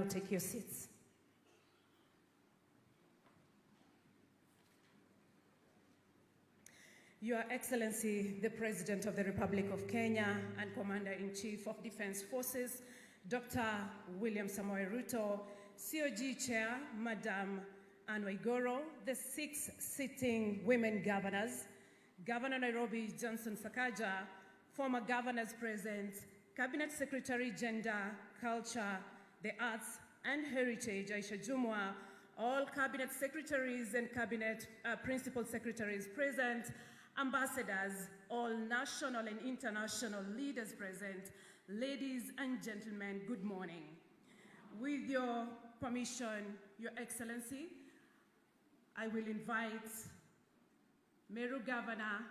take your seats. Your Excellency, the President of the Republic of Kenya and Commander-in-Chief of Defense Forces, Dr. William Samoei Ruto, COG Chair, Madam Anne Waiguru, the 6 sitting women governors, Governor Nairobi Johnson Sakaja, former governors present, Cabinet Secretary Gender, Culture, the Arts and Heritage, Aisha Jumwa, all Cabinet Secretaries and Cabinet Principal Secretaries present, ambassadors, all national and international leaders present, ladies and gentlemen, good morning. With your permission, Your Excellency, I will invite Meru Governor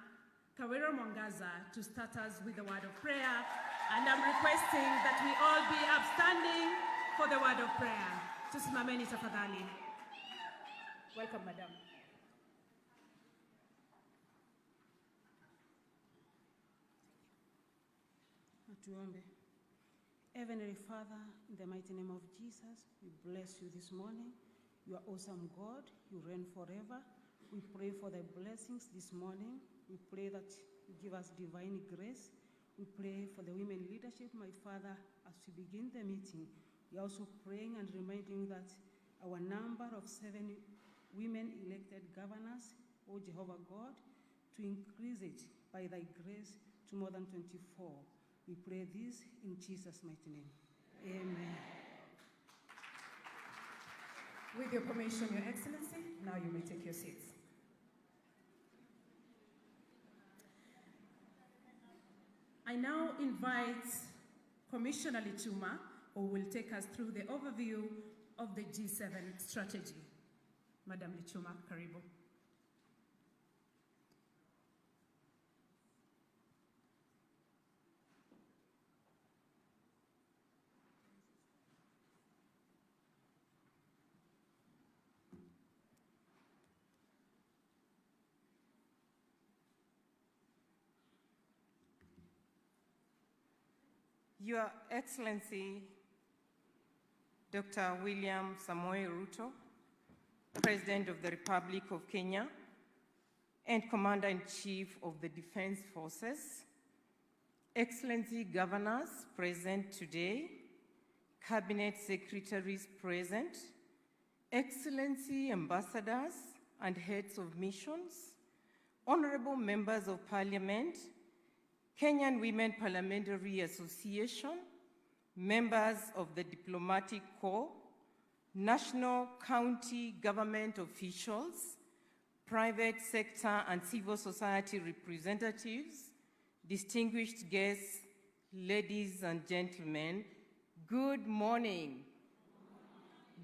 Kawira Mwangaza to start us with the word of prayer, and I'm requesting that we all be upstanding for the word of prayer. Tusimameni tafadhali. Welcome, Madam. Heavenly Father, in the mighty name of Jesus, we bless you this morning. You are awesome God, you reign forever. We pray for the blessings this morning. We pray that you give us divine grace. We pray for the women leadership, my Father, as we begin the meeting. We are also praying and reminding that our number of 7 women elected governors, O Jehovah God, to increase it by thy grace to more than 24. We pray this in Jesus' mighty name. Amen. With your permission, Your Excellency, now you may take your seats. I now invite Commissioner Lichuma, who will take us through the overview of the G7 strategy. Madam Lichuma, karibu. Your Excellency, Dr. William Samoei Ruto, President of the Republic of Kenya and Commander-in-Chief of the Defense Forces, Excellency Governors present today, Cabinet Secretaries present, Excellency Ambassadors and Heads of Missions, Honorable Members of Parliament, Kenyan Women Parliamentary Association, members of the Diplomatic Corps, national county government officials, private sector and civil society representatives, distinguished guests, ladies and gentlemen, good morning.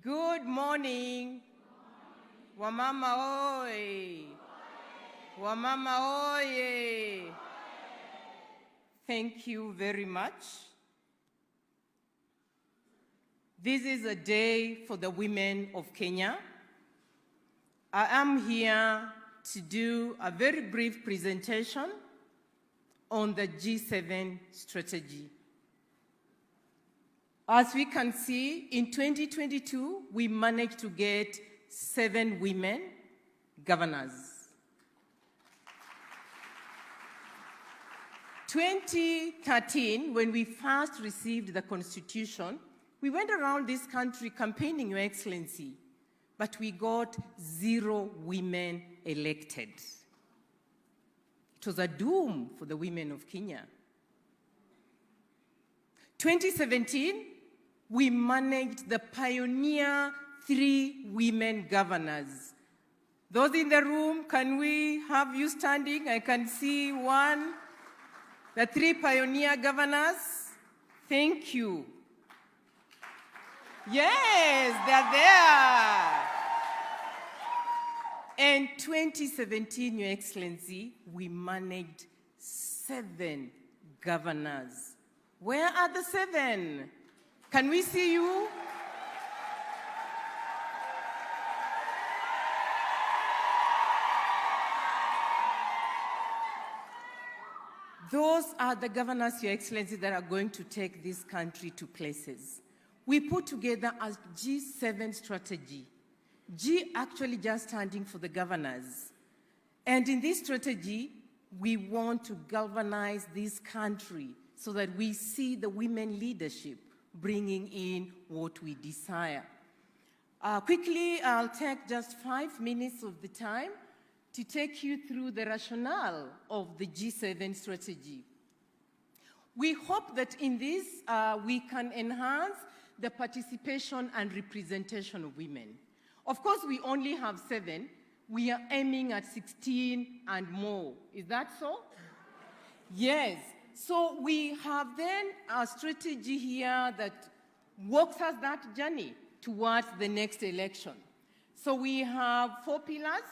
Good morning. Wamama oi. Wamama oi. Thank you very much. This is a day for the women of Kenya. I am here to do a very brief presentation on the G7 strategy. As we can see, in 2022, we managed to get 7 women governors. 2013, when we first received the Constitution, we went around this country campaigning, Your Excellency, but we got 0 women elected. It was a doom for the women of Kenya. 2017, we managed the pioneer 3 women governors. Those in the room, can we have you standing? I can see one. The 3 pioneer governors, thank you. Yes, they're there. In 2017, Your Excellency, we managed 7 governors. Where are the 7? Can we see you? Those are the governors, Your Excellency, that are going to take this country to places. we put together a G7 strategy. G actually just standing for the governors. And in this strategy, we want to galvanize this country so that we see the women leadership bringing in what we desire. Quickly, I'll take just 5 minutes of the time to take you through the rationale of the G7 strategy. We hope that in this, we can enhance the participation and representation of women. Of course, we only have 7. We are aiming at 16 and more. Is that so? Yes. So we have then a strategy here that walks us that journey towards the next election. So we have 4 pillars,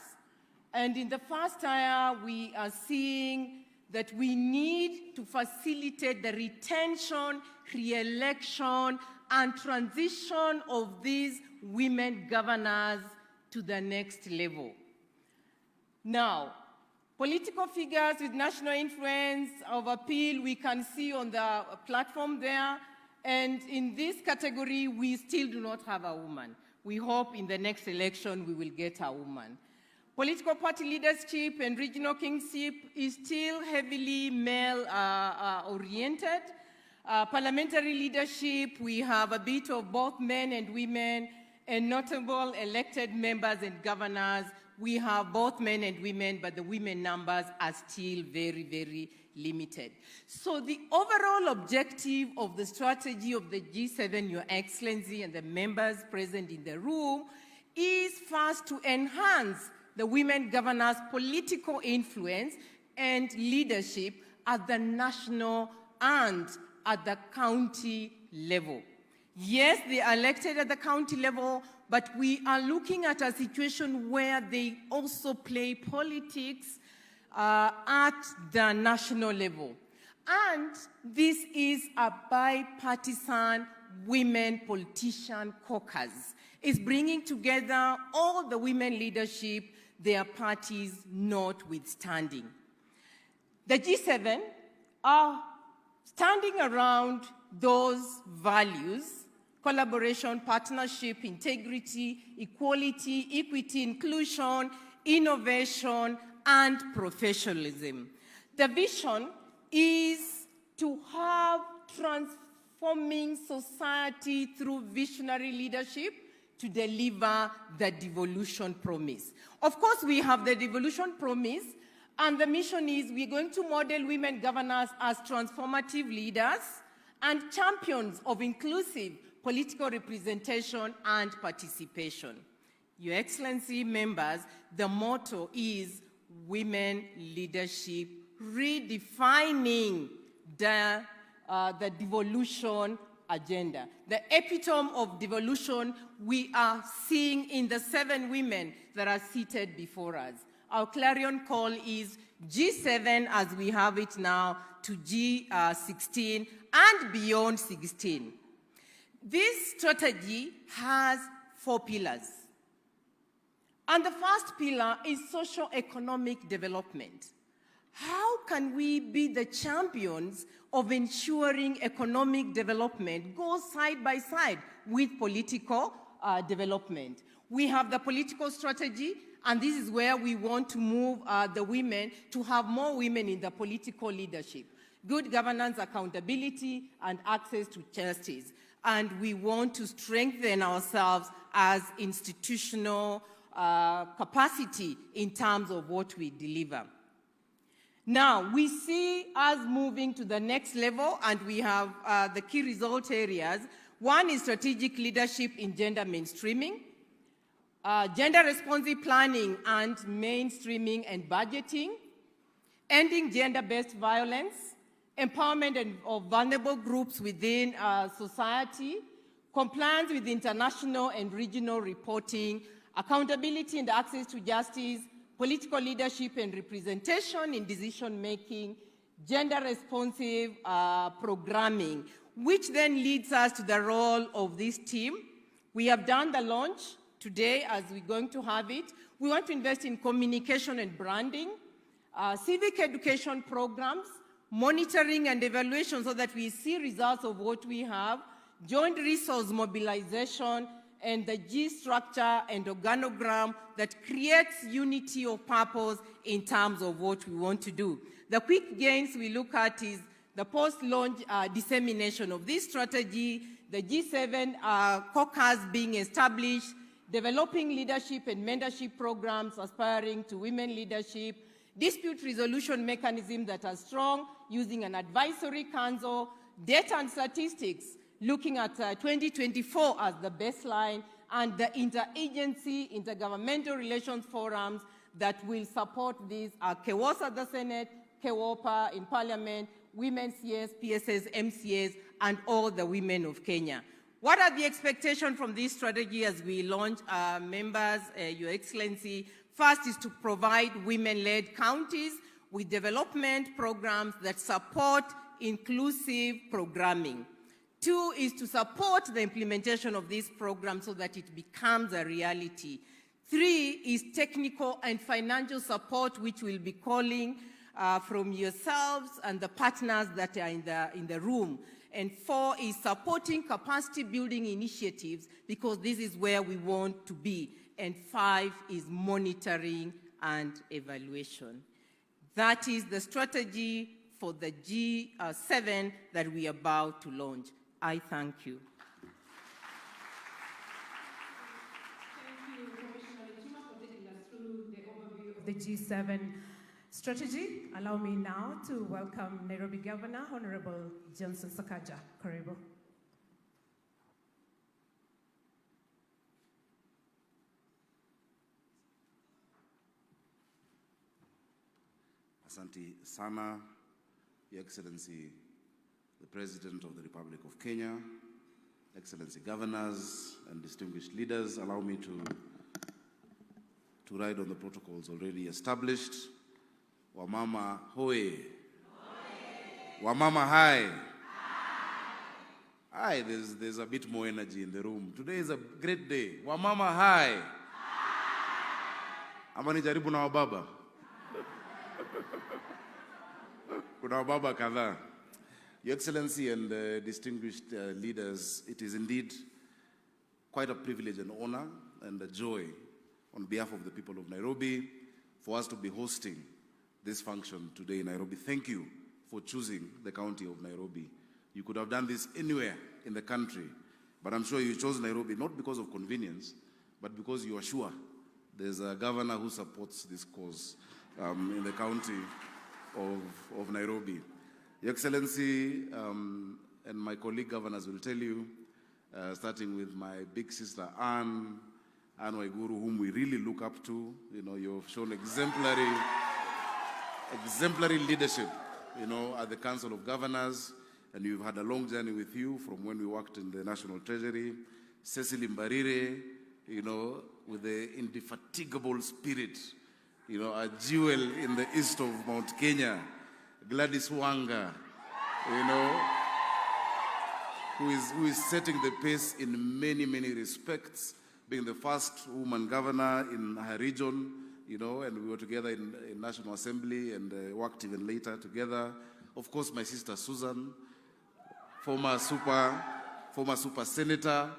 and in the first tier, we are seeing that we need to facilitate the retention, re-election, and transition of these women governors to the next level. Now, political figures with national influence of appeal, we can see on the platform there, and in this category, we still do not have a woman. We hope in the next election we will get a woman. Political party leadership and regional kingship is still heavily male-oriented. Parliamentary leadership, we have a bit of both men and women, and notable elected members and governors, we have both men and women, but the women numbers are still very, very limited. So the overall objective of the strategy of the G7, Your Excellency, and the members present in the room is first to enhance the women governors' political influence and leadership at the national and at the county level. Yes, they are elected at the county level, but we are looking at a situation where they also play politics at the national level. And this is a bipartisan women politician caucus. It's bringing together all the women leadership, their parties notwithstanding. The G7 are standing around those values: collaboration, partnership, integrity, equality, equity, inclusion, innovation, and professionalism. The vision is to have transforming society through visionary leadership to deliver the devolution promise. Of course, we have the devolution promise, and the mission is we're going to model women governors as transformative leaders and champions of inclusive political representation and participation. Your Excellency, members, the motto is women leadership, redefining the devolution agenda. The epitome of devolution we are seeing in the 7 women that are seated before us. Our clarion call is G7 as we have it now to G16 and beyond 16. This strategy has 4 pillars. And the first pillar is socio-economic development. How can we be the champions of ensuring economic development goes side by side with political development? We have the political strategy, and this is where we want to move the women to have more women in the political leadership. Good governance, accountability, and access to justice. And we want to strengthen ourselves as institutional capacity in terms of what we deliver. Now, we see us moving to the next level, and we have the key result areas. One is strategic leadership in gender mainstreaming, gender-responsive planning and mainstreaming and budgeting, ending gender-based violence, empowerment of vulnerable groups within society, compliance with international and regional reporting, accountability and access to justice, political leadership and representation in decision-making, gender-responsive programming, which then leads us to the role of this team. We have done the launch today as we're going to have it. We want to invest in communication and branding, civic education programs, monitoring and evaluation so that we see results of what we have, joint resource mobilization, and the G structure and organogram that creates unity of purpose in terms of what we want to do. The quick gains we look at is the post-launch dissemination of this strategy, the G7 caucus being established, developing leadership and mentorship programs aspiring to women leadership, dispute resolution mechanisms that are strong, using an advisory council, data and statistics, looking at 2024 as the baseline, and the interagency, intergovernmental relations forums that will support these KEWOS at the Senate, KEWOPA in Parliament, Women CS, PSS, MCS, and all the women of Kenya. What are the expectations from this strategy as we launch, members, Your Excellency? First is to provide women-led counties with development programs that support inclusive programming. 2 is to support the implementation of this program so that it becomes a reality. 3 is technical and financial support, which we'll be calling from yourselves and the partners that are in the room. And 4 is supporting capacity building initiatives, because this is where we want to be. And 5 is monitoring and evaluation. That is the strategy for the G7 that we are about to launch. I thank you. Thank you, Commissioner Lechima, for taking us through the overview of the G7 strategy. Allow me now to welcome Nairobi Governor, Honorable Johnson Sakaja. Karibu. Asante sana, Your Excellency, the President of the Republic of Kenya, Excellency Governors and distinguished leaders. Allow me to ride on the protocols already established. Wamama hoye. Wamama hai. Hi, there's a bit more energy in the room. Today is a great day. Wamama hai. Ama nijaribu na wababa. Kuna wababa kadhaa. Your Excellency and distinguished leaders, it is indeed quite a privilege and honor and a joy on behalf of the people of Nairobi for us to be hosting this function today in Nairobi. Thank you for choosing the county of Nairobi. You could have done this anywhere in the country, but I'm sure you chose Nairobi not because of convenience, but because you are sure there's a governor who supports this cause in the county of Nairobi. Your Excellency and my colleague governors will tell you, starting with my big sister Anne WAIGURU, whom we really look up to. You know, you've shown exemplary leadership, you know, at the Council of Governors, and you've had a long journey with you from when we worked in the National Treasury. Cecily Mbarire, you know, with the indefatigable spirit, you know, a jewel in the east of Mount Kenya. Gladys Wanga, you know, who is setting the pace in many, many respects, being the first woman governor in her region, you know, and we were together in National Assembly and worked even later together. Of course, my sister Susan, former super senator,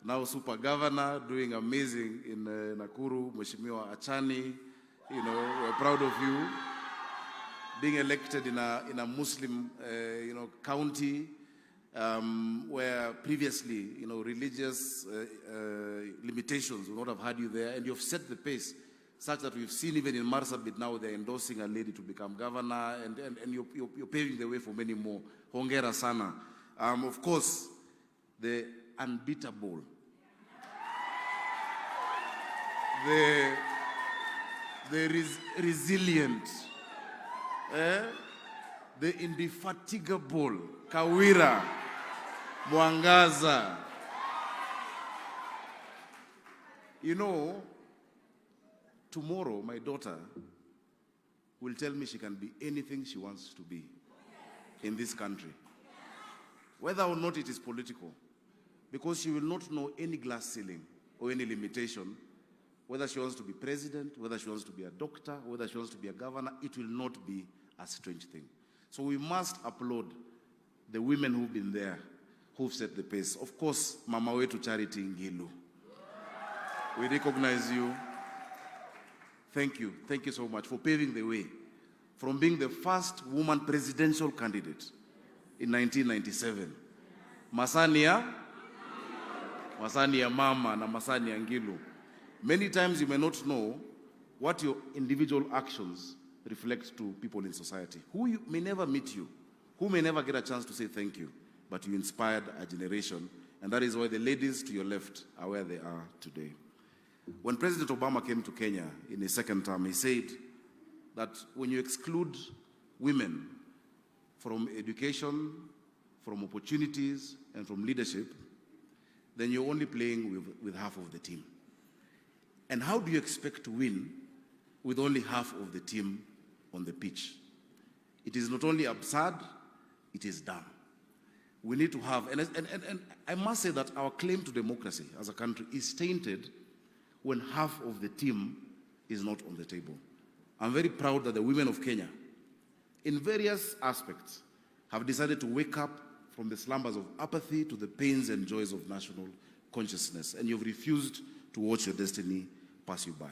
now super governor, doing amazing in Nakuru. Mheshimiwa Achani, you know, we're proud of you. Being elected in a Muslim, you know, county where previously, you know, religious limitations would not have had you there, and you've set the pace such that we've seen even in Marsabit now they're endorsing a lady to become governor, and you're paving the way for many more. Hongera sana. Of course, the unbeatable, the resilient, the indefatigable Kawira Mwangaza. You know, tomorrow my daughter will tell me she can be anything she wants to be in this country, whether or not it is political, because she will not know any glass ceiling or any limitation. Whether she wants to be president, whether she wants to be a doctor, whether she wants to be a governor, it will not be a strange thing. So we must applaud the women who've been there who've set the pace. Of course, Mama wetu Charity Ngilu. We recognize you. Thank you. Thank you so much for paving the way from being the first woman presidential candidate in 1997. Masania Mama na Masania Ngilu. Many times you may not know what your individual actions reflect to people in society who may never meet you, who may never get a chance to say thank you, but you inspired a generation, and that is why the ladies to your left are where they are today. When President Obama came to Kenya in his second term, he said that when you exclude women from education, from opportunities, and from leadership, then you're only playing with half of the team. And how do you expect to win with only half of the team on the pitch? It is not only absurd, it is dumb. We need to have, and I must say that our claim to democracy as a country is tainted when half of the team is not on the table. I'm very proud that the women of Kenya, in various aspects, have decided to wake up from the slumbers of apathy to the pains and joys of national consciousness, and you've refused to watch your destiny pass you by.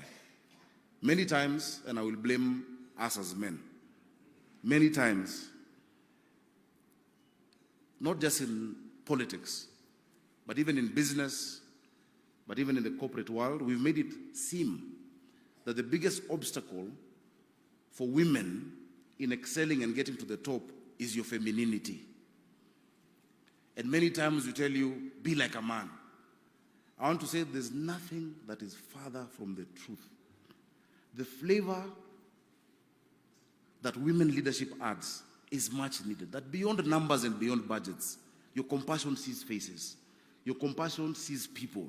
Many times, and I will blame us as men, many times, not just in politics, but even in business, but even in the corporate world, we've made it seem that the biggest obstacle for women in excelling and getting to the top is your femininity. And many times we tell you, be like a man. I want to say there's nothing that is farther from the truth. The flavor that women leadership adds is much needed. That beyond numbers and beyond budgets, your compassion sees faces. Your compassion sees people.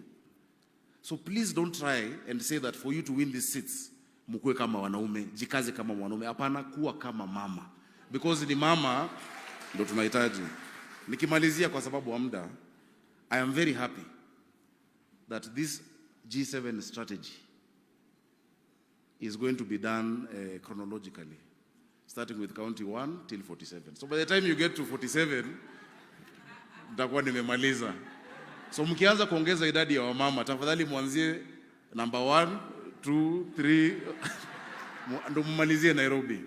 So please don't try and say that for you to win these seats, mukue kama wanaume, jikaze kama wanaume, hapana kuwa kama mama. Because ni mama ndo tunahitaji. Nikimalizia kwa sababu muda, I am very happy that this G7 strategy is going to be done chronologically, starting with county 1 till 47. So by the time you get to 47, nitakuwa nimemaliza. So mkianza kuongeza idadi ya wamama, tafadhali mwanzie number 1, 2, 3, ndo mmalizie Nairobi.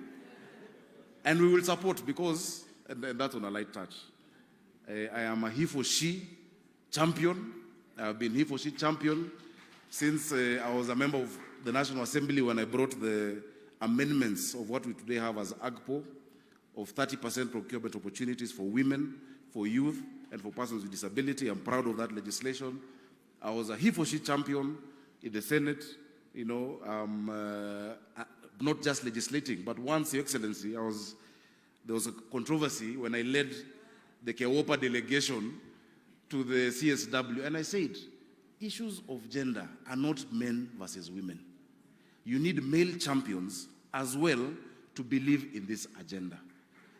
And we will support because, and that's on a light touch, I am a he for she champion. I have been he for she champion since I was a member of the National Assembly when I brought the amendments of what we today have as AGPO of 30% procurement opportunities for women, for youth, and for persons with disability. I'm proud of that legislation. I was a he for she champion in the Senate, you know, not just legislating, but once, Your Excellency, there was a controversy when I led the Kewopa delegation to the CSW, and I said, issues of gender are not men versus women. You need male champions as well to believe in this agenda.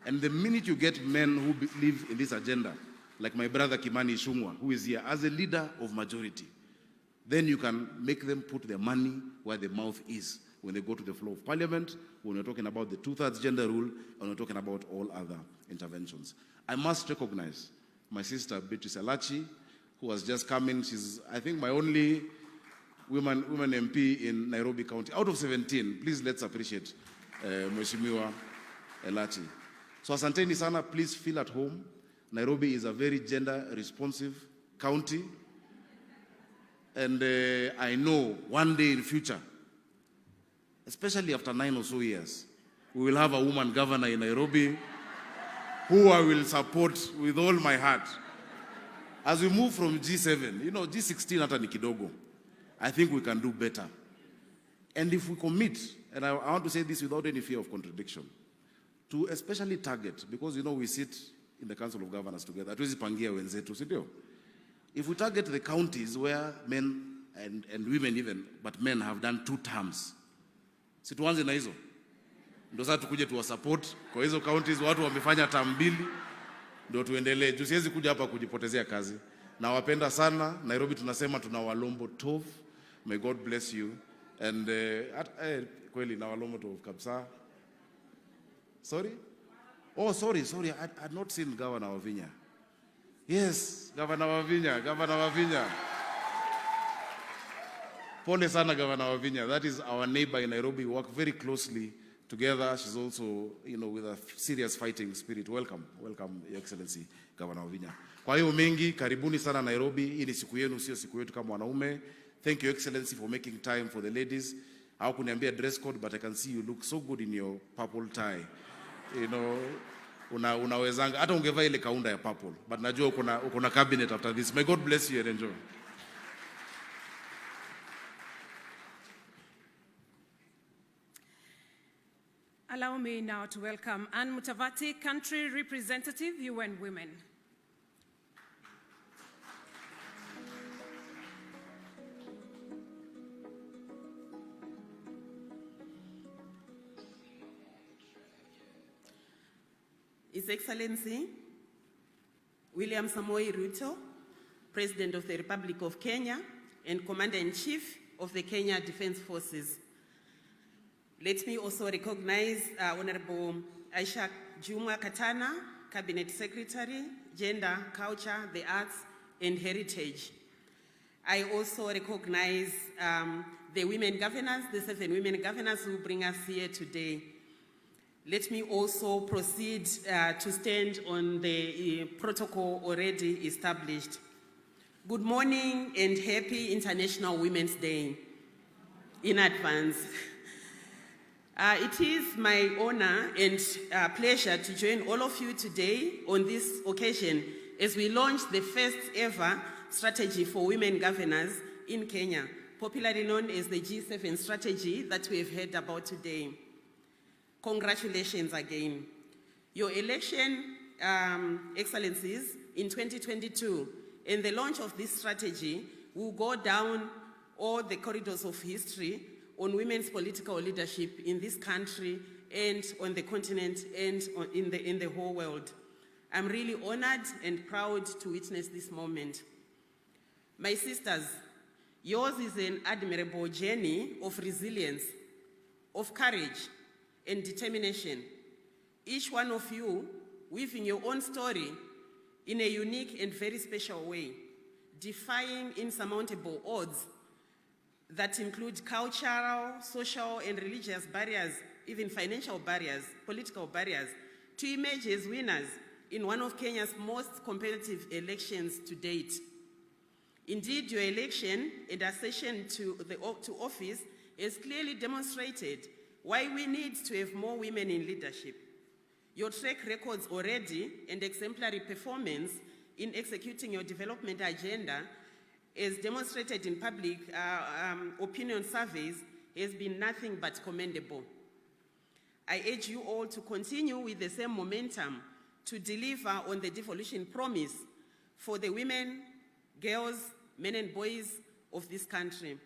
And the minute you get men who believe in this agenda, like my brother Kimani Ichung'wah, who is here as a leader of majority, then you can make them put their money where the mouth is when they go to the floor of parliament, when we're talking about the 2/3 gender rule, and we're talking about all other interventions. I must recognize my sister Beatrice Alachi, who has just come in. She's, I think, my only woman MP in Nairobi County. Out of 17, please let's appreciate Mheshimiwa Elachi. So asanteni sana, please feel at home. Nairobi is a very gender responsive county. And I know one day in future, especially after 9 or so years, we will have a woman governor in Nairobi who I will support with all my heart. As we move from G7, you know, G16 hata ni kidogo. I think we can do better. And if we commit, and I want to say this without any fear of contradiction, to especially target, because, you know, we sit in the Council of Governors together. Hatuwezi pangia wenzetu, si ndio? If we target the counties where men and women even, but men have done 2 terms, si tuanze na hizo. Ndio sasa tukuje tuwasupport kwa hizo counties watu wamefanya term 2, ndio tuendelee. Tusiwezi kuja hapa kujipotezea kazi. Na wapenda sana. Nairobi tunasema tuna walombo tov. May God bless you. And kweli na walombo tov kabisa. Sorry? Oh, sorry. I had not seen Governor Wavinya. Yes, Governor Wavinya, Governor Wavinya. Pole sana, Governor Wavinya. That is our neighbor in Nairobi. We work very closely together. She's also, with a serious fighting spirit. Welcome, welcome, Your Excellency, Governor Wavinya. Kwa hiyo mengi, karibuni sana Nairobi. Hii ni siku yenu, sio siku yetu kama wanaume. Thank you, Excellency, for making time for the ladies. Hawakuniambia dress code, but I can see you look so good in your purple tie. Unawezanga hata ungevaa ile kaunda ya purple, but najua uko na cabinet after this. May God bless you and enjoy. Allow me now to welcome Ann Mutavati, Country Representative, UN Women. His Excellency William Samoei Ruto, President of the Republic of Kenya and Commander-in-Chief of the Kenya Defence Forces. Let me also recognize Honorable Aisha Juma Katana, Cabinet Secretary, Gender, Culture, the Arts and Heritage. I also recognize the women governors, the 7 women governors who bring us here today. Let me also proceed to stand on the protocol already established. Good morning and happy International Women's Day in advance. It is my honor and pleasure to join all of you today on this occasion as we launch the first ever strategy for women governors in Kenya, popularly known as the G7 strategy that we have heard about today. Congratulations again. Your election, Excellencies, in 2022 and the launch of this strategy will go down all the corridors of history on women's political leadership in this country and on the continent and in the whole world. I'm really honored and proud to witness this moment. My sisters, yours is an admirable journey of resilience, of courage, and determination. Each one of you weaving your own story in a unique and very special way, defying insurmountable odds that include cultural, social, and religious barriers, even financial barriers, political barriers, to emerge as winners in one of Kenya's most competitive elections to date. Indeed, your election and accession to office has clearly demonstrated why we need to have more women in leadership. Your track records already and exemplary performance in executing your development agenda, as demonstrated in public opinion surveys, has been nothing but commendable. I urge you all to continue with the same momentum to deliver on the devolution promise for the women, girls, men and boys of this country.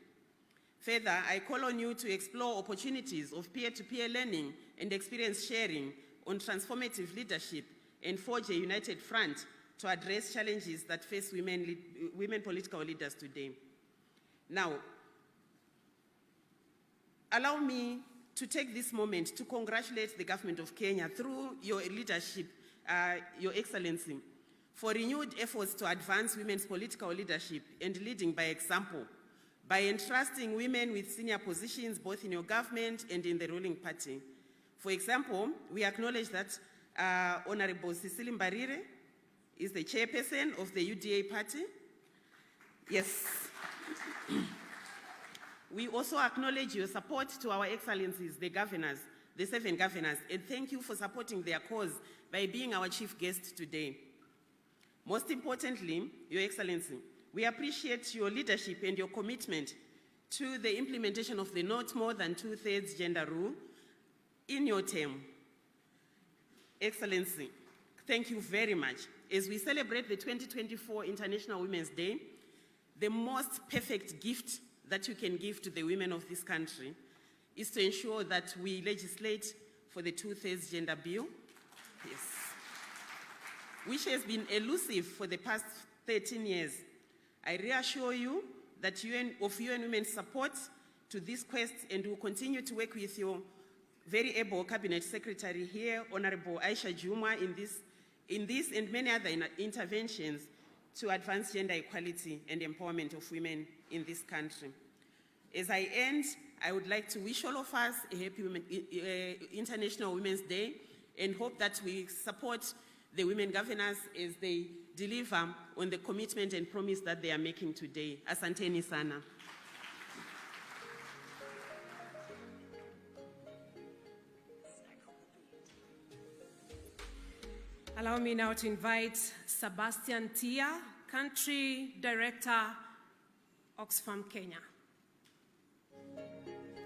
Further, I call on you to explore opportunities of peer-to-peer learning and experience sharing on transformative leadership and forge a united front to address challenges that face women political leaders today. Now, allow me to take this moment to congratulate the government of Kenya through your leadership, Your Excellency, for renewed efforts to advance women's political leadership and leading by example, by entrusting women with senior positions both in your government and in the ruling party. For example, we acknowledge that Honorable Cecily Mbarire is the chairperson of the UDA party. Yes. We also acknowledge your support to our excellencies, the governors, the 7 governors, and thank you for supporting their cause by being our chief guest today. Most importantly, Your Excellency, we appreciate your leadership and your commitment to the implementation of the not more than 2/3 gender rule in your term. Excellency, thank you very much. As we celebrate the 2024 International Women's Day, the most perfect gift that you can give to the women of this country is to ensure that we legislate for the 2/3 gender bill, yes, which has been elusive for the past 13 years. I reassure you that UN Women's support to this quest and will continue to work with your very able Cabinet Secretary here, Honorable Aisha Juma, in this in this and many other interventions to advance gender equality and empowerment of women in this country. As I end, I would like to wish all of us a happy International Women's Day and hope that we support the women governors as they deliver on the commitment and promise that they are making today. Asanteni sana. Allow me now to invite Sebastian Tia, Country Director, Oxfam, Kenya.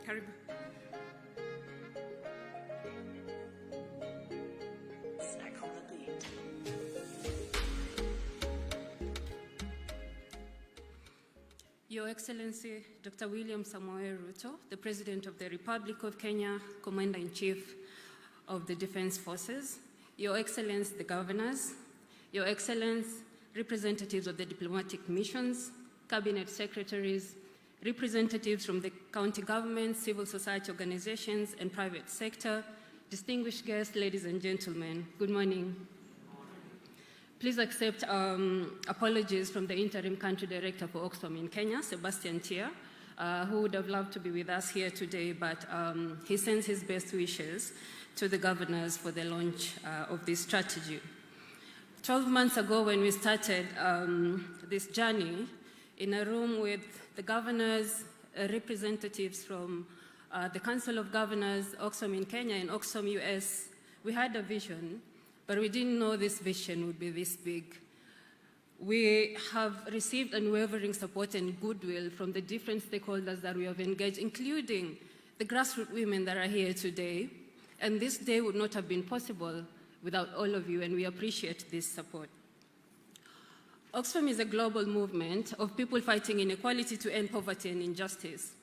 Karibu. Your Excellency, Dr. William Samoei Ruto, the President of the Republic of Kenya, Commander-in-Chief of the Defense Forces, Your Excellence, the Governors, Your Excellence, representatives of the diplomatic missions, Cabinet Secretaries, representatives from the county governments, civil society organizations, and private sector, distinguished guests, ladies and gentlemen, good morning. Please accept apologies from the Interim Country Director for Oxfam in Kenya, Sebastian Tia, who would have loved to be with us here today, but he sends his best wishes to the governors for the launch of this strategy. 12 months ago when we started this journey, in a room with the governors, representatives from the Council of Governors, Oxfam in Kenya and Oxfam US, we had a vision, but we didn't know this vision would be this big. We have received unwavering support and goodwill from the different stakeholders that we have engaged, including the grassroots women that are here today. And this day would not have been possible without all of you, and we appreciate this support. Oxfam is a global movement of people fighting inequality to end poverty and injustice.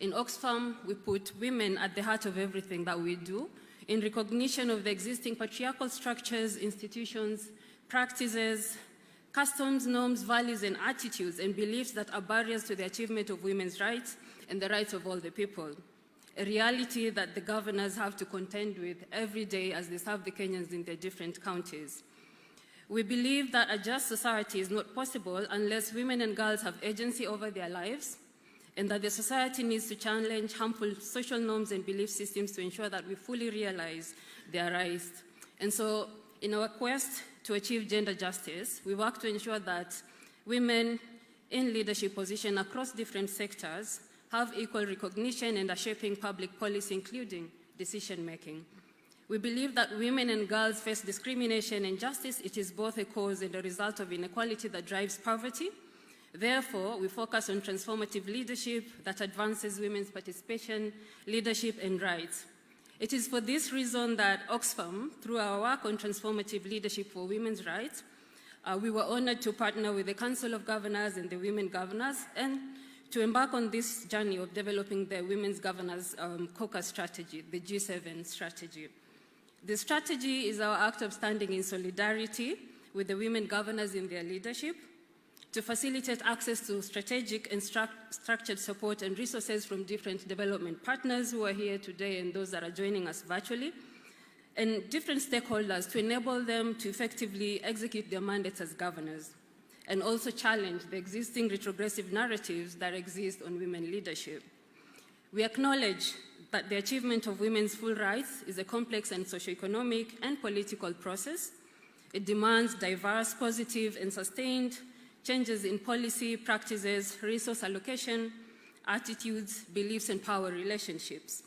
In Oxfam, we put women at the heart of everything that we do, in recognition of the existing patriarchal structures, institutions, practices, customs, norms, values, and attitudes and beliefs that are barriers to the achievement of women's rights and the rights of all the people. A reality that the governors have to contend with every day as they serve the Kenyans in their different counties. We believe that a just society is not possible unless women and girls have agency over their lives, and that the society needs to challenge harmful social norms and belief systems to ensure that we fully realize their rights. And so, in our quest to achieve gender justice, we work to ensure that women in leadership positions across different sectors have equal recognition and are shaping public policy, including decision-making. We believe that women and girls face discrimination and injustice. It is both a cause and a result of inequality that drives poverty. Therefore, we focus on transformative leadership that advances women's participation, leadership, and rights. It is for this reason that Oxfam, through our work on transformative leadership for women's rights, we were honored to partner with the Council of Governors and the Women Governors and to embark on this journey of developing the Women's Governors Caucus strategy, the G7 strategy. The strategy is our act of standing in solidarity with the women governors in their leadership, to facilitate access to strategic and structured support and resources from different development partners who are here today and those that are joining us virtually, and different stakeholders to enable them to effectively execute their mandates as governors, and also challenge the existing retrogressive narratives that exist on women leadership. We acknowledge that the achievement of women's full rights is a complex and socioeconomic and political process. It demands diverse, positive, and sustained changes in policy, practices, resource allocation, attitudes, beliefs, and power relationships.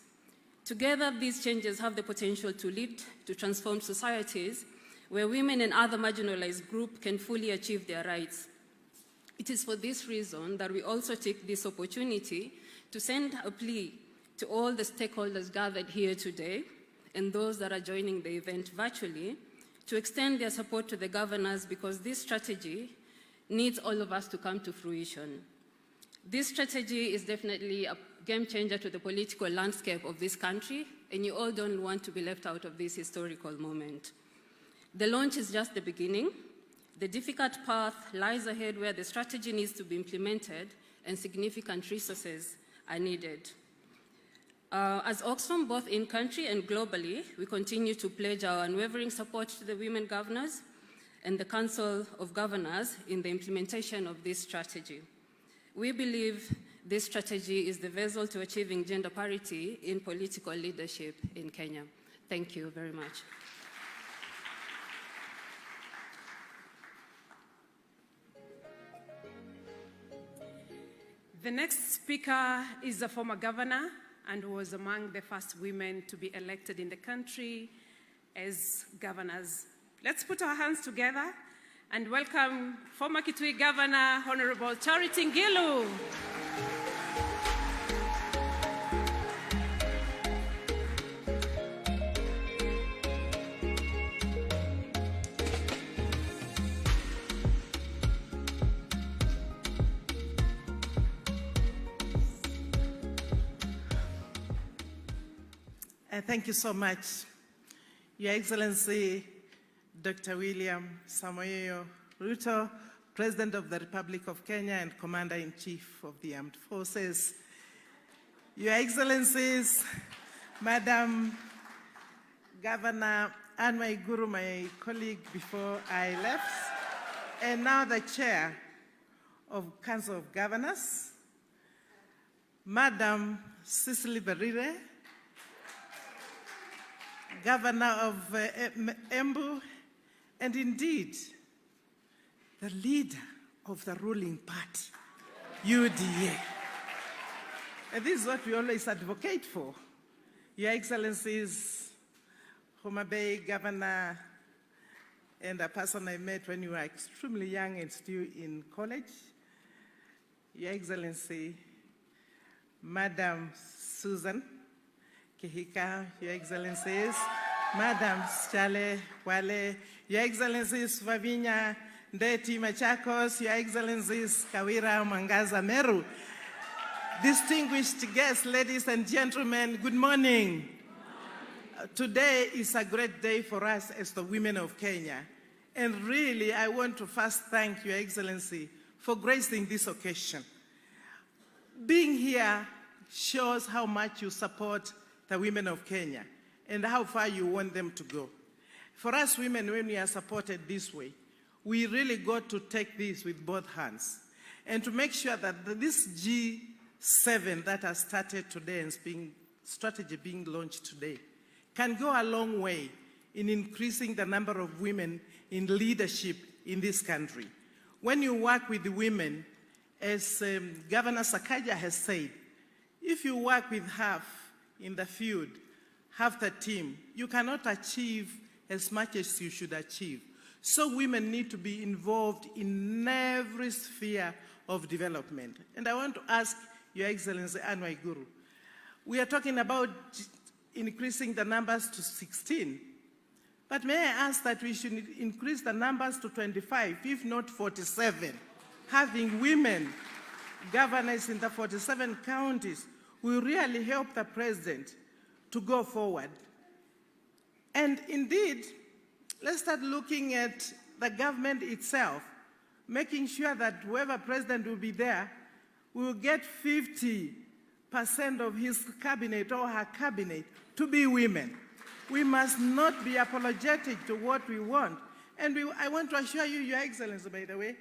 Together, these changes have the potential to lead to transformed societies where women and other marginalized groups can fully achieve their rights. It is for this reason that we also take this opportunity to send a plea to all the stakeholders gathered here today and those that are joining the event virtually to extend their support to the governors, because this strategy needs all of us to come to fruition. This strategy is definitely a game changer to the political landscape of this country, and you all don't want to be left out of this historical moment. The launch is just the beginning. The difficult path lies ahead where the strategy needs to be implemented and significant resources are needed. As Oxfam, both in country and globally, we continue to pledge our unwavering support to the women governors and the Council of Governors in the implementation of this strategy. We believe this strategy is the vessel to achieving gender parity in political leadership in Kenya. Thank you very much. The next speaker is a former governor and was among the first women to be elected in the country as governors. Let's put our hands together and welcome former Kitui Governor, Honorable Charity Ngilu. Thank you so much, Your Excellency, Dr. William Samoei Ruto, President of the Republic of Kenya and Commander-in-Chief of the Armed Forces, Your Excellencies, Madam Governor Anne WAIGURU, my colleague before I left, and now the Chair of Council of Governors, Madam Cicely Berire, Governor of Embu, and indeed, the leader of the ruling party, UDA. And this is what we always advocate for. Your Excellencies, Homa Bay Governor, and a person I met when you were extremely young and still in college, Your Excellency, Madam Susan Kihika, Your Excellencies, Madam Chale Wale, Your Excellencies Vavinya Ndeti Machakos, Your Excellencies Kawira Mangaza Meru, distinguished guests, ladies and gentlemen, good morning. Today is a great day for us as the women of Kenya. And really, I want to first thank Your Excellency for gracing this occasion. Being here shows how much you support the women of Kenya and how far you want them to go. For us women, when we are supported this way, we really got to take this with both hands and to make sure that this G7 that has started today and strategy being launched today can go a long way in increasing the number of women in leadership in this country. When you work with the women, as Governor Sakaja has said, if you work with half in the field, half the team, you cannot achieve as much as you should achieve. So women need to be involved in every sphere of development. And I want to ask Your Excellency Anne WAIGURU, we are talking about increasing the numbers to 16, but may I ask that we should increase the numbers to 25, if not 47, having women governors in the 47 counties will really help the president to go forward. And indeed, let's start looking at the government itself, making sure that whoever president will be there will get 50% of his cabinet or her cabinet to be women. We must not be apologetic to what we want. And I want to assure you, Your Excellency, by the way,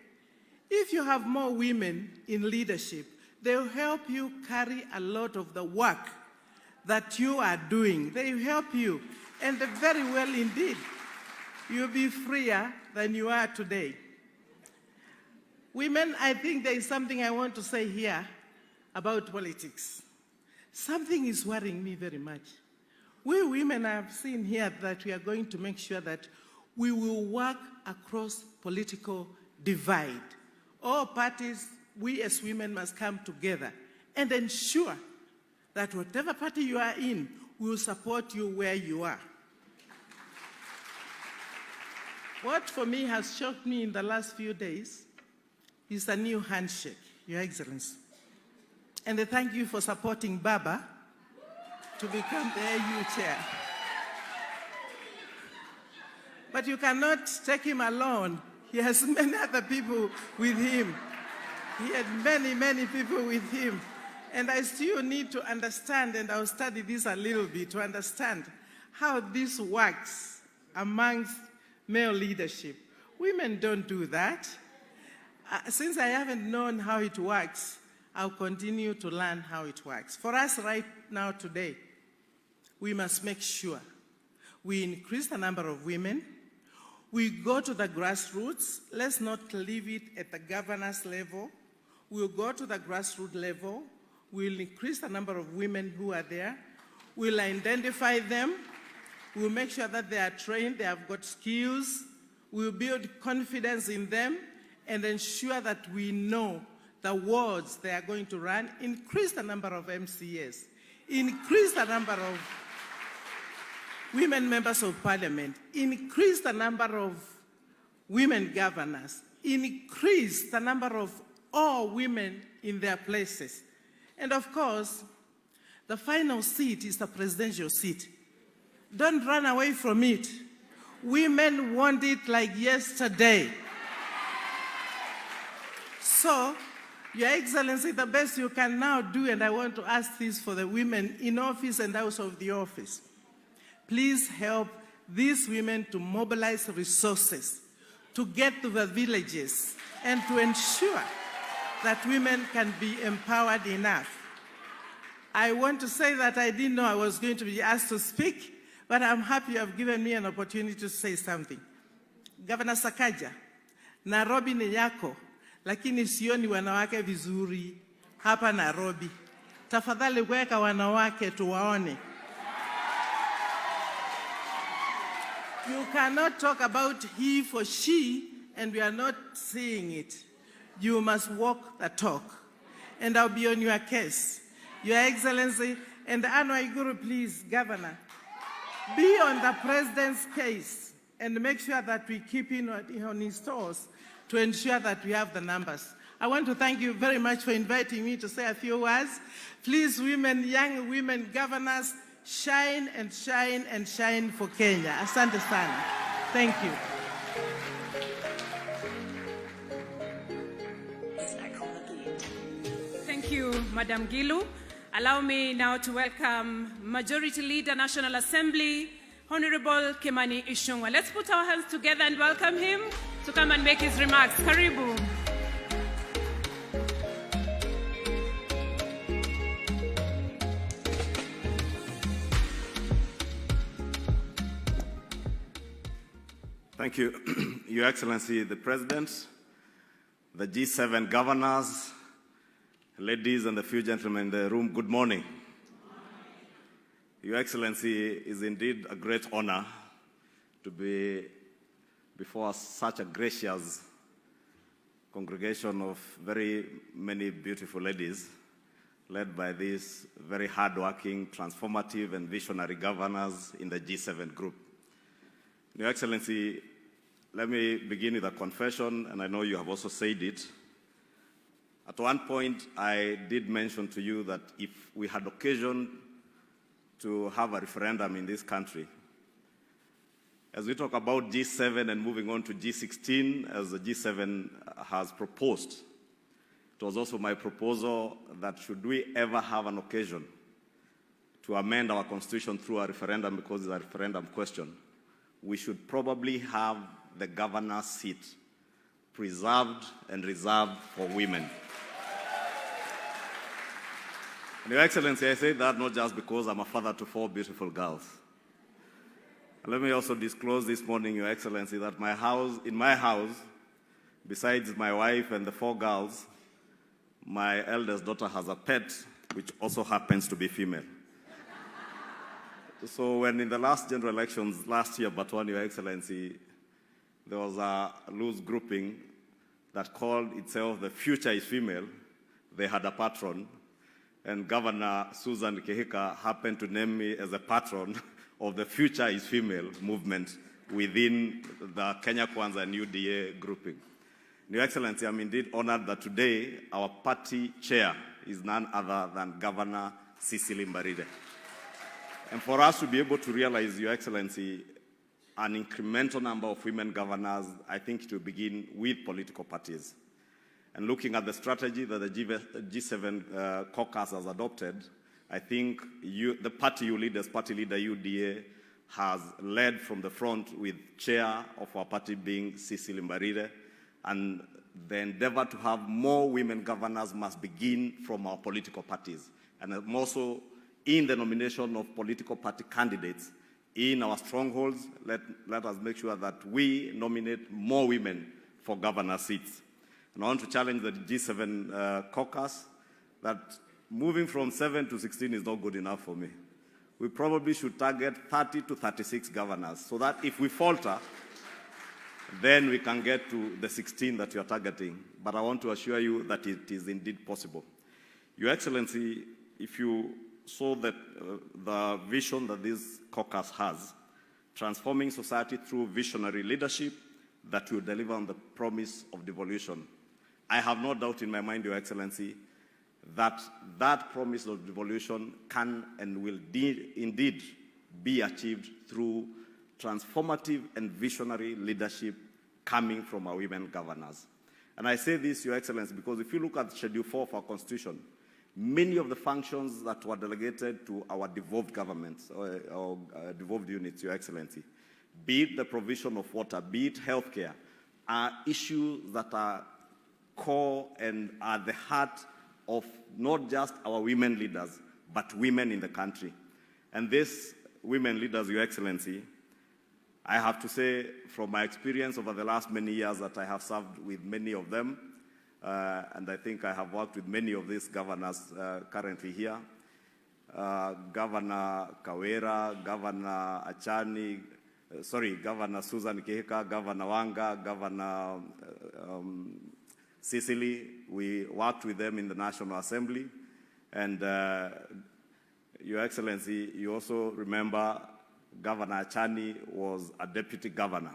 if you have more women in leadership, they'll help you carry a lot of the work that you are doing. They will help you, and very well indeed. You'll be freer than you are today. Women, I think there is something I want to say here about politics. Something is worrying me very much. We women have seen here that we are going to make sure that we will work across political divide. All parties, we as women must come together and ensure that whatever party you are in will support you where you are. What for me has shocked me in the last few days is a new handshake, Your Excellency. And I thank you for supporting Baba to become the AU chair. But you cannot take him alone. He has many other people with him. He had many, many people with him. And I still need to understand, and I'll study this a little bit, to understand how this works amongst male leadership. Women don't do that. Since I haven't known how it works, I'll continue to learn how it works. For us right now today, we must make sure we increase the number of women. We go to the grassroots. Let's not leave it at the governor's level. We'll go to the grassroots level. We'll increase the number of women who are there. We'll identify them. We'll make sure that they are trained, they have got skills. We'll build confidence in them and ensure that we know the wards they are going to run. Increase the number of MCAs. Increase the number of women members of parliament. Increase the number of women governors. Increase the number of all women in their places. And of course, the final seat is the presidential seat. Don't run away from it. Women want it like yesterday. So, Your Excellency, the best you can now do, and I want to ask this for the women in office and out of the office, please help these women to mobilize resources to get to the villages and to ensure that women can be empowered enough. I want to say that I didn't know I was going to be asked to speak, but I'm happy you have given me an opportunity to say something. Governor Sakaja, Nairobi ni yako, lakini sioni wanawake vizuri hapa Nairobi. Tafadhali weka wanawake tuwaone. You cannot talk about he for she and we are not seeing it. You must walk the talk. And I'll be on your case. Your Excellency, and WAIGURU, please, Governor, be on the President's case and make sure that we keep in on his toes to ensure that we have the numbers. I want to thank you very much for inviting me to say a few words. Please, women, young women, governors, shine and shine and shine for Kenya. Asante sana. Thank you. Thank you, Madam Gilu. Allow me now to welcome Majority Leader, National Assembly, Honorable Kimani Ichung'wah. Let's put our hands together and welcome him to come and make his remarks. Karibu. Thank you, Your Excellency, the President, the G7 governors, ladies and the few gentlemen in the room, good morning. Your Excellency, it is indeed a great honor to be before such a gracious congregation of very many beautiful ladies, led by these very hardworking, transformative, and visionary governors in the G7 group. Your Excellency, let me begin with a confession, and I know you have also said it. At one point, I did mention to you that if we had occasion to have a referendum in this country, as we talk about G7 and moving on to G16, as the G7 has proposed, it was also my proposal that should we ever have an occasion to amend our constitution through a referendum, because it's a referendum question, we should probably have the governor's seat preserved and reserved for women. And Your Excellency, I say that not just because I'm a father to 4 beautiful girls. Let me also disclose this morning, Your Excellency, that in my house, besides my wife and the 4 girls, my eldest daughter has a pet, which also happens to be female. So when in the last general elections last year, but one, Your Excellency, there was a loose grouping that called itself the Future is Female. They had a patron, and Governor Susan Kihika happened to name me as a patron of the Future is Female movement within the Kenya Kwanza and UDA grouping. Your Excellency, I'm indeed honored that today our party chair is none other than Governor Cecily Mbaride. And for us to be able to realize, Your Excellency, an incremental number of women governors, I think it will begin with political parties. And looking at the strategy that the G7 caucus has adopted, I think the party you lead as party leader UDA has led from the front, with chair of our party being Cecily Mbarire, and the endeavor to have more women governors must begin from our political parties, and also in the nomination of political party candidates in our strongholds. Let us make sure that we nominate more women for governor seats. And I want to challenge the G7 caucus that moving from 7 to 16 is not good enough for me. We probably should target 30 to 36 governors, so that if we falter, then we can get to the 16 that you are targeting. But I want to assure you that it is indeed possible. Your Excellency, if you saw that the vision that this caucus has, transforming society through visionary leadership that will deliver on the promise of devolution, I have no doubt in my mind, Your Excellency, that that promise of devolution can and will indeed be achieved through transformative and visionary leadership coming from our women governors. And I say this, Your Excellency, because if you look at Schedule 4 of our Constitution, many of the functions that were delegated to our devolved governments or devolved units, Your Excellency, be it the provision of water, be it healthcare, are issues that are core and are the heart of not just our women leaders, but women in the country. And these women leaders, Your Excellency, I have to say from my experience over the last many years that I have served with many of them, and I think I have worked with many of these governors currently here, Governor Kawera, Governor Achani, Governor Susan Kihika, Governor Wanga, Governor Cecily. We worked with them in the National Assembly. And Your Excellency, you also remember Governor Achani was a deputy governor.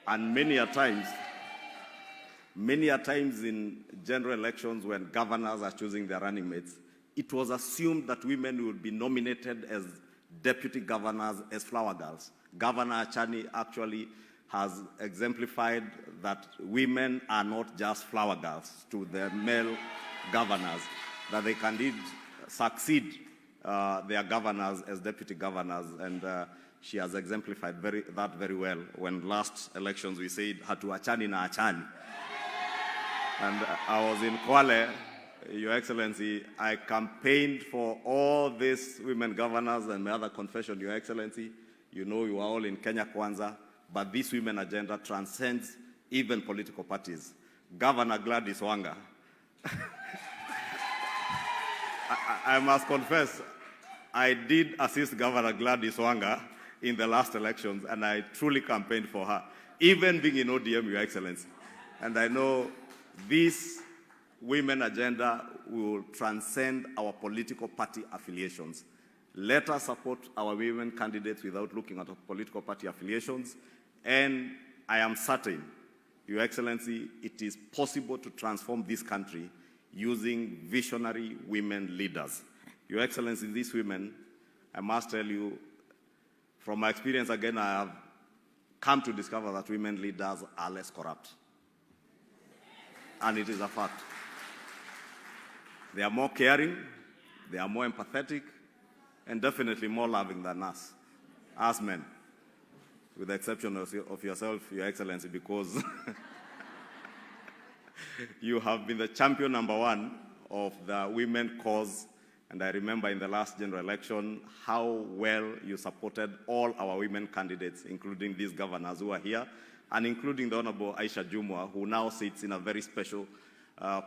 And many a times in general elections when governors are choosing their running mates, it was assumed that women would be nominated as deputy governors as flower girls. Governor Achani actually has exemplified that women are not just flower girls to the male governors, that they can indeed succeed their governors as deputy governors, and she has exemplified that very well. When last elections we said, hatu achani na achani. And I was in Kwale, Your Excellency, I campaigned for all these women governors, and my other confession, Your Excellency, you know you are all in Kenya Kwanza, but this women agenda transcends even political parties. Governor Gladys Wanga, I must confess, I did assist Governor Gladys Wanga in the last elections, and I truly campaigned for her, even being in ODM, Your Excellency. And I know this women agenda will transcend our political party affiliations. Let us support our women candidates without looking at our political party affiliations. And I am certain, Your Excellency, it is possible to transform this country using visionary women leaders. Your Excellency, these women, I must tell you, from my experience again, I have come to discover that women leaders are less corrupt. And it is a fact. They are more caring, they are more empathetic, and definitely more loving than us, as men, with the exception of yourself, Your Excellency, because you have been the champion #1 of the women cause. And I remember in the last general election how well you supported all our women candidates, including these governors who are here, and including the Honorable Aisha Jumwa, who now sits in a very special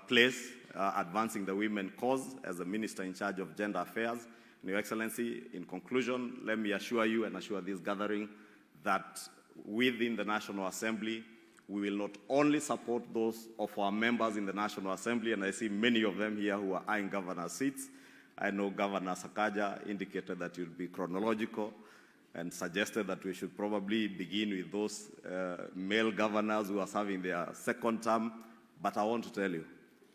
place, advancing the women cause as the Minister in charge of gender affairs. And Your Excellency, in conclusion, let me assure you and assure this gathering that within the National Assembly, we will not only support those of our members in the National Assembly, and I see many of them here who are eyeing governor seats. I know Governor Sakaja indicated that it will be chronological and suggested that we should probably begin with those male governors who are serving their second term. But I want to tell you,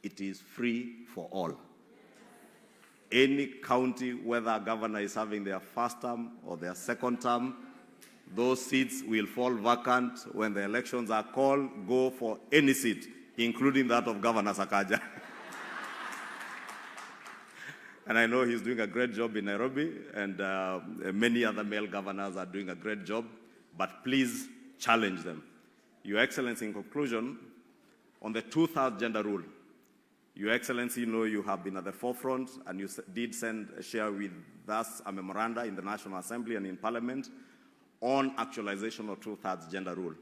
it is free for all. Any county, whether a governor is serving their first term or their second term, those seats will fall vacant when the elections are called. Go for any seat, including that of Governor Sakaja. And I know he's doing a great job in Nairobi, and many other male governors are doing a great job, but please challenge them. Your Excellency, in conclusion, on the two-thirds gender rule, Your Excellency, you have been at the forefront, and you did share with us a memoranda in the National Assembly and in Parliament on actualization of two-thirds gender rule.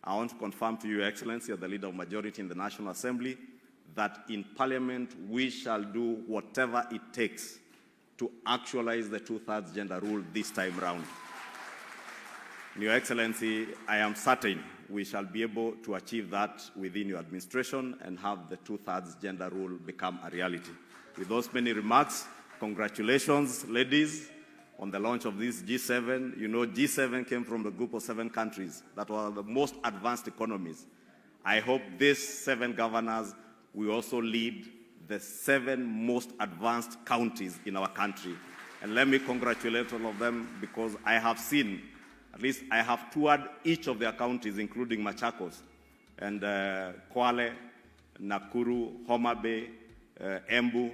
I want to confirm to Your Excellency, as the Leader of Majority in the National Assembly, that in Parliament we shall do whatever it takes to actualize the two-thirds gender rule this time round. Your Excellency, I am certain we shall be able to achieve that within your administration and have the two-thirds gender rule become a reality. With those many remarks, congratulations, ladies, on the launch of this G7. G7 came from the group of 7 countries that were the most advanced economies. I hope these 7 governors will also lead the 7 most advanced counties in our country. And let me congratulate all of them, because I have seen, at least I have toured each of their counties, including Machakos, and Kwale, Nakuru, Homa Bay, Embu,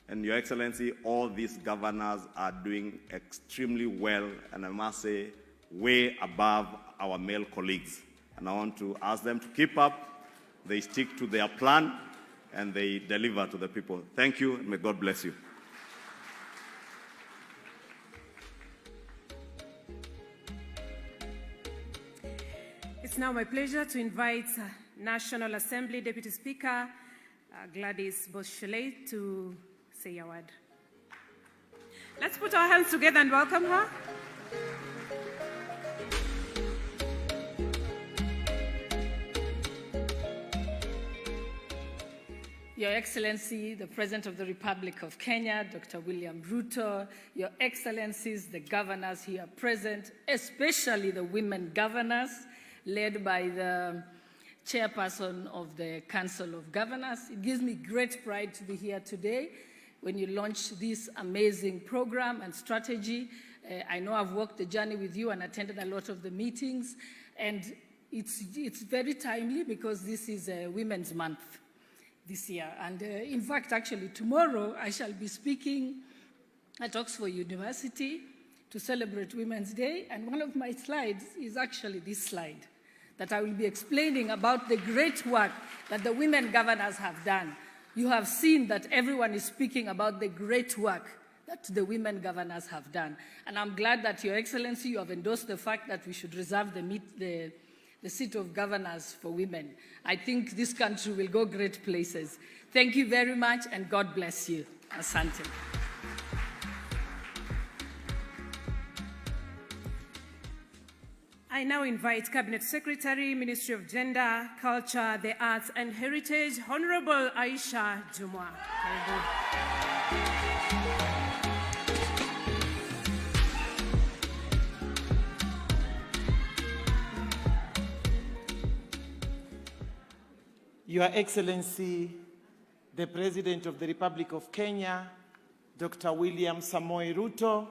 and Your Excellency, all these governors are doing extremely well, and I must say, way above our male colleagues. And I want to ask them to keep up, they stick to their plan, and they deliver to the people. Thank you, and may God bless you. It's now my pleasure to invite National Assembly Deputy Speaker Gladys Boschele to say a word. Let's put our hands together and welcome her. Your Excellency, the President of the Republic of Kenya, Dr. William Ruto, Your Excellencies, the governors here present, especially the women governors, led by the chairperson of the Council of Governors. It gives me great pride to be here today when you launch this amazing program and strategy. I know I've walked the journey with you and attended a lot of the meetings, and it's very timely because this is Women's Month this year. And in fact, actually, tomorrow I shall be speaking at Oxford University to celebrate Women's Day, and one of my slides is actually this slide, that I will be explaining about the great work that the women governors have done. You have seen that everyone is speaking about the great work that the women governors have done. And I'm glad that, Your Excellency, you have endorsed the fact that we should reserve the seat of governors for women. I think this country will go great places. Thank you very much, and God bless you. Asante. I now invite Cabinet Secretary, Ministry of Gender, Culture, the Arts and Heritage, Honorable Aisha Jumwa. Your Excellency, the President of the Republic of Kenya, Dr. William Samoei Ruto,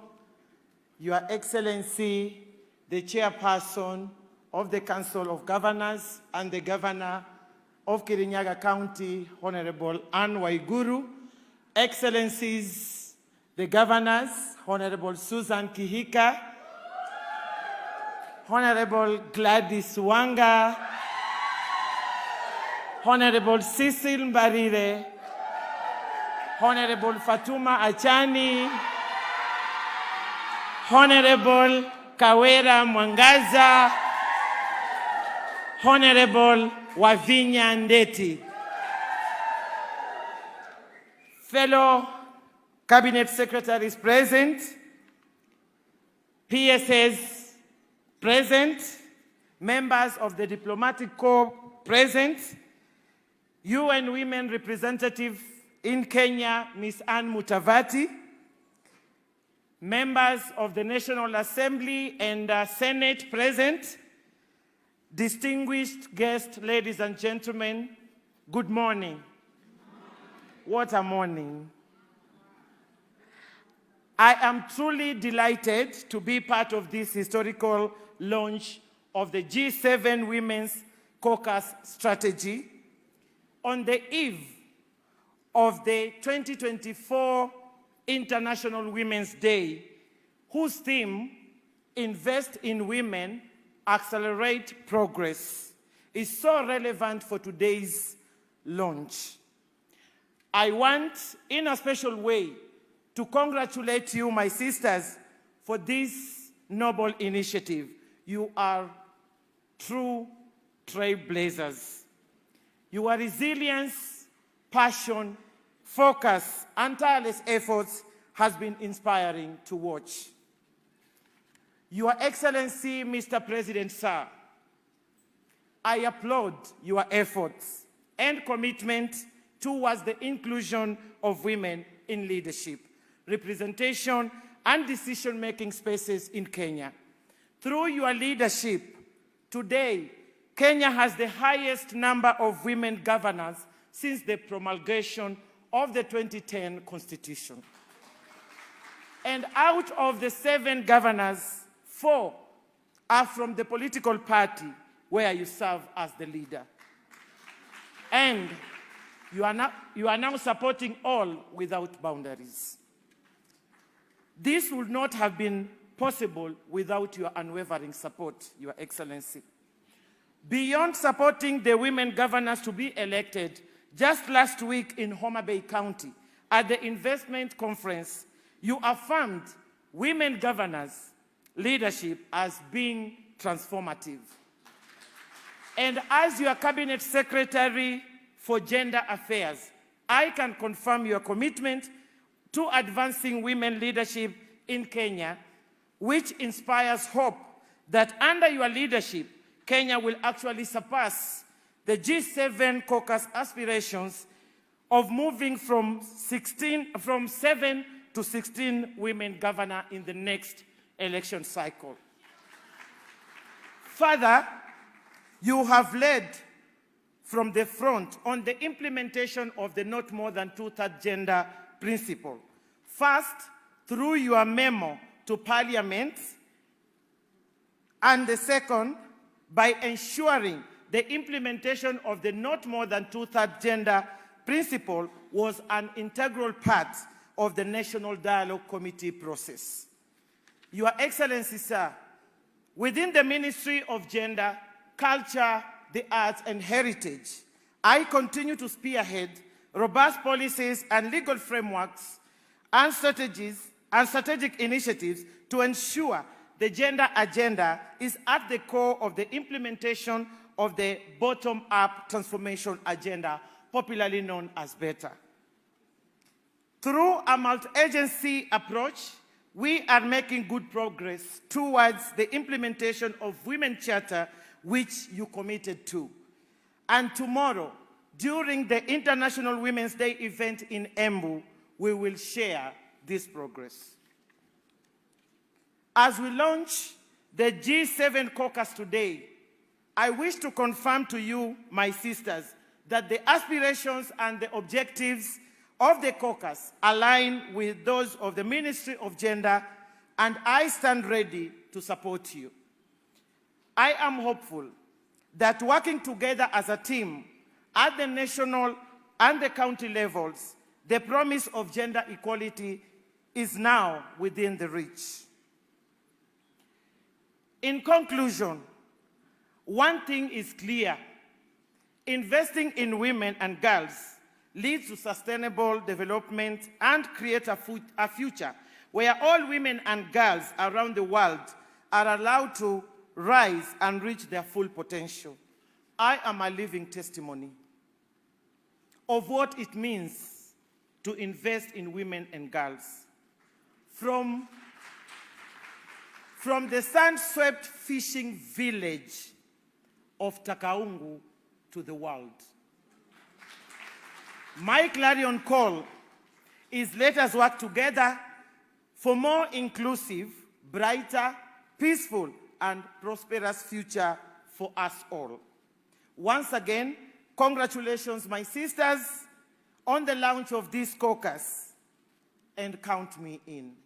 Your Excellency, the Chairperson of the Council of Governors and the Governor of Kirinyaga County, Honorable Anne Waiguru, Excellencies, the Governors, Honorable Susan Kihika, Honorable Gladys Wanga, Honorable Cecil Mbarire, Honorable Fatuma Achani, Honorable Kawera Mwangaza, Honorable Wavinya Ndeti. Fellow Cabinet Secretaries present, PSS present, members of the Diplomatic Corps present, UN Women Representative in Kenya, Ms. Anne Mutavati, members of the National Assembly and Senate present, distinguished guests, ladies and gentlemen, good morning. What a morning. I am truly delighted to be part of this historical launch of the G7 Women's Caucus Strategy on the eve of the 2024 International Women's Day, whose theme, Invest in Women, Accelerate Progress, is so relevant for today's launch. I want, in a special way, to congratulate you, my sisters, for this noble initiative. You are true trailblazers. Your resilience, passion, focus, and tireless efforts has been inspiring to watch. Your Excellency, Mr. President, sir, I applaud your efforts and commitment towards the inclusion of women in leadership, representation, and decision-making spaces in Kenya. Through your leadership, today, Kenya has the highest number of women governors since the promulgation of the 2010 Constitution. And out of the 7 governors, 4 are from the political party where you serve as the leader. And you are now supporting all without boundaries. This would not have been possible without your unwavering support, Your Excellency. Beyond supporting the women governors to be elected, just last week in Homa Bay County, at the investment conference, you affirmed women governors' leadership as being transformative. And as your Cabinet Secretary for Gender Affairs, I can confirm your commitment to advancing women leadership in Kenya, which inspires hope that under your leadership, Kenya will actually surpass the G7 caucus aspirations of moving from 7 to 16 women governor in the next election cycle. Further, you have led from the front on the implementation of the not more than 2/3 gender principle. First, through your memo to Parliament, and the second, by ensuring the implementation of the not more than 2/3 gender principle was an integral part of the National Dialogue Committee process. Your Excellency, sir, within the Ministry of Gender, Culture, the Arts, and Heritage, I continue to spearhead robust policies and legal frameworks and strategic initiatives to ensure the gender agenda is at the core of the implementation of the bottom-up transformation agenda, popularly known as BETTER. Through a multi-agency approach, we are making good progress towards the implementation of Women's Charter, which you committed to. And tomorrow, during the International Women's Day event in Embu, we will share this progress. As we launch the G7 caucus today, I wish to confirm to you, my sisters, that the aspirations and the objectives of the caucus align with those of the Ministry of Gender, and I stand ready to support you. I am hopeful that working together as a team at the national and the county levels, the promise of gender equality is now within the reach. In conclusion, one thing is clear: investing in women and girls leads to sustainable development and create a future where all women and girls around the world are allowed to rise and reach their full potential. I am a living testimony of what it means to invest in women and girls. From the sun-swept fishing village of Takaungu to the world. My clarion call is, let us work together for more inclusive, brighter, peaceful, and prosperous future for us all. Once again, congratulations, my sisters, on the launch of this caucus, and count me in.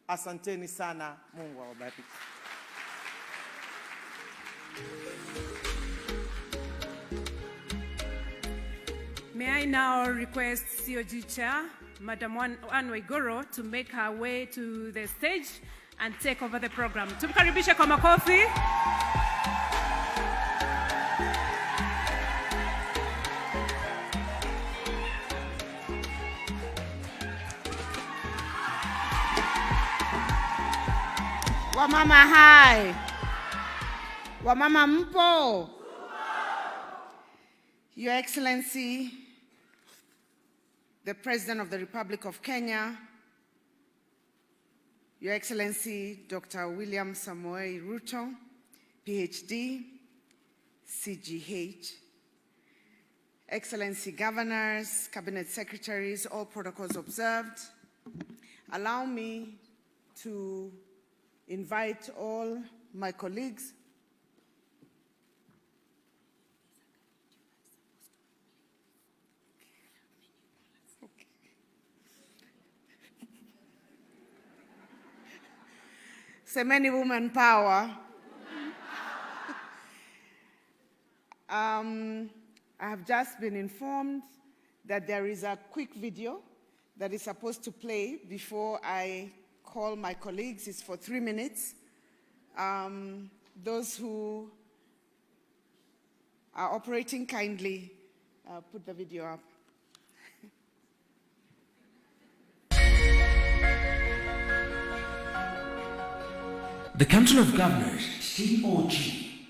Asanteni sana, Mungu awabariki. May I now request COG Chair, Madam Anne WAIGURU to make her way to the stage and take over the program. Tumkaribishe kwa makofi. Wamama hai. Wamama mpo. Your Excellency, the President of the Republic of Kenya, Your Excellency, Dr. William Samoei Ruto, PhD, CGH, Excellency Governors, Cabinet Secretaries, all protocols observed. Allow me to invite all my colleagues Semeni woman power. I have just been informed that there is a quick video that is supposed to play before I call my colleagues. It's for 3 minutes. Those who are operating, kindly put the video up. The Council of Governors, COG,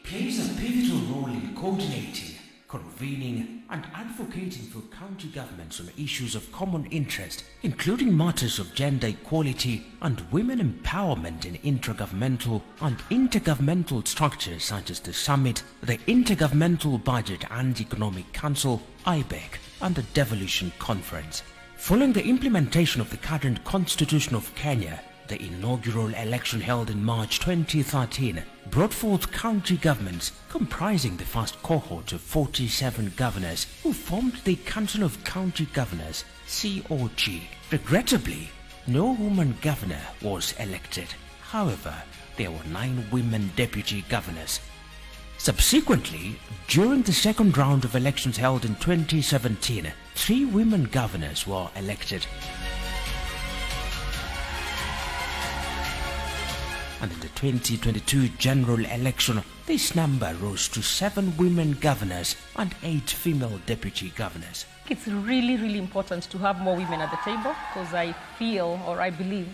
plays a pivotal role in coordinating, convening and advocating for county governments on issues of common interest, including matters of gender equality and women empowerment in intragovernmental and intergovernmental structures such as the Summit, the Intergovernmental Budget and Economic Council, IBEC, and the Devolution Conference. Following the implementation of the current Constitution of Kenya, the inaugural election held in March 2013 brought forth county governments comprising the first cohort of 47 governors who formed the Council of County Governors, COG. Regrettably, no woman governor was elected. However, there were 9 women deputy governors. Subsequently, during the second round of elections held in 2017, 3 women governors were elected. And in the 2022 general election, this number rose to 7 women governors and 8 female deputy governors. It's really, really important to have more women at the table because I feel or I believe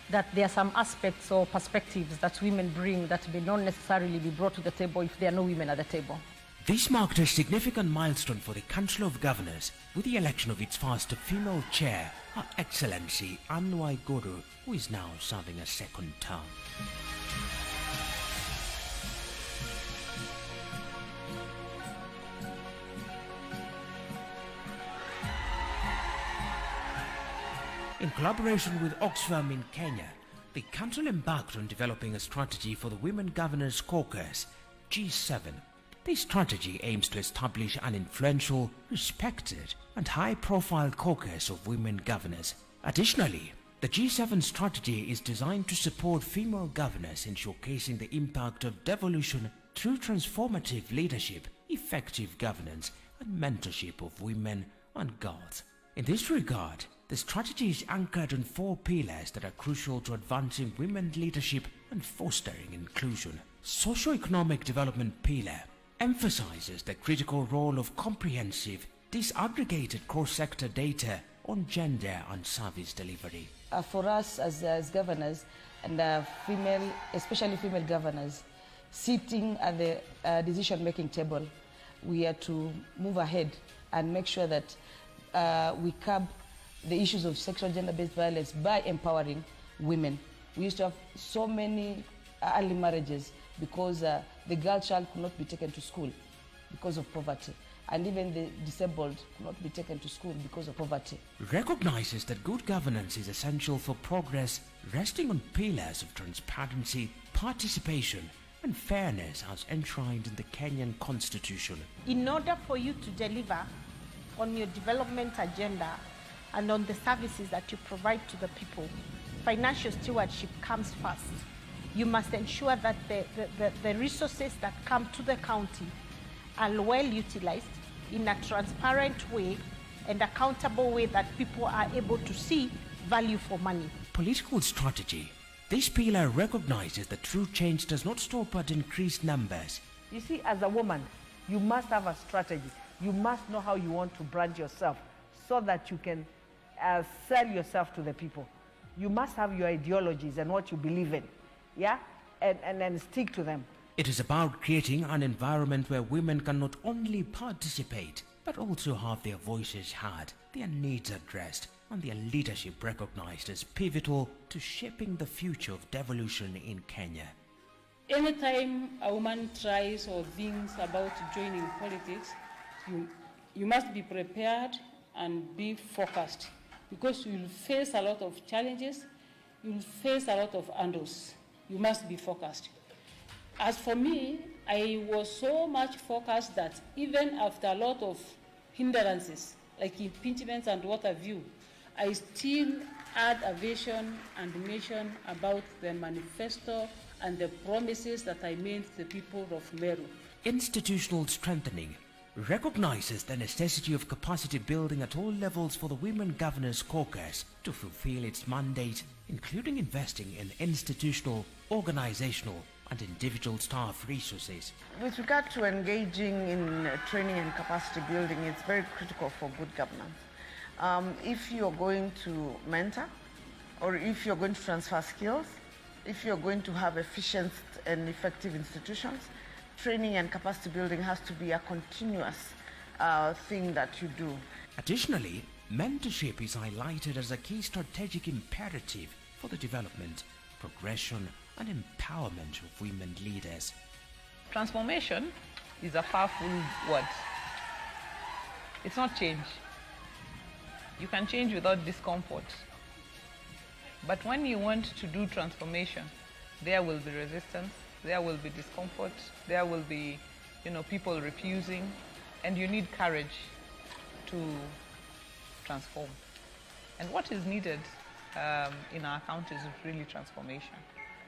that there are some aspects or perspectives that women bring that may not necessarily be brought to the table if there are no women at the table. This marked a significant milestone for the Council of Governors with the election of its first female chair, Her Excellency Anne WAIGURU, who is now serving a second term. In collaboration with Oxfam in Kenya, the Council embarked on developing a strategy for the Women Governors Caucus, G7. This strategy aims to establish an influential, respected, and high-profile caucus of women governors. Additionally, the G7 strategy is designed to support female governors in showcasing the impact of devolution through transformative leadership, effective governance, and mentorship of women and girls. In this regard, the strategy is anchored on 4 pillars that are crucial to advancing women leadership and fostering inclusion. Socio-economic development pillar emphasizes the critical role of comprehensive, disaggregated cross-sector data on gender and service delivery. For us as governors and especially female governors, sitting at the decision-making table, we are to move ahead and make sure that we curb the issues of sexual gender-based violence by empowering women. We used to have so many early marriages because the girl child could not be taken to school because of poverty, and even the disabled could not be taken to school because of poverty. Recognizes that good governance is essential for progress, resting on pillars of transparency, participation, and fairness as enshrined in the Kenyan Constitution. In order for you to deliver on your development agenda and on the services that you provide to the people, financial stewardship comes first. You must ensure that the resources that come to the county are well utilized in a transparent way and accountable way that people are able to see value for money. Political strategy. This pillar recognizes that true change does not stop at increased numbers. You see, as a woman, you must have a strategy. You must know how you want to brand yourself so that you can sell yourself to the people. You must have your ideologies and what you believe in, yeah? And then stick to them. It is about creating an environment where women can not only participate, but also have their voices heard, their needs addressed, and their leadership recognized as pivotal to shaping the future of devolution in Kenya. Anytime a woman tries or thinks about joining politics, you must be prepared and be focused, because you will face a lot of challenges, you will face a lot of hurdles. You must be focused. As for me, I was so much focused that even after a lot of hindrances, like impeachments and what have you, I still had a vision and mission about the manifesto and the promises that I made to the people of Meru. Institutional strengthening recognizes the necessity of capacity building at all levels for the Women Governors Caucus to fulfill its mandate, including investing in institutional, organizational, and individual staff resources. With regard to engaging in training and capacity building, it's very critical for good governance. If you're going to mentor, or if you're going to transfer skills, if you're going to have efficient and effective institutions, training and capacity building has to be a continuous thing that you do. Additionally, mentorship is highlighted as a key strategic imperative for the development, progression, and empowerment of women leaders. Transformation is a powerful word. It's not change. You can change without discomfort. But when you want to do transformation, there will be resistance, there will be discomfort, there will be, people refusing, and you need courage to transform. And what is needed in our country is really transformation,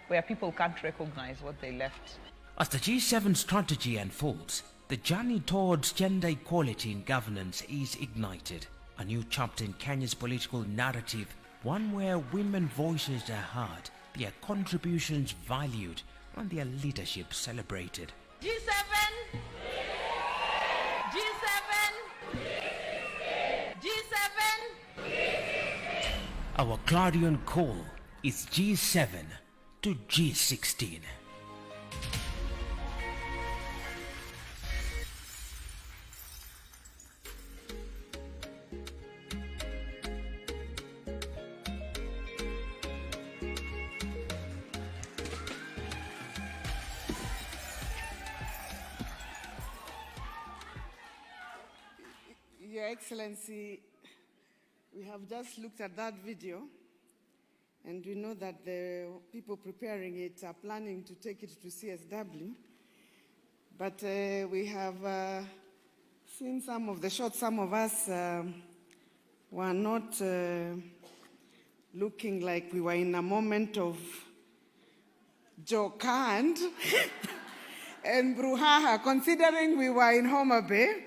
where people can't recognize what they left. As the G7 strategy unfolds, the journey towards gender equality in governance is ignited. A new chapter in Kenya's political narrative, one where women's voices are heard, their contributions valued, and their leadership celebrated. G7! G7! G7! Our clarion call is G7 to G16. Your Excellency, we have just looked at that video, and we know that the people preparing it are planning to take it to CSW. But we have seen some of the shots. Some of us were not looking like we were in a moment of jokand and brouhaha, considering we were in Homa Bay.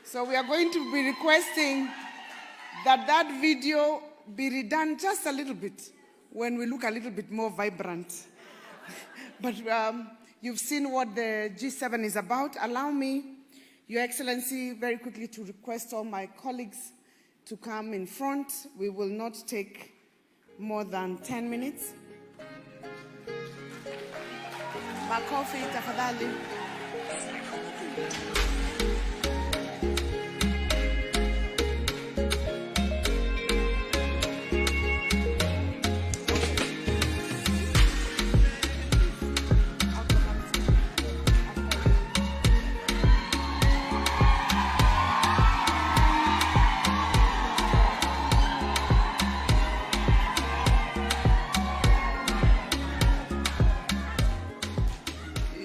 So we are going to be requesting that that video be redone just a little bit when we look a little bit more vibrant. But you've seen what the G7 is about. Allow me, Your Excellency, very quickly to request all my colleagues to come in front. We will not take more than 10 minutes. Makofi, tafadhali.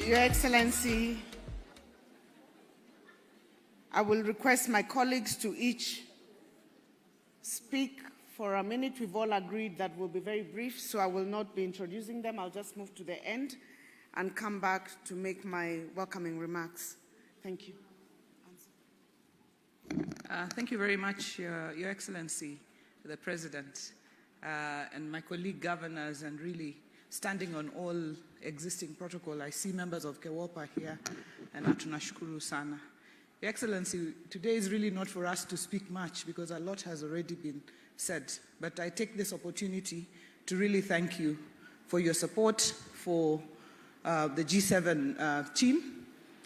Your Excellency, I will request my colleagues to each speak for a minute. We've all agreed that we'll be very brief, so I will not be introducing them. I'll just move to the end and come back to make my welcoming remarks. Thank you. Thank you very much, Your Excellency, the President, and my colleague governors, and really standing on all existing protocol. I see members of KEWOPA here, and tunashukuru sana. Your Excellency, today is really not for us to speak much because a lot has already been said, but I take this opportunity to really thank you for your support for the G7 team.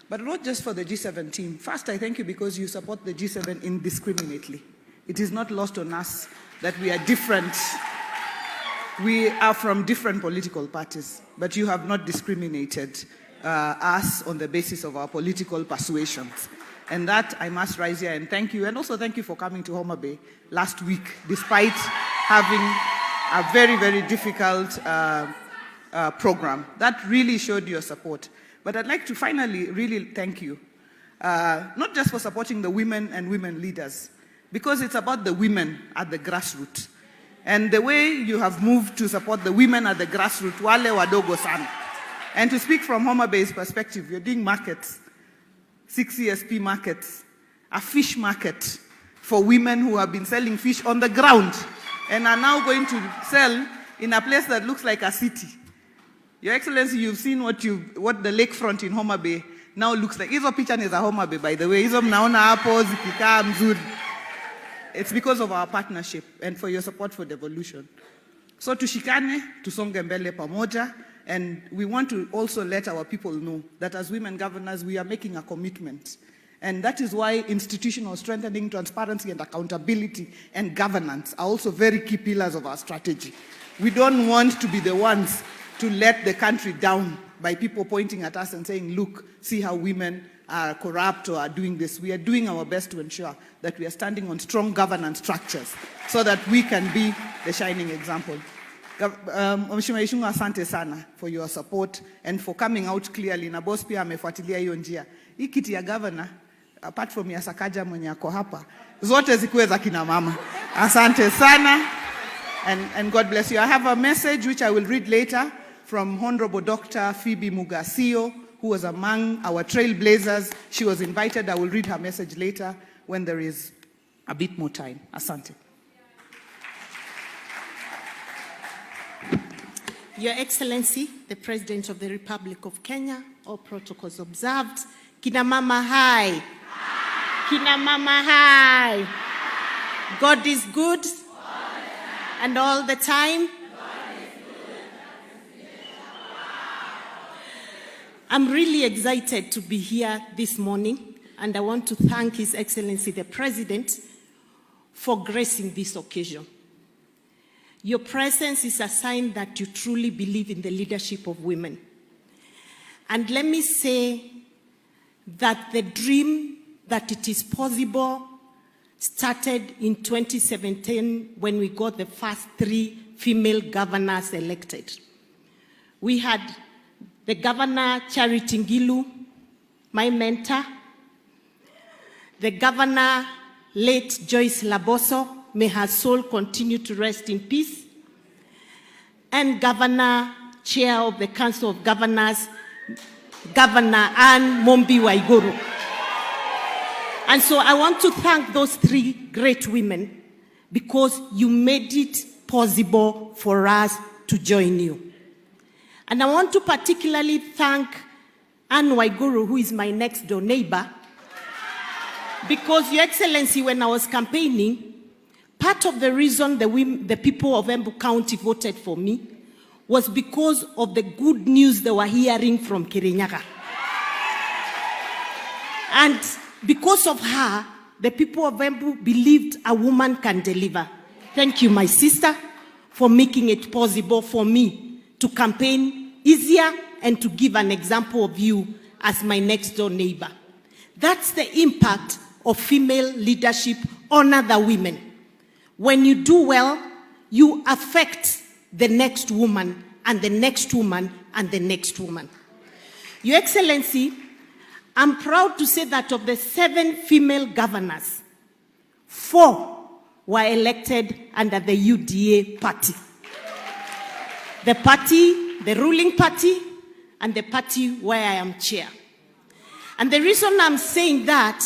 But not just for the G7 team. First, I thank you because you support the G7 indiscriminately. It is not lost on us that we are different. We are from different political parties, but you have not discriminated us on the basis of our political persuasions. And that, I must rise here and thank you. And also thank you for coming to Homa Bay last week, despite having a very, very difficult program. That really showed your support. But I'd like to finally really thank you, not just for supporting the women and women leaders, because it's about the women at the grassroots. And the way you have moved to support the women at the grassroots, wale wadogo sana. And to speak from Homa Bay's perspective, you're doing markets, 6 CSP markets, a fish market for women who have been selling fish on the ground and are now going to sell in a place that looks like a city. Your Excellency, you've seen what the lakefront in Homa Bay now looks like. Hizo picha ni za Homa Bay, by the way. Hizo mnaona hapo zikikaa mzuri. It's because of our partnership and for your support for devolution. So tushikane, tusonge mbele pamoja, and we want to also let our people know that as women governors, we are making a commitment. And that is why institutional strengthening, transparency and accountability and governance are also very key pillars of our strategy. We don't want to be the ones to let the country down by people pointing at us and saying, look, see how women are corrupt or are doing this. We are doing our best to ensure that we are standing on strong governance structures so that we can be the shining example. Mheshimiwa Ishungu, asante sana for your support and for coming out clearly. Na boss pia amefuatilia hiyo njia. Hii kiti ya governor, apart from ya Sakaja mwenye ako hapa, zote zikuwe za kina mama. Asante sana. And God bless you. I have a message which I will read later from Honorable Dr. Phoebe Mugasio, who was among our trailblazers. She was invited. I will read her message later when there is a bit more time. Asante. Your Excellency, the President of the Republic of Kenya, all protocols observed. Kina mama hai. Kina mama hai. God is good. And all the time. I'm really excited to be here this morning, and I want to thank His Excellency the President for gracing this occasion. Your presence is a sign that you truly believe in the leadership of women. And let me say that the dream that it is possible started in 2017 when we got the first 3 female governors elected. We had the Governor Charity Ngilu, my mentor, the Governor late Joyce Laboso, may her soul continue to rest in peace, and Governor, Chair of the Council of Governors, Governor Anne Mombi Waiguru. And so I want to thank those 3 great women because you made it possible for us to join you. And I want to particularly thank Anne Waiguru, who is my next door neighbor, because, Your Excellency, when I was campaigning, part of the reason the people of Embu County voted for me was because of the good news they were hearing from Kirinyaga. And because of her, the people of Embu believed a woman can deliver. Thank you, my sister, for making it possible for me to campaign easier and to give an example of you as my next door neighbor. That's the impact of female leadership on other women. When you do well, you affect the next woman and the next woman and the next woman. Your Excellency, I'm proud to say that of the 7 female governors, 4 were elected under the UDA party. The party, the ruling party, and the party where I am chair. And the reason I'm saying that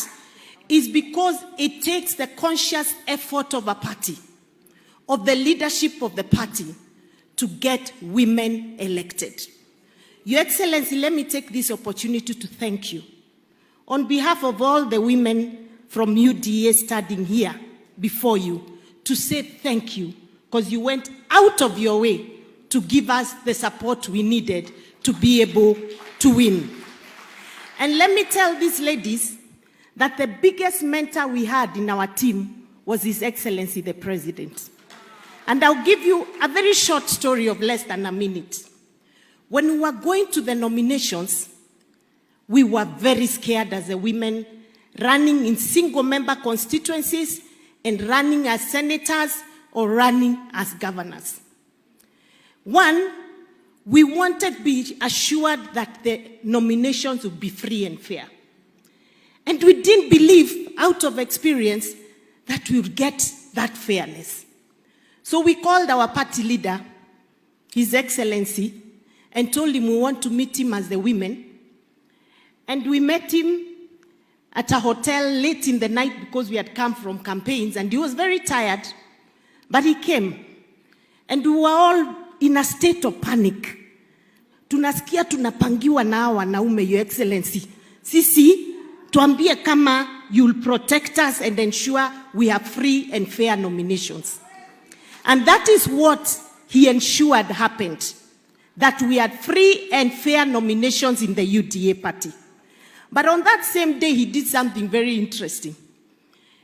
is because it takes the conscious effort of a party, of the leadership of the party, to get women elected. Your Excellency, let me take this opportunity to thank you. On behalf of all the women from UDA standing here before you, to say thank you, because you went out of your way to give us the support we needed to be able to win. And let me tell these ladies that the biggest mentor we had in our team was His Excellency the President. And I'll give you a very short story of less than a minute. When we were going to the nominations, we were very scared as a women, running in single-member constituencies and running as senators or running as governors. One, we wanted to be assured that the nominations would be free and fair. And we didn't believe, out of experience, that we would get that fairness. So we called our party leader, His Excellency, and told him we want to meet him as the women. And we met him at a hotel late in the night because we had come from campaigns, and he was very tired, but he came. And we were all in a state of panic. Tunasikia tunapangiwa na hawa wanaume, Your Excellency. Sisi, tuambie kama you'll protect us and ensure we have free and fair nominations. And that is what he ensured happened, that we had free and fair nominations in the UDA party. But on that same day, he did something very interesting.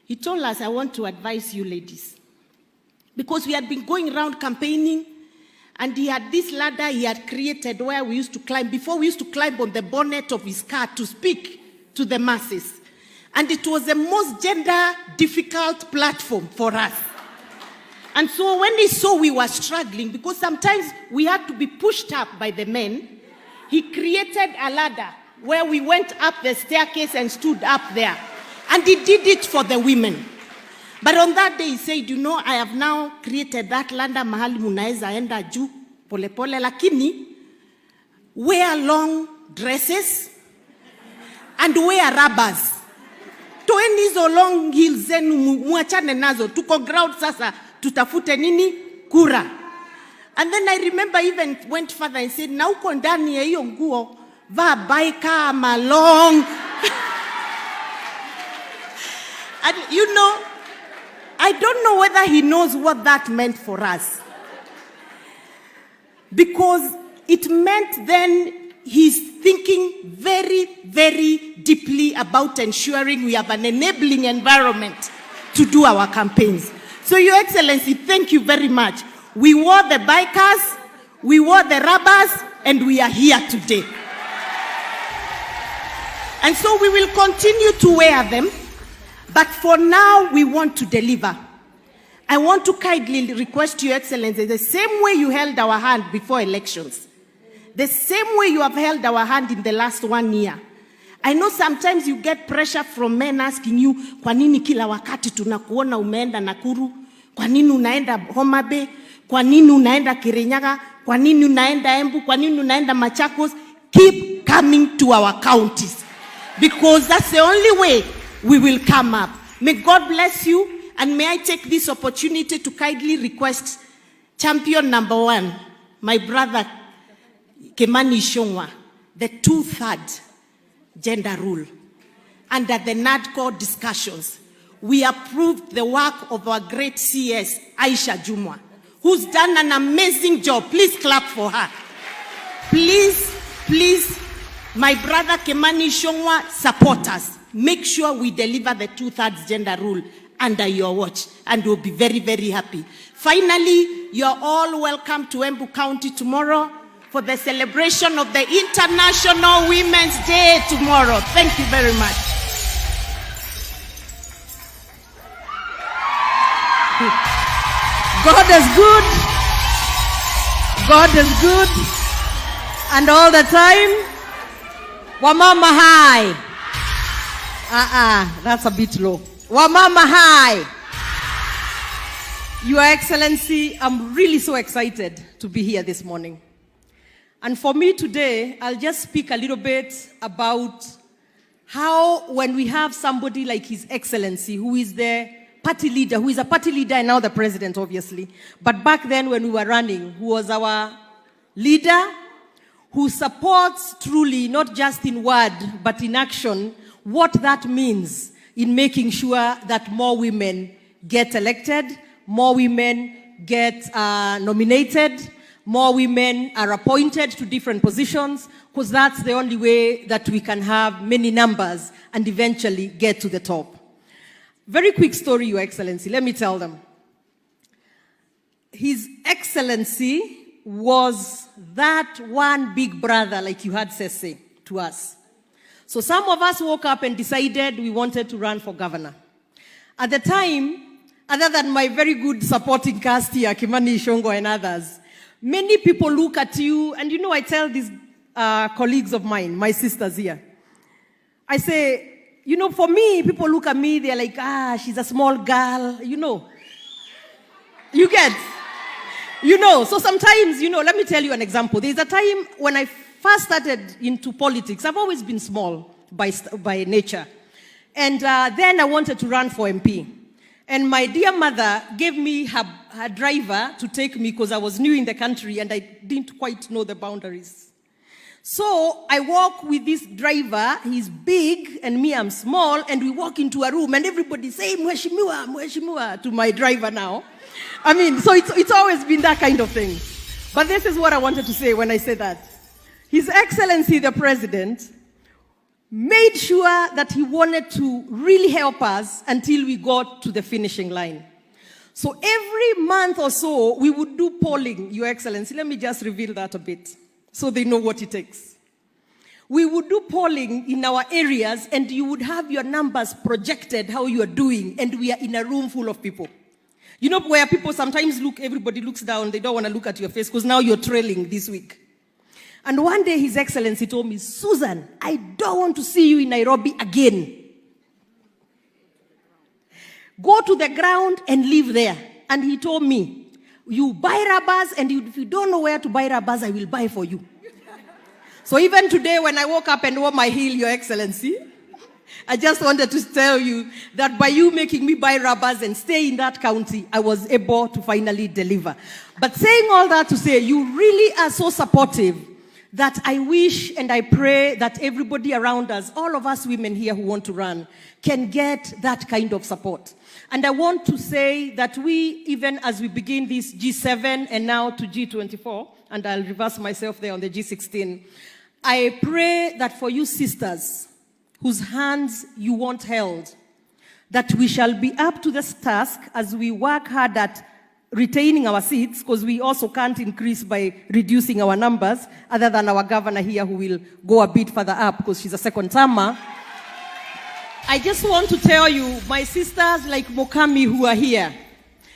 He told us, I want to advise you ladies, because we had been going around campaigning, and he had this ladder he had created where we used to climb. Before, we used to climb on the bonnet of his car to speak to the masses. And it was the most gender difficult platform for us. And so when he saw we were struggling, because sometimes we had to be pushed up by the men, he created a ladder where we went up the staircase and stood up there. And he did it for the women. But on that day he said, you know, I have now created that ladder mahali munaeza enda juu pole pole, lakini wear long dresses and wear rubbers. Toeni hizo long heels zenu muachane nazo, tuko ground sasa, tutafute nini? Kura. And then I remember even went further and said, na uko ndani ya hiyo nguo, vaa baika ama long. And you know, I don't know whether he knows what that meant for us. Because it meant then he's thinking very, very deeply about ensuring we have an enabling environment to do our campaigns. So, Your Excellency, thank you very much. We wore the bikers, we wore the rubbers, and we are here today. And so we will continue to wear them, but for now we want to deliver. I want to kindly request Your Excellency, the same way you held our hand before elections, the same way you have held our hand in the last 1 year. I know sometimes you get pressure from men asking you, kwa nini kila wakati tunakuona umeenda Nakuru? Kwa nini unaenda Homa Bay? Kwa nini unaenda Kirinyaga? Kwa nini unaenda Embu? Kwa nini unaenda Machakos? Keep coming to our counties, because that's the only way we will come up. May God bless you, and may I take this opportunity to kindly request champion number 1, my brother Kimani Ichung'wah, the 2/3 gender rule. Under the NADCO discussions, we approved the work of our great CS, Aisha Jumwa, who's done an amazing job. Please clap for her. Please, please, my brother Kimani Ichung'wah, support us. Make sure we deliver the 2/3 gender rule under your watch, and we'll be very, very happy. Finally, you're all welcome to Embu County tomorrow for the celebration of the International Women's Day tomorrow. Thank you very much. God is good. God is good. And all the time. Wamama high. That's a bit low. Wamama high. Your Excellency, I'm really so excited to be here this morning. And for me today, I'll just speak a little bit about how when we have somebody like His Excellency, who is the party leader, who is a party leader and now the president, obviously, but back then when we were running, who was our leader, who supports truly, not just in word, but in action, what that means in making sure that more women get elected, more women get nominated, more women are appointed to different positions, because that's the only way that we can have many numbers and eventually get to the top. Very quick story, Your Excellency. Let me tell them. His Excellency was that one big brother, like you had say to us. So some of us woke up and decided we wanted to run for governor. At the time, other than my very good supporting cast here, Kimani Ishongo and others, many people look at you, and I tell these colleagues of mine, my sisters here, I say, for me, people look at me, they're like, she's a small girl, You get? So sometimes, let me tell you an example. There's a time when I first started into politics. I've always been small by nature. And then I wanted to run for MP. And my dear mother gave me her driver to take me because I was new in the country and I didn't quite know the boundaries. So I walk with this driver, he's big and me, I'm small, and we walk into a room and everybody say, Mheshimiwa, Mheshimiwa, to my driver now. So it's always been that kind of thing. But this is what I wanted to say when I say that. His Excellency the President made sure that he wanted to really help us until we got to the finishing line. So every month or so, we would do polling, Your Excellency. Let me just reveal that a bit, so they know what it takes. We would do polling in our areas, and you would have your numbers projected, how you are doing, and we are in a room full of people. Where people sometimes everybody looks down, they don't want to look at your face, because now you're trailing this week. And one day, His Excellency told me, Susan, I don't want to see you in Nairobi again. Go to the ground and live there. And he told me, you buy rubbers, and if you don't know where to buy rubbers, I will buy for you. So even today, when I woke up and wore my heel, Your Excellency, I just wanted to tell you that by you making me buy rubbers and stay in that county, I was able to finally deliver. But saying all that to say, you really are so supportive that I wish and I pray that everybody around us, all of us women here who want to run, can get that kind of support. And I want to say that we, even as we begin this G7 and now to G24, and I'll reverse myself there on the G16, I pray that for you sisters, whose hands you want held, that we shall be up to this task as we work hard at retaining our seats, because we also can't increase by reducing our numbers, other than our governor here who will go a bit further up because she's a second termer. I just want to tell you, my sisters like Mokami who are here,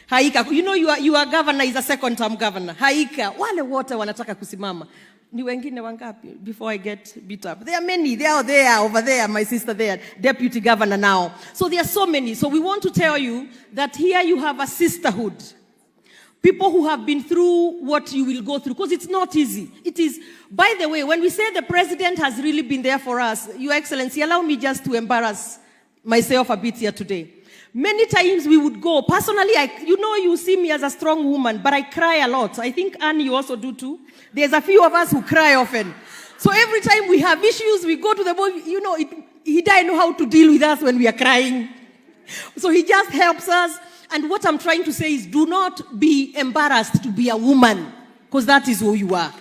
Haika, your governor is a second term governor. Haika, wale wote wanataka kusimama. Ni wengine wangapi before I get beat up? There are many. They are there, over there, my sister there, deputy governor now. So there are so many. So we want to tell you that here you have a sisterhood. People who have been through what you will go through, because it's not easy. It is, by the way, when we say the president has really been there for us, Your Excellency, allow me just to embarrass myself a bit here today. Many times we would go, personally, you see me as a strong woman, but I cry a lot. I think, Anne, you also do too. There's a few of us who cry often. So every time we have issues, we go to the boy, he doesn't know how to deal with us when we are crying. So he just helps us. And what I'm trying to say is, do not be embarrassed to be a woman, because that is who you are.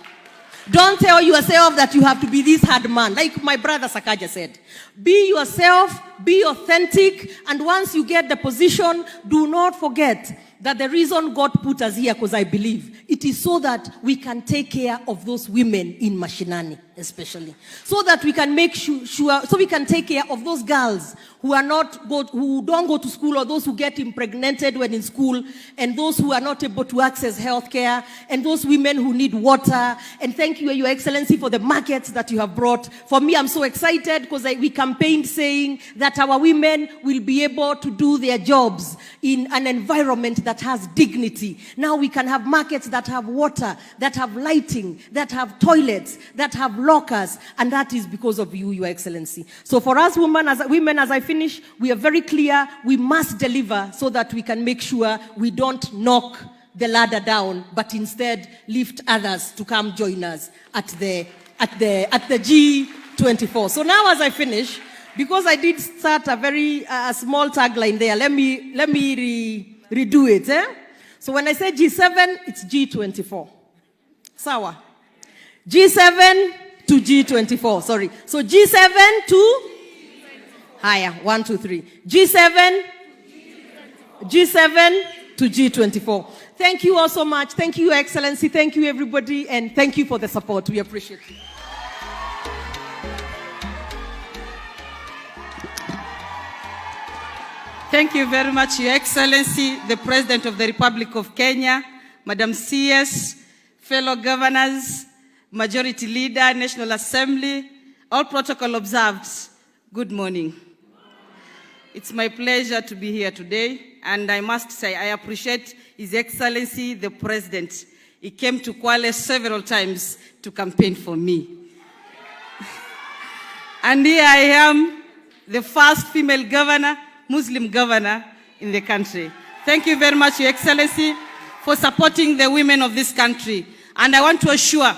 Don't tell yourself that you have to be this hard man. Like my brother Sakaja said, be yourself, be authentic, and once you get the position, do not forget that the reason God put us here, because I believe, it is so that we can take care of those women in Mashinani, especially. So that we can make sure, so we can take care of those girls who don't go to school, or those who get impregnated when in school, and those who are not able to access health care, and those women who need water. And thank you, Your Excellency, for the markets that you have brought. For me, I'm so excited because we campaigned saying that our women will be able to do their jobs in an environment that has dignity. Now we can have markets that have water, that have lighting, that have toilets, that have lockers, and that is because of you, Your Excellency. So for us women, as I finish, we are very clear, we must deliver so that we can make sure we don't knock the ladder down, but instead lift others to come join us at the G24. So now as I finish, because I did start a very small tagline there, let me redo it. So when I say G7, it's G24. Sawa. G7 to G24, sorry. So G7 to? Higher, 1, 2, 3. G7 to G24. Thank you all so much. Thank you, Your Excellency. Thank you, everybody. And thank you for the support. We appreciate it. Thank you very much, Your Excellency, the President of the Republic of Kenya, Madam CS, fellow governors, Majority Leader, National Assembly, all protocol observed. Good morning. It's my pleasure to be here today, and I must say I appreciate His Excellency, the President. He came to Kwale several times to campaign for me. And here I am, the first female governor, Muslim governor in the country. Thank you very much, Your Excellency, for supporting the women of this country. And I want to assure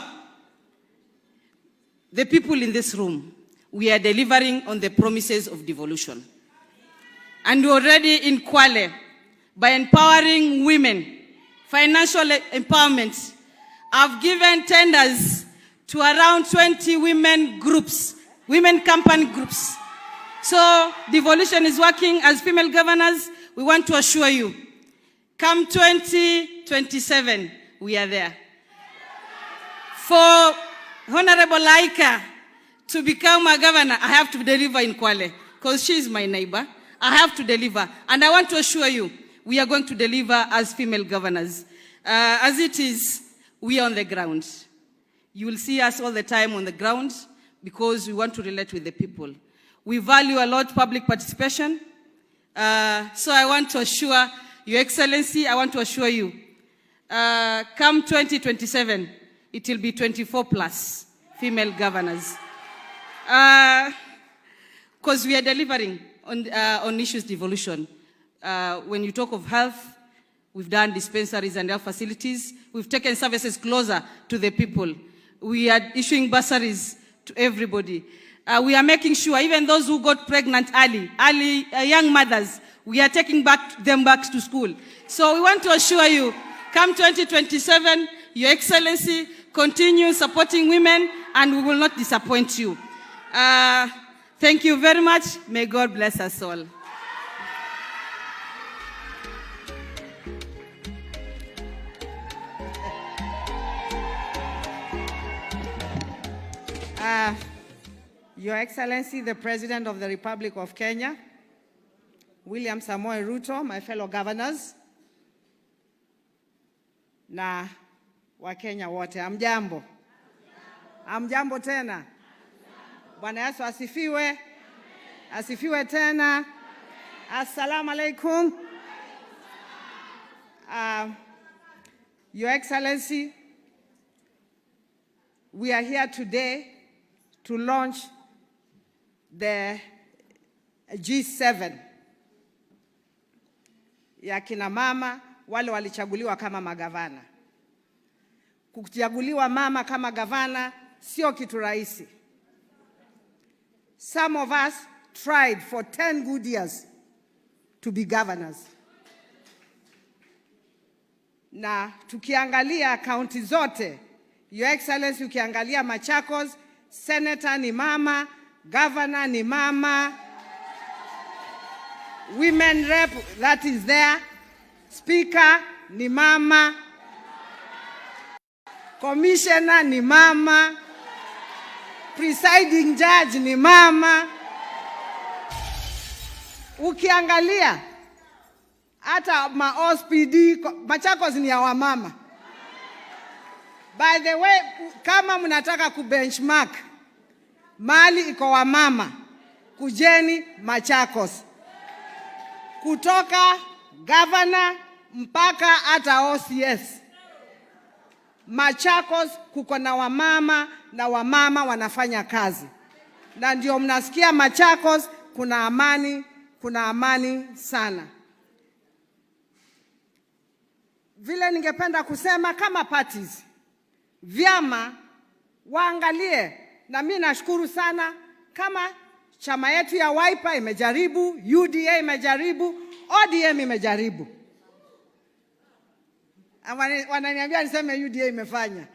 the people in this room, we are delivering on the promises of devolution. And we're already in Kwale, by empowering women, financial empowerment. I've given tenders to around 20 women groups, women company groups. So devolution is working. As female governors, we want to assure you, come 2027, we are there. For Honorable Laika to become a governor, I have to deliver in Kwale, because she is my neighbor. I have to deliver. And I want to assure you, we are going to deliver as female governors. As it is, we are on the ground. You will see us all the time on the ground because we want to relate with the people. We value a lot public participation. So I want to assure Your Excellency, I want to assure you, come 2027, it will be 24 plus female governors. Because we are delivering on issues devolution. When you talk of health, we've done dispensaries and health facilities. We've taken services closer to the people. We are issuing bursaries to everybody. We are making sure even those who got pregnant early young mothers, we are taking them back to school. So we want to assure you, come 2027, Your Excellency, continue supporting women and we will not disappoint you. Thank you very much. May God bless us all. Your Excellency, the President of the Republic of Kenya, William Samoei Ruto, my fellow governors, na Wakenya wote, amjambo. Amjambo tena. Bwana Yesu asifiwe. Asifiwe tena. Assalamu alaikum. Your Excellency, we are here today to launch the G7 ya kina mama wale walichaguliwa kama magavana. Kuchaguliwa mama kama gavana sio kitu rahisi. Some of us tried for 10 good years to be governors. Na tukiangalia kaunti zote, Your Excellency, ukiangalia Machakos, Senator ni mama, Governor ni mama, Women Rep that is there, Speaker ni mama, Commissioner ni mama, Presiding Judge ni mama. Ukiangalia hata ma-OSPD, Machakos ni ya wamama. By the way, kama mnataka kubenchmark mali iko wamama, kujeni Machakos. Kutoka governor mpaka hata OCS. Machakos kuko na wamama na wamama wanafanya kazi. Na ndio mnasikia Machakos kuna amani sana. Vile ningependa kusema kama parties, vyama waangalie, na mimi nashukuru sana kama chama yetu ya Wiper imejaribu, UDA imejaribu, ODM imejaribu. Wananiambia niseme UDA imefanya.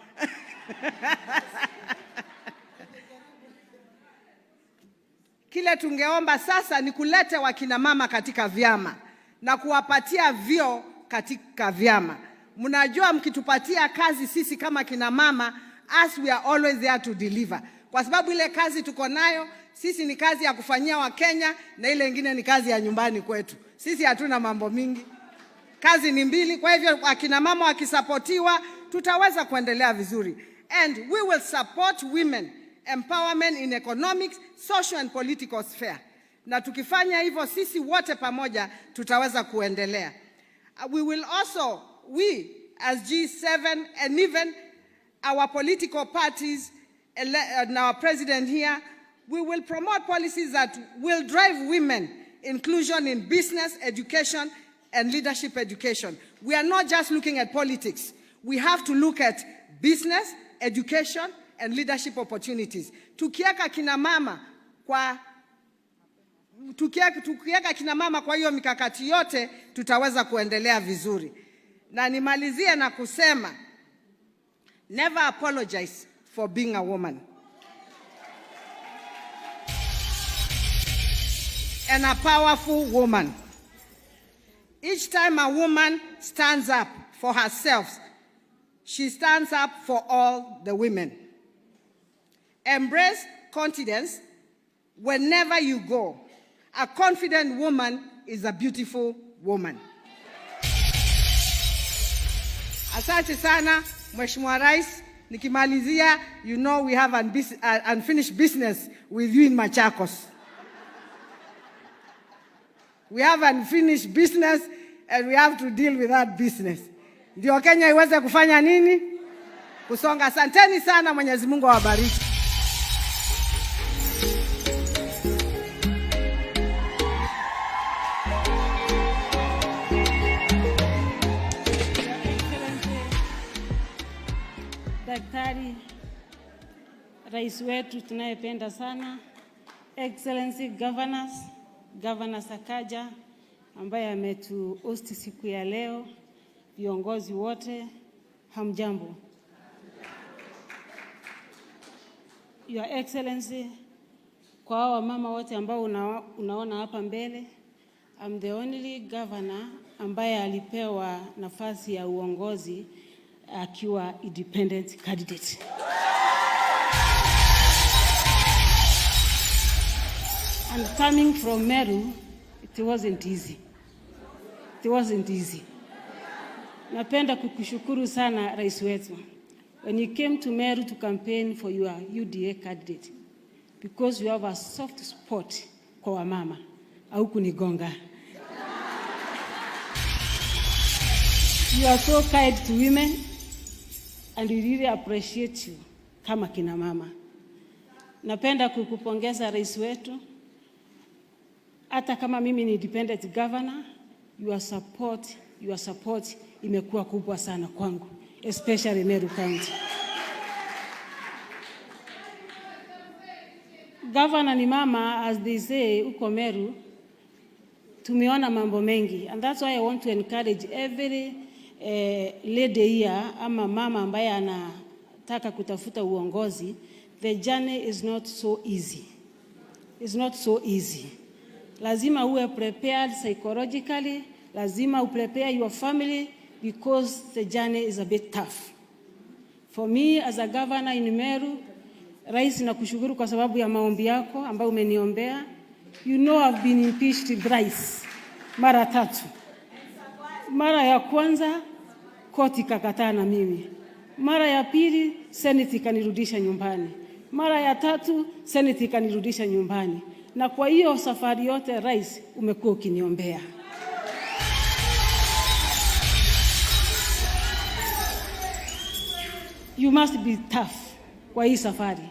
Kile tungeomba sasa ni kulete wakina mama katika vyama na kuwapatia vyo katika vyama. Mnajua mkitupatia kazi sisi kama kina mama, as we are always there to deliver. Kwa sababu ile kazi tuko nayo, sisi ni kazi ya kufanyia wa Kenya na ile ingine ni kazi ya nyumbani kwetu. Sisi hatuna mambo mingi. Kazi ni mbili, kwa hivyo akina mama wakisapotiwa tutaweza kuendelea vizuri. And we will support women empowerment in economic, social and political sphere. Na tukifanya hivyo sisi wote pamoja tutaweza kuendelea. We will also, we as G7 and even our political parties and our president here, we will promote policies that will drive women inclusion in business, education, and leadership education. We are not just looking at politics. We have to look at business, education, and leadership opportunities. Tukiweka kina mama kwa hiyo mikakati yote, tutaweza kuendelea vizuri. Na nimalizie na kusema, never apologize for being a woman. And a powerful woman. Each time a woman stands up for herself, she stands up for all the women. Embrace confidence whenever you go. A confident woman is a beautiful woman. Asante sana, Mheshimiwa Rais. Nikimalizia, you know we have unfinished business with you in Machakos. We have unfinished business and we have to deal with that business. Ndio Kenya iweze kufanya nini? Kusonga. Asanteni sana, Mwenyezi Mungu awabariki. Daktari, rais wetu tunayependa sana, Excellency Governor Sakaja ambaye ametuhost siku ya leo, viongozi wote, hamjambo. Your Excellency, kwa hawa mama wote ambao unaona hapa mbele, I'm the only governor ambaye alipewa nafasi ya uongozi akiwa independent candidate. And coming from Meru, it wasn't easy. It wasn't easy. Napenda kukushukuru sana rais wetu. When you came to Meru to campaign for your UDA candidate, because you have a soft spot kwa wamama, au kunigonga. You are so kind to women, and we really appreciate you kama kina mama. Napenda kukupongeza rais wetu. Hata kama mimi ni independent governor, your support imekuwa kubwa sana kwangu, especially Meru County. Governor ni mama, as they say, uko Meru, tumeona mambo mengi. And that's why I want to encourage every lady here, ama mama ambaye anataka kutafuta uongozi, the journey is not so easy. It's not so easy. Lazima uwe prepared psychologically, lazima prepare your family, because the journey is a bit tough. For me as a governor in Meru, rais nakushukuru kwa sababu ya maombi yako ambayo umeniombea. You know I've been impeached thrice, mara 3. Mara ya kwanza koti kakataa na mimi. Mara ya pili Senate ikanirudisha nyumbani. Mara ya 3 Senate ikanirudisha nyumbani. Na kwa hiyo safari yote rais umekuwa ukiniombea. you must be tough kwa hii safari.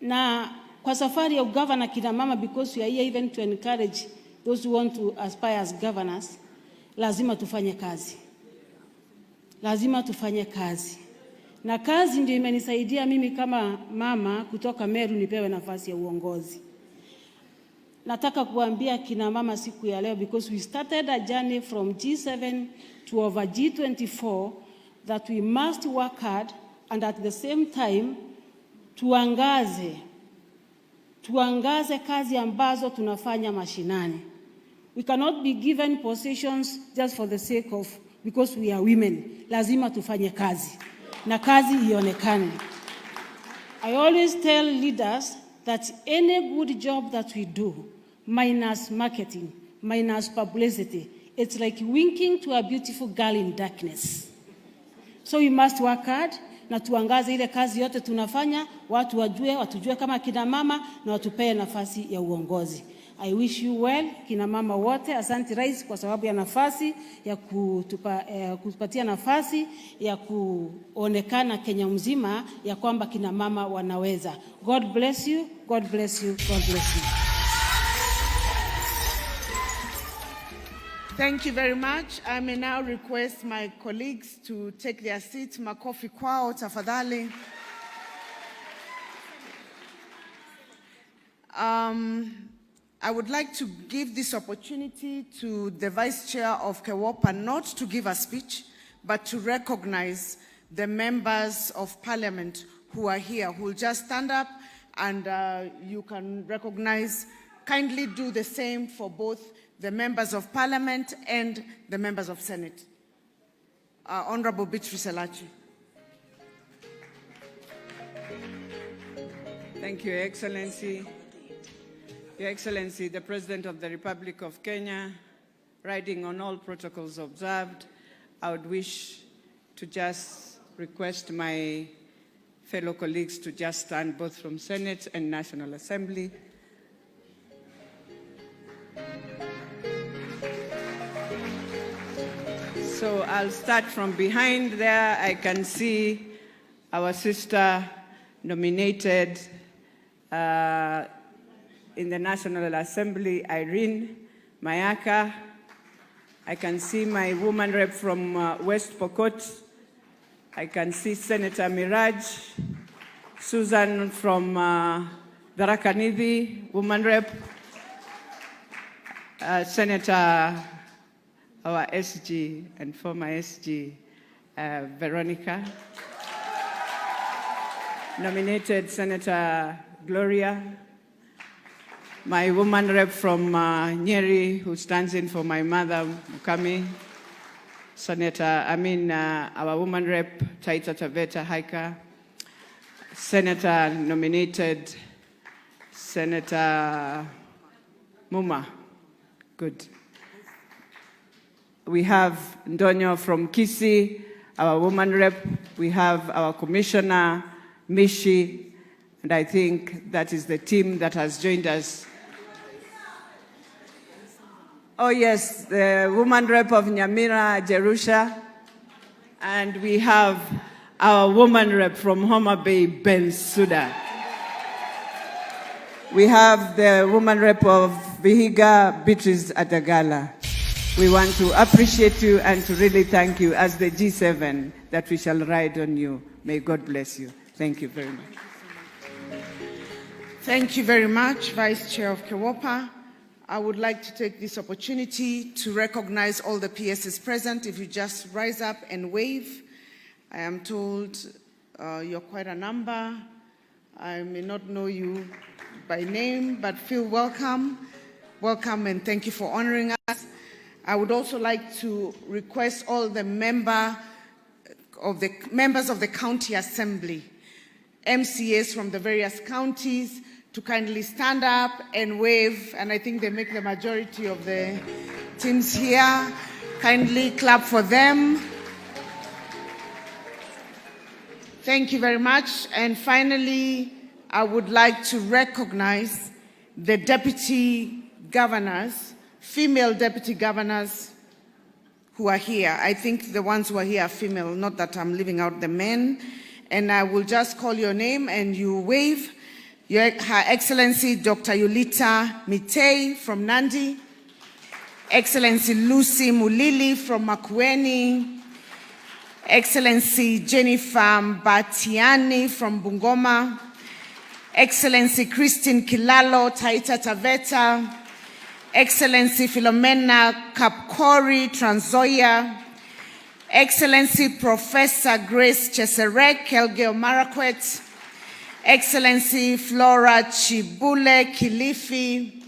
Na kwa safari ya ugavana kina mama, because we are here even to encourage those who want to aspire as governors, lazima tufanye kazi. Lazima tufanye kazi. Na kazi ndio imenisaidia mimi kama mama kutoka Meru nipewe nafasi ya uongozi. Nataka kuambia kina mama siku ya leo, because we started a journey from G7 to over G24, that we must work hard and at the same time tuangaze kazi ambazo tunafanya mashinani. We cannot be given positions just for the sake of, because we are women. Lazima tufanye kazi na kazi ionekane. I always tell leaders that any good job that we do, minus marketing, minus publicity, it's like winking to a beautiful girl in darkness. So we must work hard na tuangaze ile kazi yote tunafanya, watu watujue kama kina mama na watupee nafasi ya uongozi. I wish you well, kina mama wote. Asante Rais kwa sababu ya nafasi ya kutupatia nafasi ya kuonekana Kenya mzima ya kwamba kina mama wanaweza. God bless you, God bless you, God bless you. Thank you very much. I may now request my colleagues to take their seats. Makofi kwao tafadhali. I would like to give this opportunity to the Vice Chair of KEWOPA not to give a speech, but to recognize the members of Parliament who are here, who will just stand up and you can recognize. Kindly do the same for both the members of Parliament and the members of Senate. Honorable Beatrice Elachi. Thank you, Your Excellency. Your Excellency, the President of the Republic of Kenya, riding on all protocols observed, I would wish to just request my fellow colleagues to just stand, both from Senate and National Assembly. So I'll start from behind there. I can see our sister nominated in the National Assembly, Irene Mayaka. I can see my woman rep from West Pokot. I can see Senator Miraj, Susan from Tharaka-Nithi, woman rep, Senator, our SG and former SG, Veronica. Nominated Senator Gloria, my woman rep from Nyeri, who stands in for my mother, Mukami, our woman rep, Taita Taveta Haika, Senator nominated, Senator Muma. Good. We have Ndonyo from Kisii, our woman rep. We have our Commissioner, Mishi, and I think that is the team that has joined us. Oh yes, the woman rep of Nyamira, Jerusha. And we have our woman rep from Homa Bay, Ben Suda. We have the woman rep of Vihiga, Beatrice Adagala. We want to appreciate you and to really thank you as the G7 that we shall ride on you. May God bless you. Thank you very much. Thank you very much, Vice Chair of KEWOPA. I would like to take this opportunity to recognize all the PSs present. If you just rise up and wave. I am told you're quite a number. I may not know you by name, but feel welcome. Welcome and thank you for honoring us. I would also like to request all the members of the County Assembly, MCAs from the various counties, to kindly stand up and wave, and I think they make the majority of the teams here. Kindly clap for them. Thank you very much. And finally, I would like to recognize the deputy governors, female deputy governors who are here. I think the ones who are here are female, not that I'm leaving out the men. And I will just call your name and you wave. Her Excellency Dr. Yulita Mitei from Nandi, Excellency Lucy Mulili from Makueni, Excellency Jennifer Mbatiani from Bungoma, Excellency Christine Kilalo, Taita Taveta, Excellency Philomena Kapkori, Trans Nzoia, Excellency Professor Grace Cheserek, Elgeyo Marakwet, Excellency Flora Chibule Kilifi,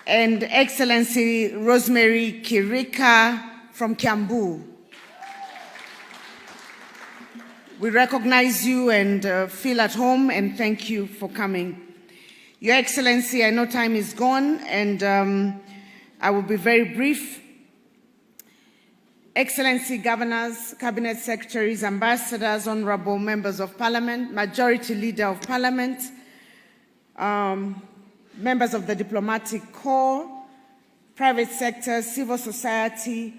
and Excellency Rosemary Kirika from Kiambu. We recognize you and feel at home, and thank you for coming. Your Excellency, I know time is gone, and I will be very brief. Excellency Governors, Cabinet Secretaries, Ambassadors, Honorable Members of Parliament, Majority Leader of Parliament, members of the Diplomatic Corps, private sector, civil society,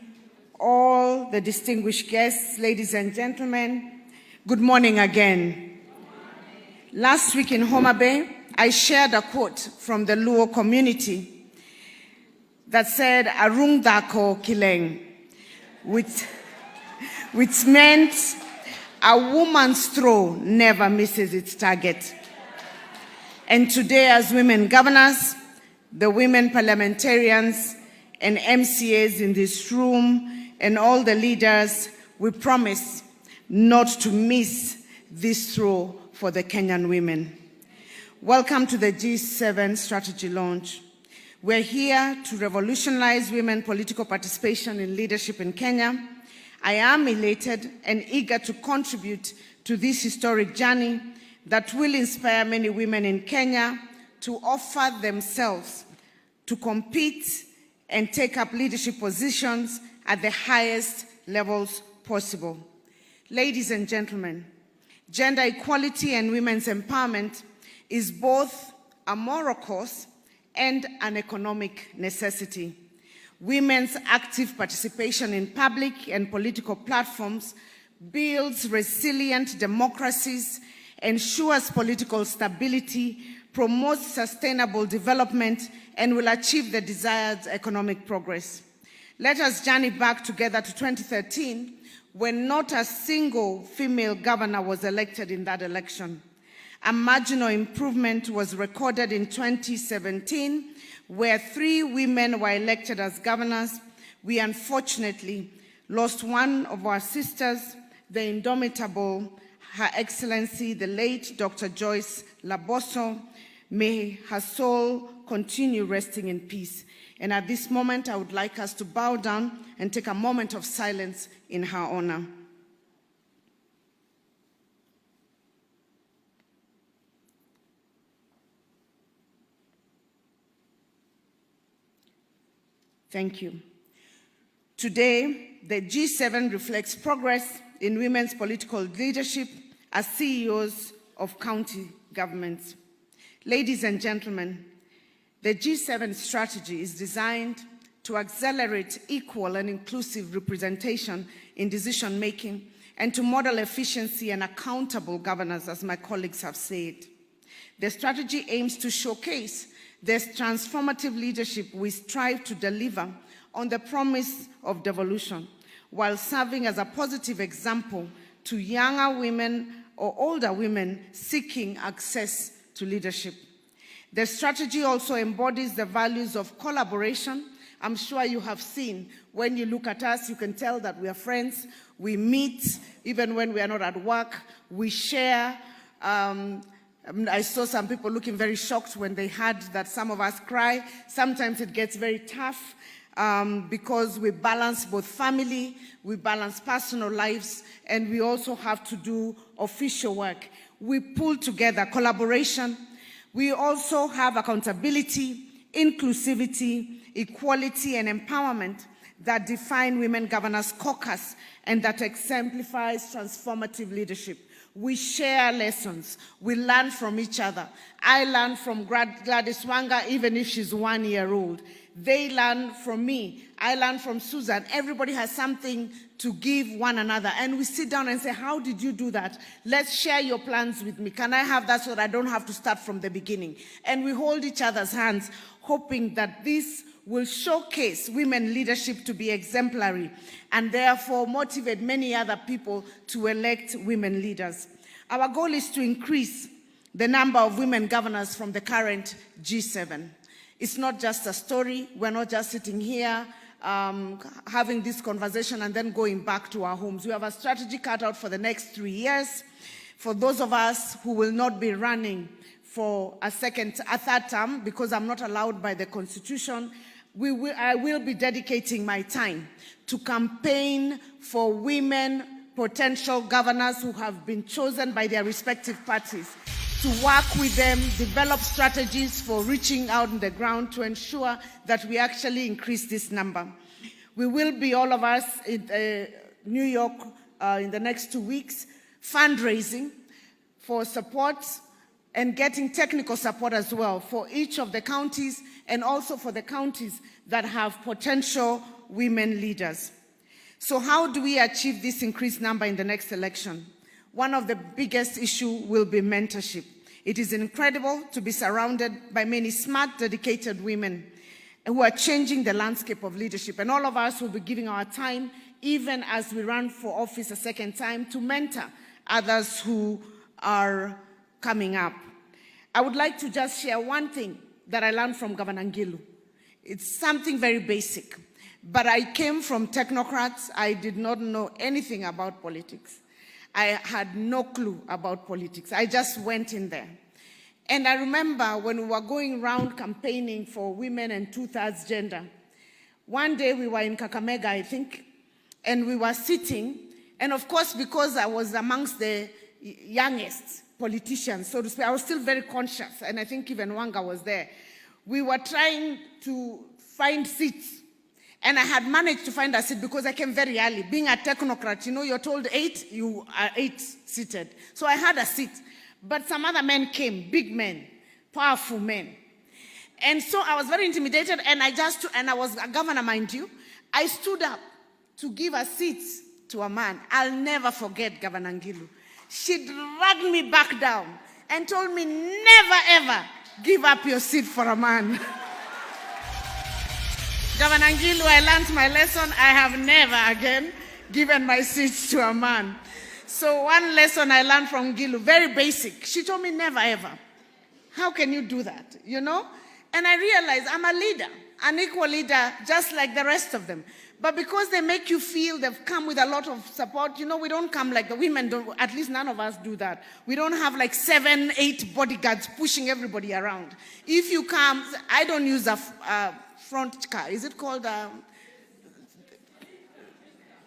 all the distinguished guests, ladies and gentlemen, good morning again. Last week in Homa Bay, I shared a quote from the Luo community that said, "Arung dako kileng," which meant a woman's throw never misses its target. And today, as women governors, the women parliamentarians and MCAs in this room, and all the leaders, we promise not to miss this throw for the Kenyan women. Welcome to the G7 strategy launch. We're here to revolutionize women political participation in leadership in Kenya. I am elated and eager to contribute to this historic journey that will inspire many women in Kenya to offer themselves to compete and take up leadership positions at the highest levels possible. Ladies and gentlemen, gender equality and women's empowerment is both a moral cause and an economic necessity. Women's active participation in public and political platforms builds resilient democracies, ensures political stability, promotes sustainable development, and will achieve the desired economic progress. Let us journey back together to 2013, when not a single female governor was elected in that election. A marginal improvement was recorded in 2017, where 3 women were elected as governors. We unfortunately lost one of our sisters, the indomitable Her Excellency, the late Dr. Joyce Laboso. May her soul continue resting in peace. And at this moment, I would like us to bow down and take a moment of silence in her honor. Thank you. Today, the G7 reflects progress in women's political leadership as CEOs of county governments. Ladies and gentlemen, the G7 strategy is designed to accelerate equal and inclusive representation in decision-making and to model efficiency and accountable governance, as my colleagues have said. The strategy aims to showcase the transformative leadership we strive to deliver on the promise of devolution, while serving as a positive example to younger women or older women seeking access to leadership. The strategy also embodies the values of collaboration. I'm sure you have seen, when you look at us, you can tell that we are friends. We meet, even when we are not at work. We share. I saw some people looking very shocked when they heard that some of us cry. Sometimes it gets very tough because we balance both family, we balance personal lives, and we also have to do official work. We pull together collaboration. We also have accountability, inclusivity, equality, and empowerment that define Women Governors Caucus and that exemplifies transformative leadership. We share lessons. We learn from each other. I learn from Gladys Wanga, even if she's 1 year old. They learn from me. I learn from Susan. Everybody has something to give one another. And we sit down and say, how did you do that? Let's share your plans with me. Can I have that so that I don't have to start from the beginning? And we hold each other's hands, hoping that this will showcase women leadership to be exemplary and therefore motivate many other people to elect women leaders. Our goal is to increase the number of women governors from the current G7. It's not just a story. We're not just sitting here having this conversation and then going back to our homes. We have a strategy cut out for the next 3 years. For those of us who will not be running for a third term, because I'm not allowed by the Constitution, I will be dedicating my time to campaign for women potential governors who have been chosen by their respective parties, to work with them, develop strategies for reaching out on the ground to ensure that we actually increase this number. We will be, all of us, in New York in the next 2 weeks, fundraising for support and getting technical support as well for each of the counties and also for the counties that have potential women leaders. So how do we achieve this increased number in the next election? One of the biggest issues will be mentorship. It is incredible to be surrounded by many smart, dedicated women who are changing the landscape of leadership. And all of us will be giving our time, even as we run for office a second time, to mentor others who are coming up. I would like to just share one thing that I learned from Governor Ngilu. It's something very basic, but I came from technocrats. I did not know anything about politics. I had no clue about politics. I just went in there. And I remember when we were going around campaigning for women and 2/3 gender, one day we were in Kakamega, I think, and we were sitting, and of course, because I was amongst the youngest politicians, so to speak, I was still very conscious, and I think even Wanga was there. We were trying to find seats, and I had managed to find a seat because I came very early. Being a technocrat, you know, you're told 8, you are 8 seated. So I had a seat. But some other men came, big men, powerful men. And so I was very intimidated, and I was a governor, mind you. I stood up to give a seat to a man. I'll never forget Governor Ngilu. She dragged me back down and told me, never ever give up your seat for a man. Governor Ngilu, I learned my lesson. I have never again given my seat to a man. So one lesson I learned from Ngilu, very basic. She told me, never ever. How can you do that, you know? And I realized I'm a leader, an equal leader, just like the rest of them. But because they make you feel they've come with a lot of support, you know, we don't come like the women do, at least none of us do that. We don't have like 7, 8 bodyguards pushing everybody around. If you come, I don't use a front car. Is it called a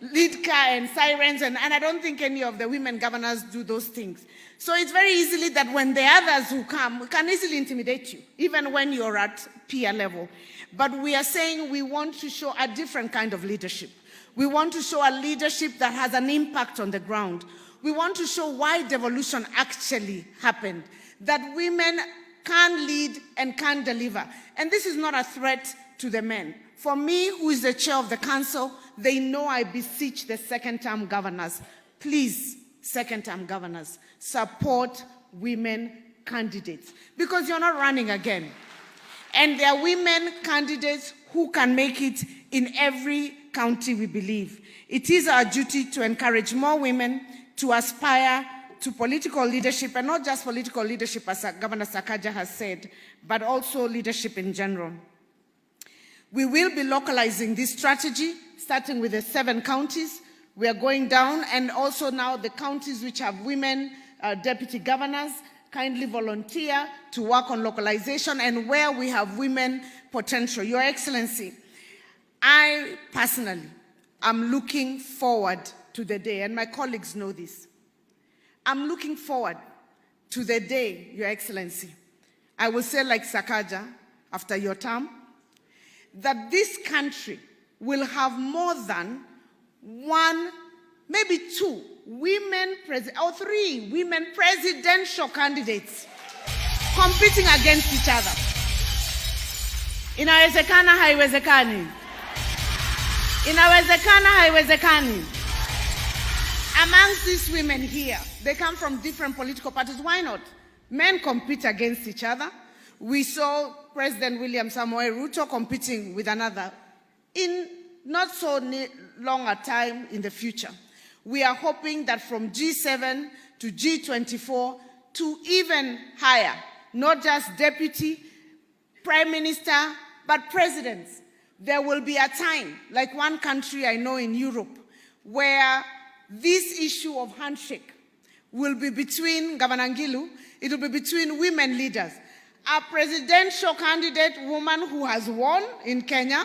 lead car and sirens? And I don't think any of the women governors do those things. So it's very easily that when the others who come can easily intimidate you, even when you're at peer level. But we are saying we want to show a different kind of leadership. We want to show a leadership that has an impact on the ground. We want to show why devolution actually happened, that women can lead and can deliver. And this is not a threat to the men. For me, who is the chair of the council, they know I beseech the second-term governors, please, second-term governors, support women candidates, because you're not running again. And there are women candidates who can make it in every county, we believe. It is our duty to encourage more women to aspire to political leadership, and not just political leadership, as Governor Sakaja has said, but also leadership in general. We will be localizing this strategy, starting with the 7 counties. We are going down, and also now the counties which have women deputy governors kindly volunteer to work on localization, and where we have women potential. Your Excellency, I personally am looking forward to the day, and my colleagues know this. I'm looking forward to the day, Your Excellency, I will say like Sakaja after your term, that this country will have more than 1, maybe 2 women or 3 women presidential candidates competing against each other. Inawezekana, haiwezekani? Inawezekana, haiwezekani? Amongst these women here, they come from different political parties. Why not? Men compete against each other. We saw President William Samoei Ruto competing with another in not so long a time in the future. We are hoping that from G7 to G24 to even higher, not just deputy, prime minister, but presidents, there will be a time, like one country I know in Europe, where this issue of handshake will be between Governor Ngilu, it will be between women leaders. A presidential candidate woman who has won in Kenya,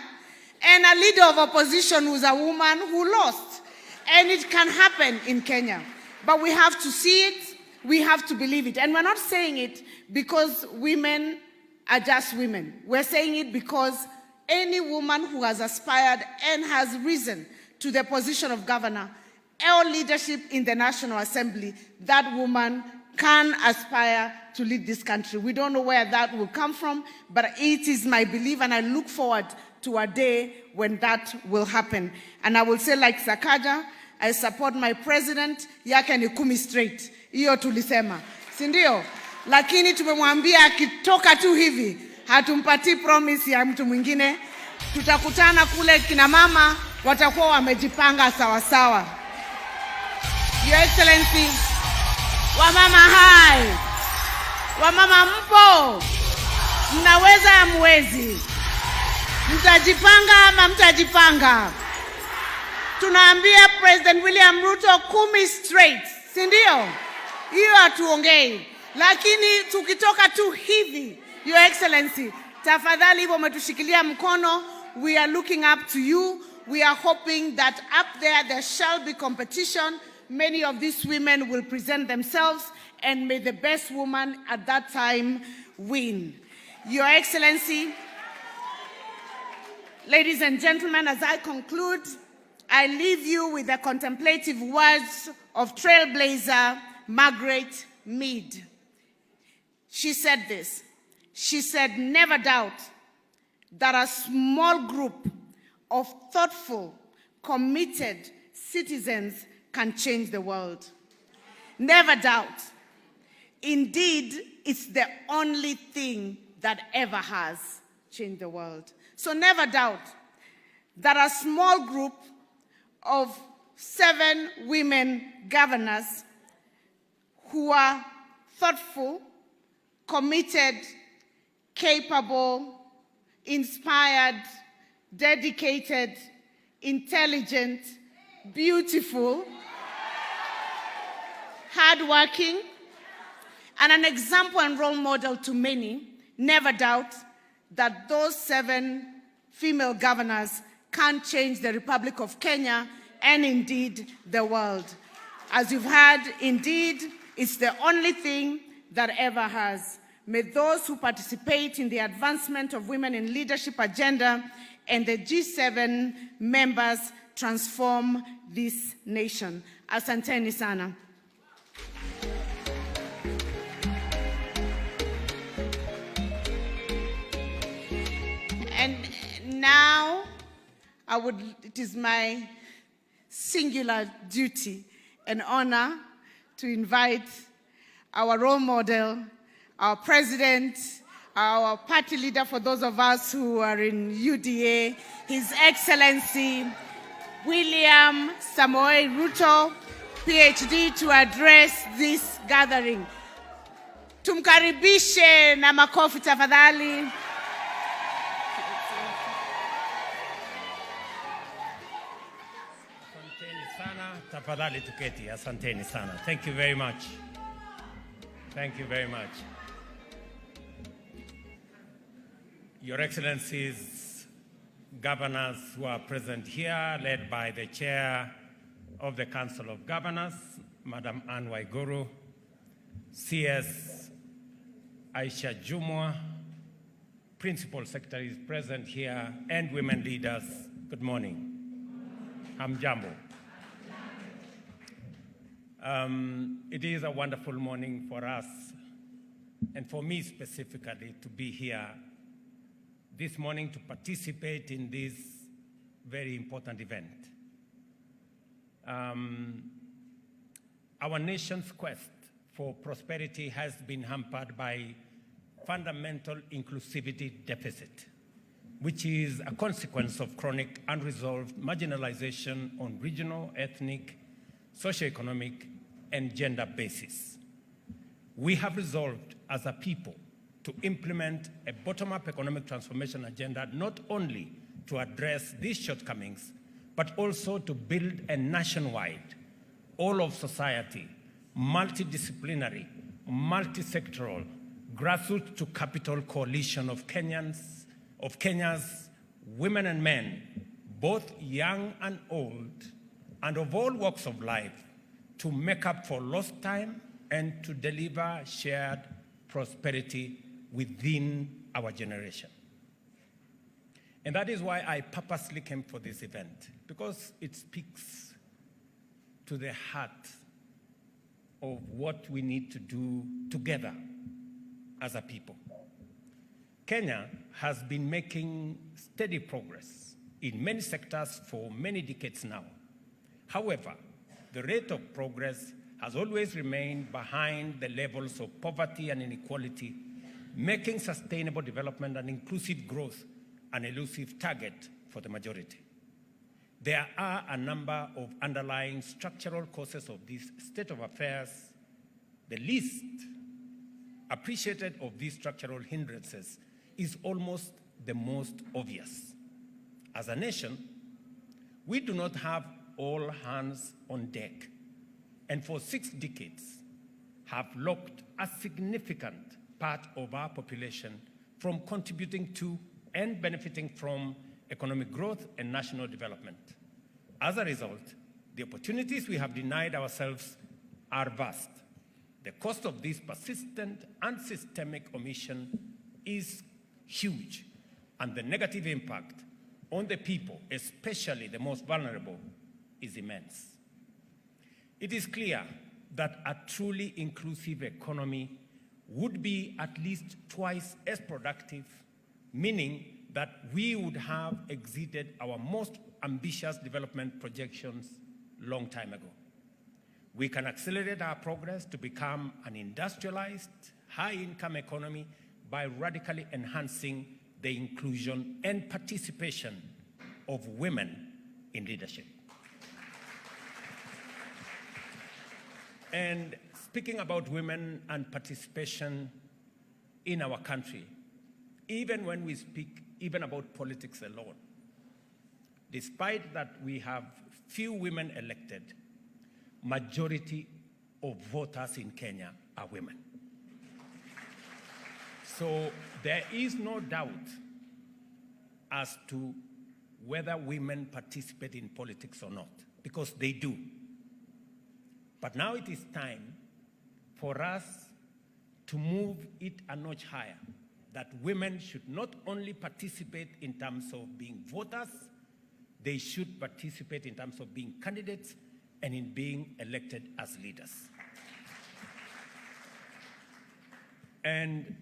and a leader of opposition who's a woman who lost. And it can happen in Kenya. But we have to see it, we have to believe it. And we're not saying it because women are just women. We're saying it because any woman who has aspired and has risen to the position of governor or leadership in the National Assembly, that woman can aspire to lead this country. We don't know where that will come from, but it is my belief, and I look forward to a day when that will happen. And I will say like Sakaja, I support my president, yake ni 10 straight. Iyo tulisema. Sindio? Lakini tumemwambia akitoka tu hivi, hatumpati promise ya mtu mwingine. Tutakutana kule, kina mama watakuwa wamejipanga sawa sawa. Your Excellency, wamama hai, wamama mpo, mnaweza ya mwezi, mtajipanga ama mtajipanga? Tunaambia President William Ruto 10 straight, sindio? Hiyo hatuongei. Lakini tukitoka tu hivi, Your Excellency, tafadhali hivyo umetushikilia mkono, we are looking up to you. We are hoping that up there shall be competition. Many of these women will present themselves, and may the best woman at that time win. Your Excellency, ladies and gentlemen, as I conclude, I leave you with the contemplative words of trailblazer Margaret Mead. She said this. She said, "Never doubt that a small group of thoughtful, committed citizens can change the world. Never doubt. Indeed, it's the only thing that ever has changed the world." So never doubt that a small group of 7 women governors who are thoughtful, committed, capable, inspired, dedicated, intelligent, beautiful, hardworking, and an example and role model to many, never doubt that those 7 female governors can change the Republic of Kenya and indeed the world. As you've heard, indeed, it's the only thing that ever has. May those who participate in the advancement of women in leadership agenda and the G7 members transform this nation. Asanteni sana. And now, it is my singular duty and honor to invite our role model, our president, our party leader for those of us who are in UDA, His Excellency William Samoei Ruto, PhD, to address this gathering. Tumkaribishe na makofi tafadhali. Tafadhali tuketi. Asanteni sana. Thank you very much. Thank you very much. Your Excellencies, governors who are present here, led by the Chair of the Council of Governors, Madam WAIGURU, CS Aisha Jumwa, Principal Secretaries present here, and women leaders, good morning. Hamjambo. It is a wonderful morning for us, and for me specifically, to be here this morning to participate in this very important event. Our nation's quest for prosperity has been hampered by fundamental inclusivity deficit, which is a consequence of chronic unresolved marginalization on regional, ethnic, socioeconomic, and gender basis. We have resolved as a people to implement a bottom-up economic transformation agenda, not only to address these shortcomings, but also to build a nationwide, all-of-society, multidisciplinary, multi-sectoral, grassroots-to-capital coalition of Kenya's women and men, both young and old, and of all walks of life, to make up for lost time and to deliver shared prosperity within our generation. And that is why I purposely came for this event, because it speaks to the heart of what we need to do together as a people. Kenya has been making steady progress in many sectors for many decades now. However, the rate of progress has always remained behind the levels of poverty and inequality, making sustainable development and inclusive growth an elusive target for the majority. There are a number of underlying structural causes of this state of affairs. The least appreciated of these structural hindrances is almost the most obvious. As a nation, we do not have all hands on deck, and for 6 decades have locked a significant part of our population from contributing to and benefiting from economic growth and national development. As a result, the opportunities we have denied ourselves are vast. The cost of this persistent and systemic omission is huge, and the negative impact on the people, especially the most vulnerable, is immense. It is clear that a truly inclusive economy would be at least twice as productive, meaning that we would have exceeded our most ambitious development projections long time ago. We can accelerate our progress to become an industrialized, high-income economy by radically enhancing the inclusion and participation of women in leadership. And speaking about women and participation in our country, even when we speak even about politics alone, despite that we have few women elected, majority of voters in Kenya are women. So there is no doubt as to whether women participate in politics or not, because they do. But now it is time for us to move it a notch higher, that women should not only participate in terms of being voters, they should participate in terms of being candidates and in being elected as leaders. And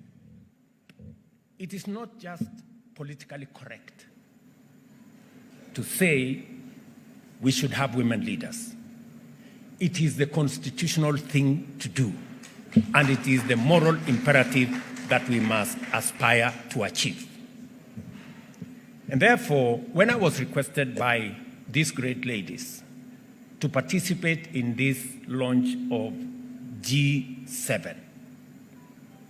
it is not just politically correct to say we should have women leaders. It is the constitutional thing to do, and it is the moral imperative that we must aspire to achieve. And therefore, when I was requested by these great ladies to participate in this launch of G7,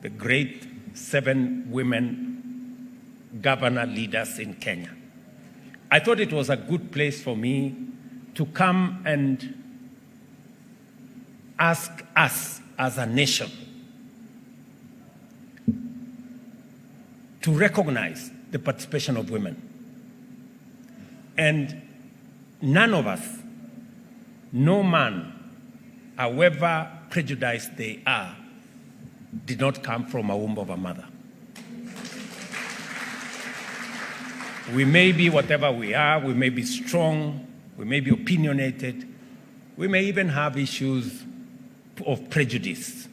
the great 7 women governor leaders in Kenya, I thought it was a good place for me to come and ask us as a nation to recognize the participation of women. And none of us, no man, however prejudiced they are, did not come from a womb of a mother. We may be whatever we are, we may be strong, we may be opinionated, we may even have issues of prejudice.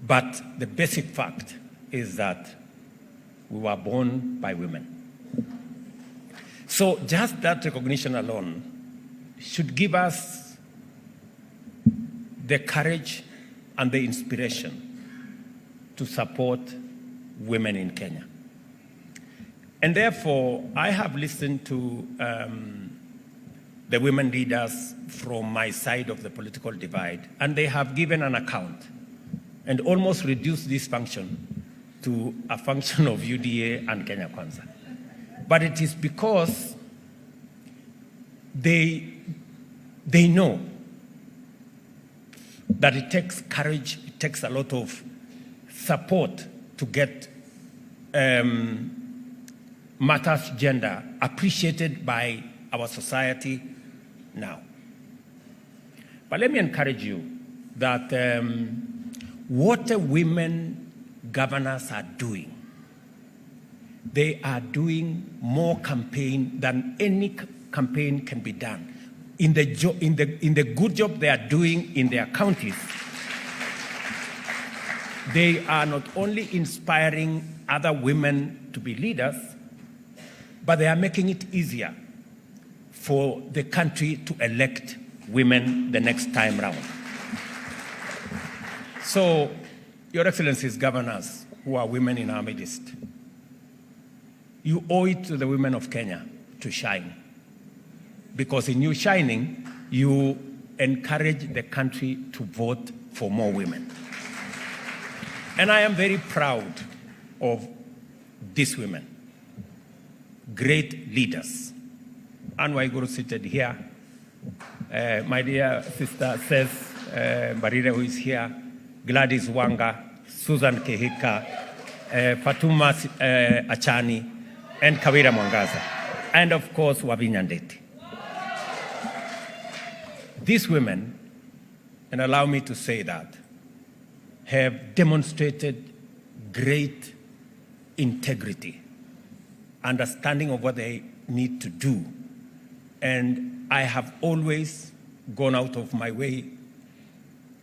But the basic fact is that we were born by women. So just that recognition alone should give us the courage and the inspiration to support women in Kenya. And therefore, I have listened to the women leaders from my side of the political divide, and they have given an account and almost reduced this function to a function of UDA and Kenya Kwanza. But it is because they know that it takes courage, it takes a lot of support to get matters gender appreciated by our society now. But let me encourage you that what the women governors are doing, they are doing more campaign than any campaign can be done. In the good job they are doing in their counties, they are not only inspiring other women to be leaders, but they are making it easier for the country to elect women the next time round. So, Your Excellencies, governors who are women in our midst, you owe it to the women of Kenya to shine. Because in you shining, you encourage the country to vote for more women. And I am very proud of these women, great leaders. Anne Waiguru seated here. My dear sister says, Barire, who is here, Gladys Wanga, Susan Kehika, Fatuma Achani, and Kawira Mwangaza, and of course, Wavinya Ndeti. These women, and allow me to say that, have demonstrated great integrity, understanding of what they need to do. And I have always gone out of my way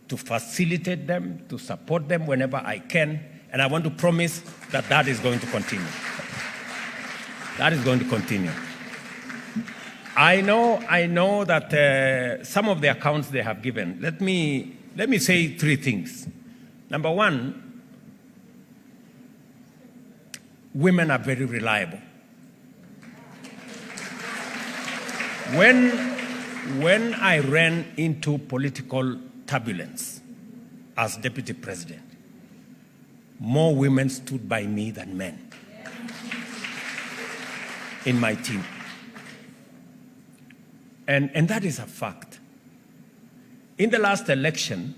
to facilitate them, to support them whenever I can. And I want to promise that that is going to continue. That is going to continue. I know that some of the accounts they have given, let me say three things. Number one, women are very reliable. When I ran into political turbulence as deputy president, more women stood by me than men in my team. And that is a fact. In the last election,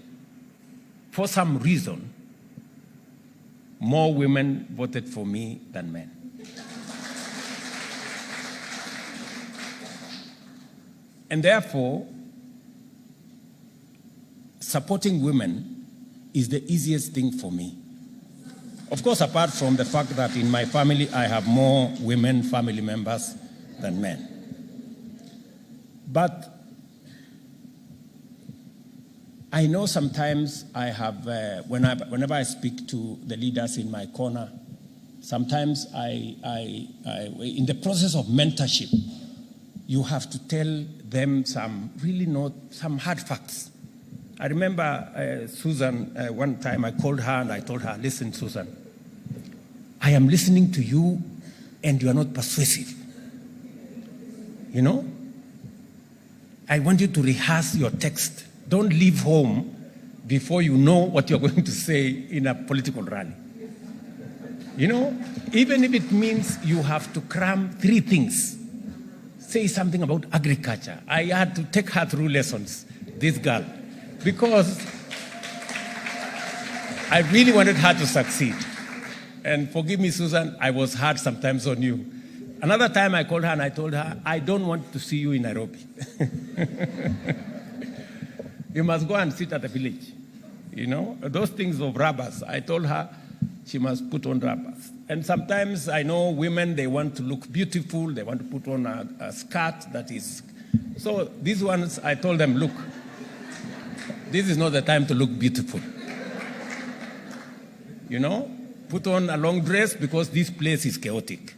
for some reason, more women voted for me than men. And therefore, supporting women is the easiest thing for me. Of course, apart from the fact that in my family, I have more women family members than men. But I know sometimes I have, whenever I speak to the leaders in my corner, sometimes in the process of mentorship, you have to tell them some hard facts. I remember Susan, one time I called her and I told her, listen, Susan, I am listening to you and you are not persuasive. You know? I want you to rehearse your text. Don't leave home before you know what you're going to say in a political rally. You know, even if it means you have to cram 3 things. Say something about agriculture. I had to take her through lessons, this girl, because I really wanted her to succeed. And forgive me, Susan, I was hard sometimes on you. Another time I called her and I told her, I don't want to see you in Nairobi. You must go and sit at the village. You know, those things of rubbers. I told her she must put on rubbers. And sometimes I know women, they want to look beautiful. They want to put on a skirt that is. So these ones, I told them, look, this is not the time to look beautiful. You know? put on a long dress because this place is chaotic.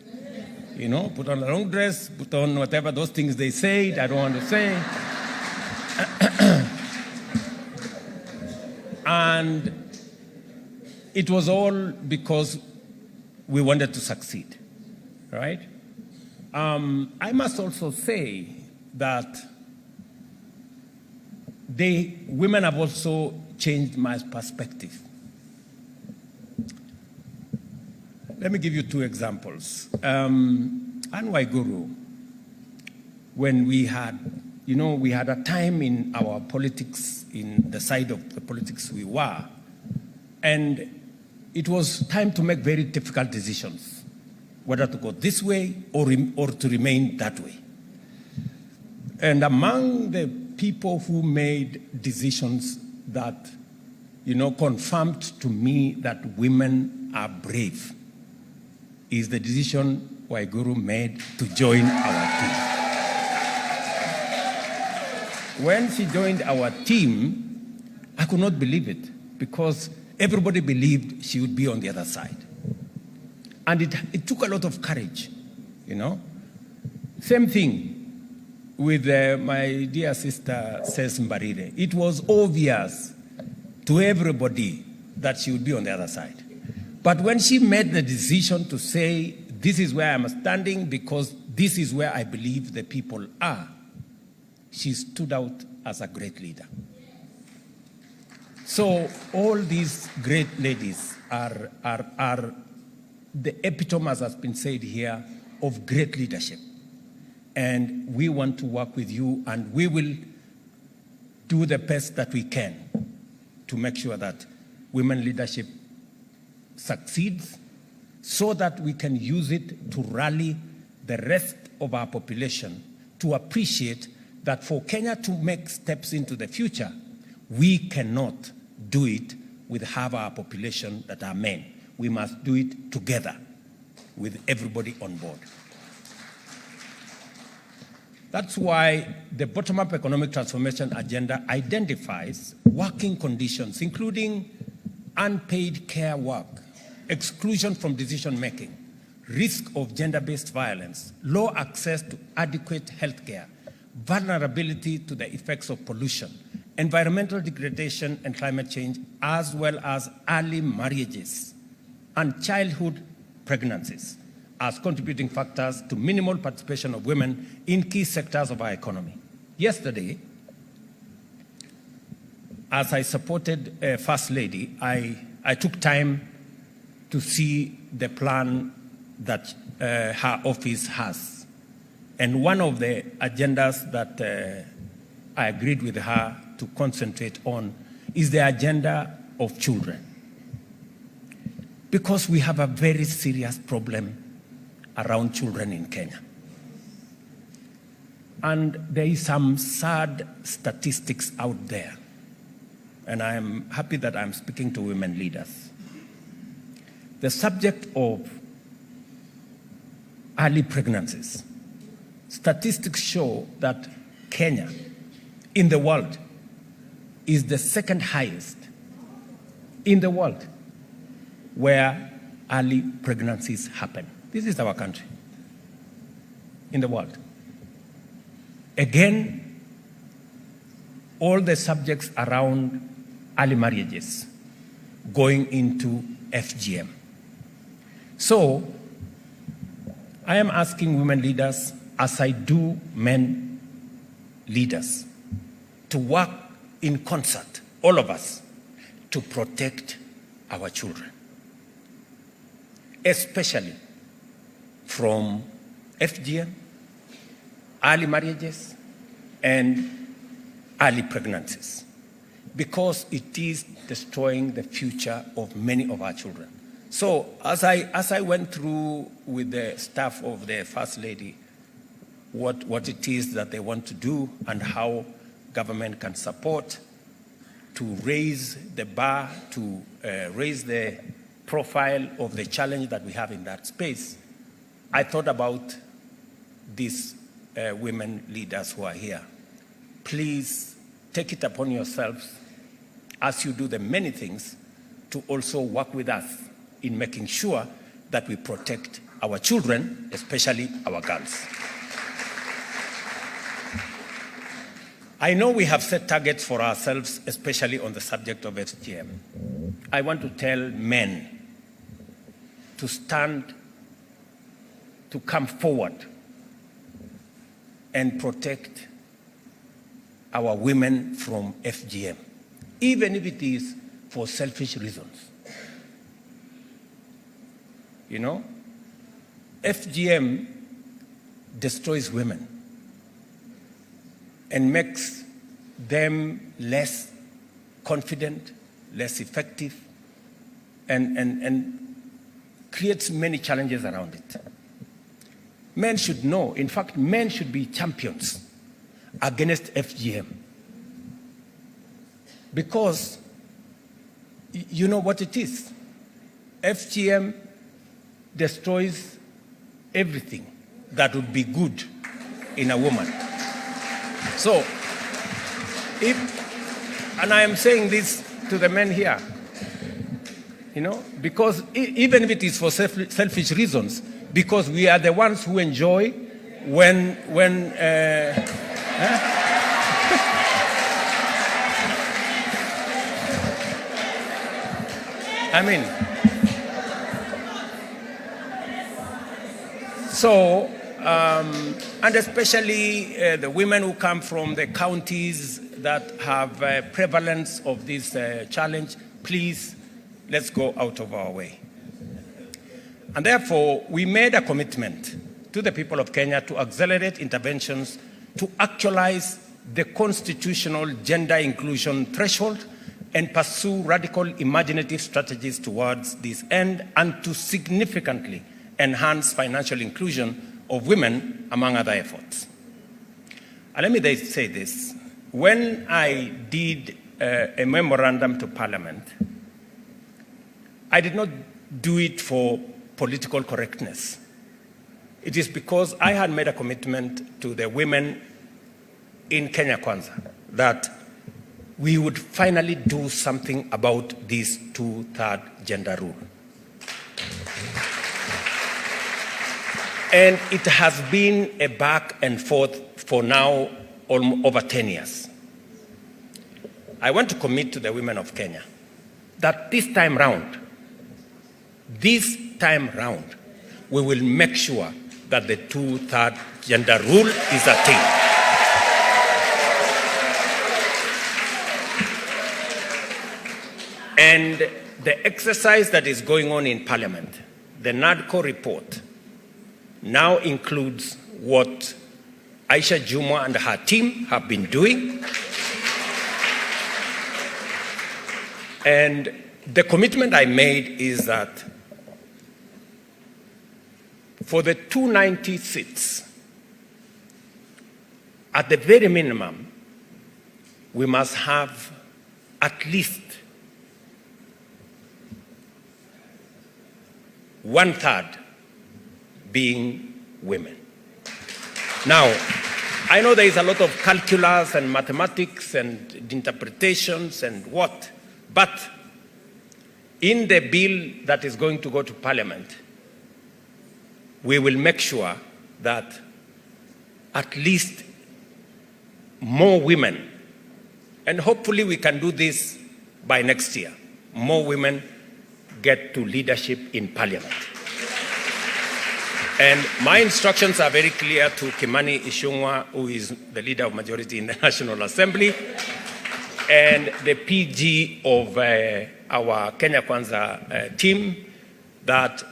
You know, put on a long dress, put on whatever those things they say, I don't want to say. And it was all because we wanted to succeed, right? I must also say that women have also changed my perspective. Let me give you two examples. WAIGURU, when we had a time in our politics, in the side of the politics we were, and it was time to make very difficult decisions, whether to go this way or to remain that way. And among the people who made decisions that, confirmed to me that women are brave is the decision WAIGURU made to join our team. When she joined our team, I could not believe it because everybody believed she would be on the other side. And it took a lot of courage, Same thing with my dear sister, Ses Mbarire. It was obvious to everybody that she would be on the other side. But when she made the decision to say, this is where I'm standing because this is where I believe the people are, she stood out as a great leader. So all these great ladies are the epitome, as has been said here, of great leadership. And we want to work with you, and we will do the best that we can to make sure that women leadership succeeds so that we can use it to rally the rest of our population to appreciate that for Kenya to make steps into the future, we cannot do it with half our population that are men. We must do it together with everybody on board. That's why the bottom-up economic transformation agenda identifies working conditions, including unpaid care work, exclusion from decision-making, risk of gender-based violence, low access to adequate health care, vulnerability to the effects of pollution, environmental degradation and climate change, as well as early marriages and childhood pregnancies as contributing factors to minimal participation of women in key sectors of our economy. Yesterday, as I supported First Lady, I took time to see the plan that her office has. And one of the agendas that I agreed with her to concentrate on is the agenda of children. Because we have a very serious problem around children in Kenya. And there is some sad statistics out there. And I am happy that I'm speaking to women leaders. The subject of early pregnancies. Statistics show that Kenya, in the world, is the second highest in the world where early pregnancies happen. This is our country in the world. Again, all the subjects around early marriages going into FGM. So, I am asking women leaders, as I do men leaders, to work in concert, all of us, to protect our children, especially from FGM, early marriages, and early pregnancies, because it is destroying the future of many of our children. So as I went through with the staff of the First Lady what it is that they want to do and how government can support to raise the bar, to raise the profile of the challenge that we have in that space, I thought about these women leaders who are here. Please take it upon yourselves, as you do the many things, to also work with us in making sure that we protect our children, especially our girls. I know we have set targets for ourselves, especially on the subject of FGM. I want to tell men to stand, to come forward and protect our women from FGM, even if it is for selfish reasons. You know, FGM destroys women and makes them less confident, less effective, and creates many challenges around it. Men should know, in fact, men should be champions against FGM. Because you know what it is. FGM destroys everything that would be good in a woman. So, and I am saying this to the men here, you know, because even if it is for selfish reasons, because we are the ones who enjoy when I mean, so, and especially the women who come from the counties that have prevalence of this challenge, please, let's go out of our way. And therefore, we made a commitment to the people of Kenya to accelerate interventions to actualize the constitutional gender inclusion threshold and pursue radical imaginative strategies towards this end, and to significantly enhance financial inclusion of women, among other efforts. And let me say this. When I did a memorandum to Parliament, I did not do it for political correctness. It is because I had made a commitment to the women in Kenya Kwanza that we would finally do something about this 2/3 gender rule. And it has been a back and forth for now over 10 years. I want to commit to the women of Kenya that this time round, we will make sure that the 2/3 gender rule is attained. And the exercise that is going on in Parliament, the NADCO report, now includes what Aisha Jumwa and her team have been doing. And the commitment I made is that for the 290 seats, at the very minimum, we must have at least 1/3 being women. Now, I know there is a lot of calculus and mathematics and interpretations and what, but in the bill that is going to go to Parliament, we will make sure that at least more women, and hopefully we can do this by next year, more women get to leadership in Parliament. And my instructions are very clear to Kimani Ichung'wah, who is the leader of majority in the National Assembly, and the PG of our Kenya Kwanza team, that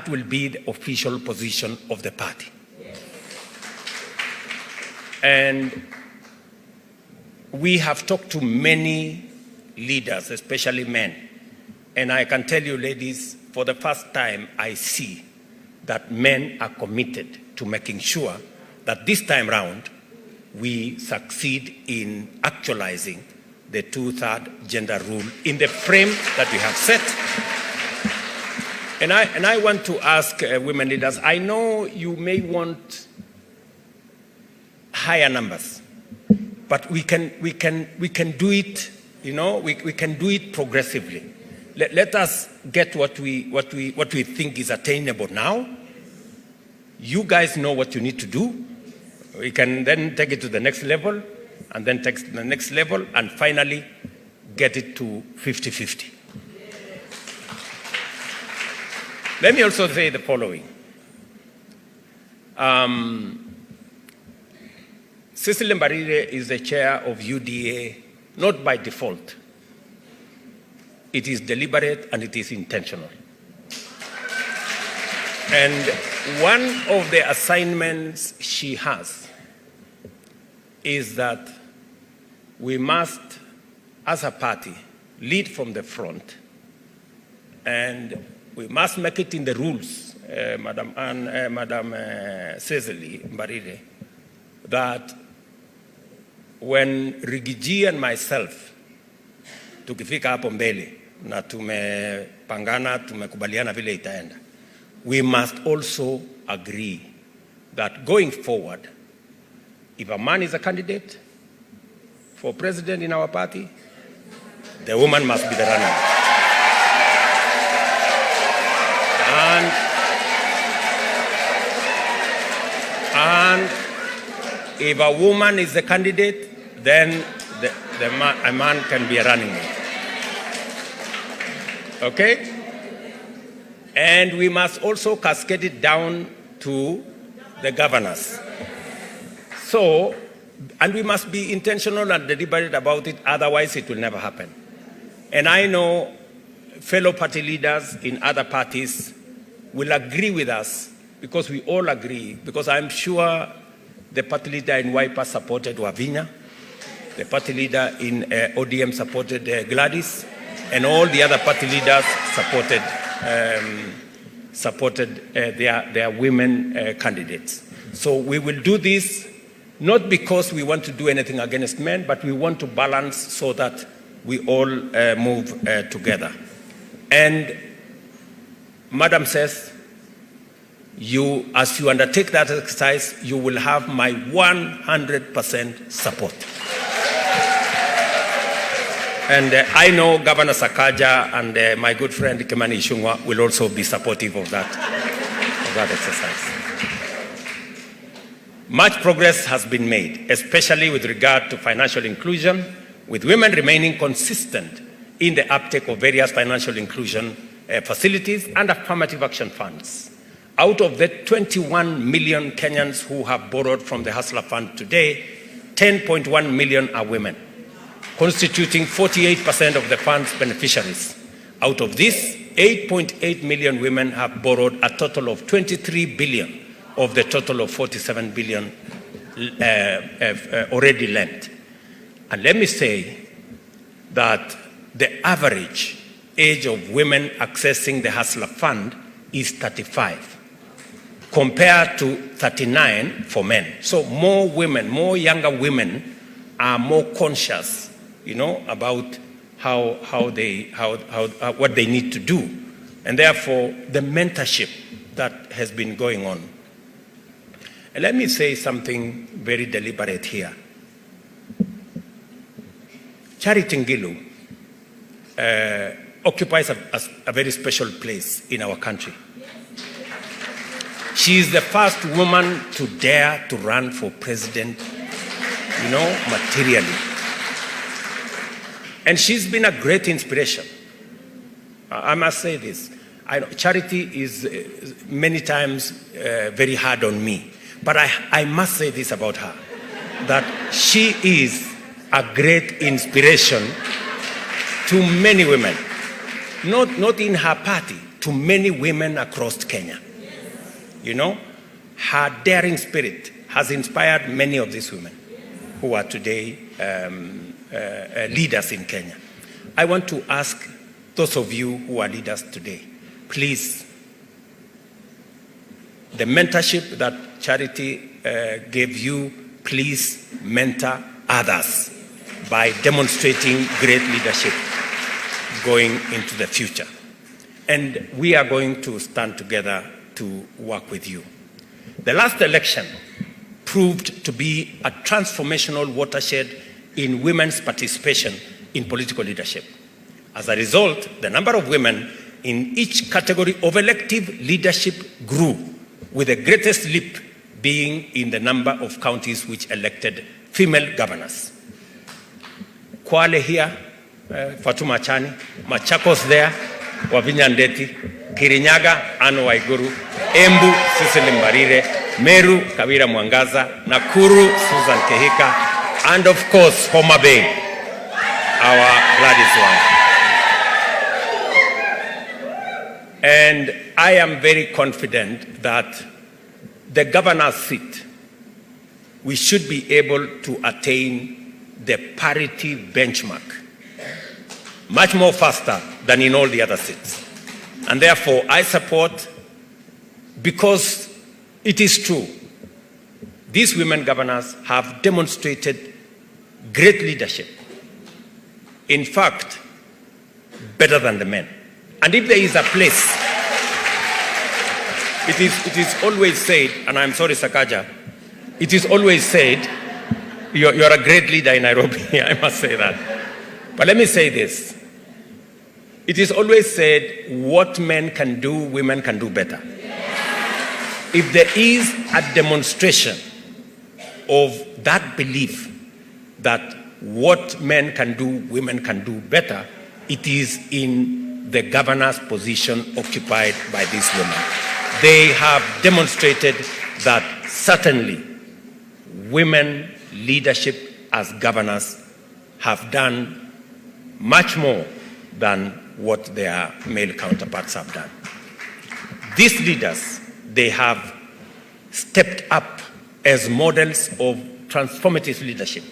will be the official position of the party. And we have talked to many leaders, especially men. And I can tell you, ladies, for the first time, I see that men are committed to making sure that this time round, we succeed in actualizing the 2/3 gender rule in the frame that we have set. And I want to ask women leaders, I know you may want higher numbers, but we can do it, you know, we can do it progressively. let us get what we think is attainable now. You guys know what you need to do. We can then take it to the next level, and then take it to the next level, and finally get it to 50-50. Let me also say the following. Cecily Mbarire is the chair of UDA, not by default. It is deliberate and it is intentional. And one of the assignments she has is that we must, as a party, lead from the front, and we must make it in the rules, Madam Cecily Mbarire, that when Rigiji and myself tukifika hapo mbele na tumepangana, tumekubaliana vile itaenda, we must also agree that going forward, if a man is a candidate for president in our party, the woman must be the runner. And if a woman is the candidate, then a man can be a running mate. Okay? And we must also cascade it down to the governors. So, and we must be intentional and deliberate about it, otherwise it will never happen. And I know fellow party leaders in other parties will agree with us, because we all agree, because I'm sure the party leader in Wiper supported Wavinya, the party leader in ODM supported Gladys, and all the other party leaders supported their women candidates. So we will do this not because we want to do anything against men, but we want to balance so that we all move together. And Madam says, as you undertake that exercise, you will have my 100% support. And I know Governor Sakaja and my good friend Kimani Ichung'wah will also be supportive of that exercise. Much progress has been made, especially with regard to financial inclusion, with women remaining consistent in the uptake of various financial inclusion facilities and affirmative action funds. Out of the 21 million Kenyans who have borrowed from the Hustler Fund today, 10.1 million are women, constituting 48% of the fund's beneficiaries. Out of this, 8.8 million women have borrowed a total of 23 billion of the total of 47 billion already lent. And let me say that the average age of women accessing the Hustler Fund is 35, compared to 39 for men. So more women, more younger women are more conscious, about what they need to do. And therefore, the mentorship that has been going on. And let me say something very deliberate here. Charity Ngilu occupies a very special place in our country. She is the first woman to dare to run for president, materially. And she's been a great inspiration. I must say this. Charity is many times very hard on me. But I must say this about her, that she is a great inspiration to many women, not in her party, to many women across Kenya. Her daring spirit has inspired many of these women who are today leaders in Kenya. I want to ask those of you who are leaders today, please, the mentorship that Charity gave you, please mentor others by demonstrating great leadership going into the future. And we are going to stand together to work with you. The last election proved to be a transformational watershed in women's participation in political leadership. As a result, the number of women in each category of elective leadership grew, with the greatest leap being in the number of counties which elected female governors. Kwale here, Fatuma Chani, Machakos there, Wavinya Ndeti, Kirinyaga, Anne Waiguru, Embu, Cecily Mbarire, Meru, Kawira Mwangaza, Nakuru, Susan Kehika, and of course, Homa Bay, our Gladys Wanga. And I am very confident that the governor's seat, we should be able to attain the parity benchmark much more faster than in all the other seats. And therefore, I support, because it is true, these women governors have demonstrated great leadership. In fact, better than the men. And if there is a place, it is always said, and I'm sorry, Sakaja, it is always said, you're a great leader in Nairobi, I must say that. But let me say this. It is always said, what men can do, women can do better. If there is a demonstration of that belief that what men can do, women can do better, it is in the governor's position occupied by these women. They have demonstrated that certainly women leadership as governors have done much more than what their male counterparts have done. These leaders, they have stepped up as models of transformative leadership,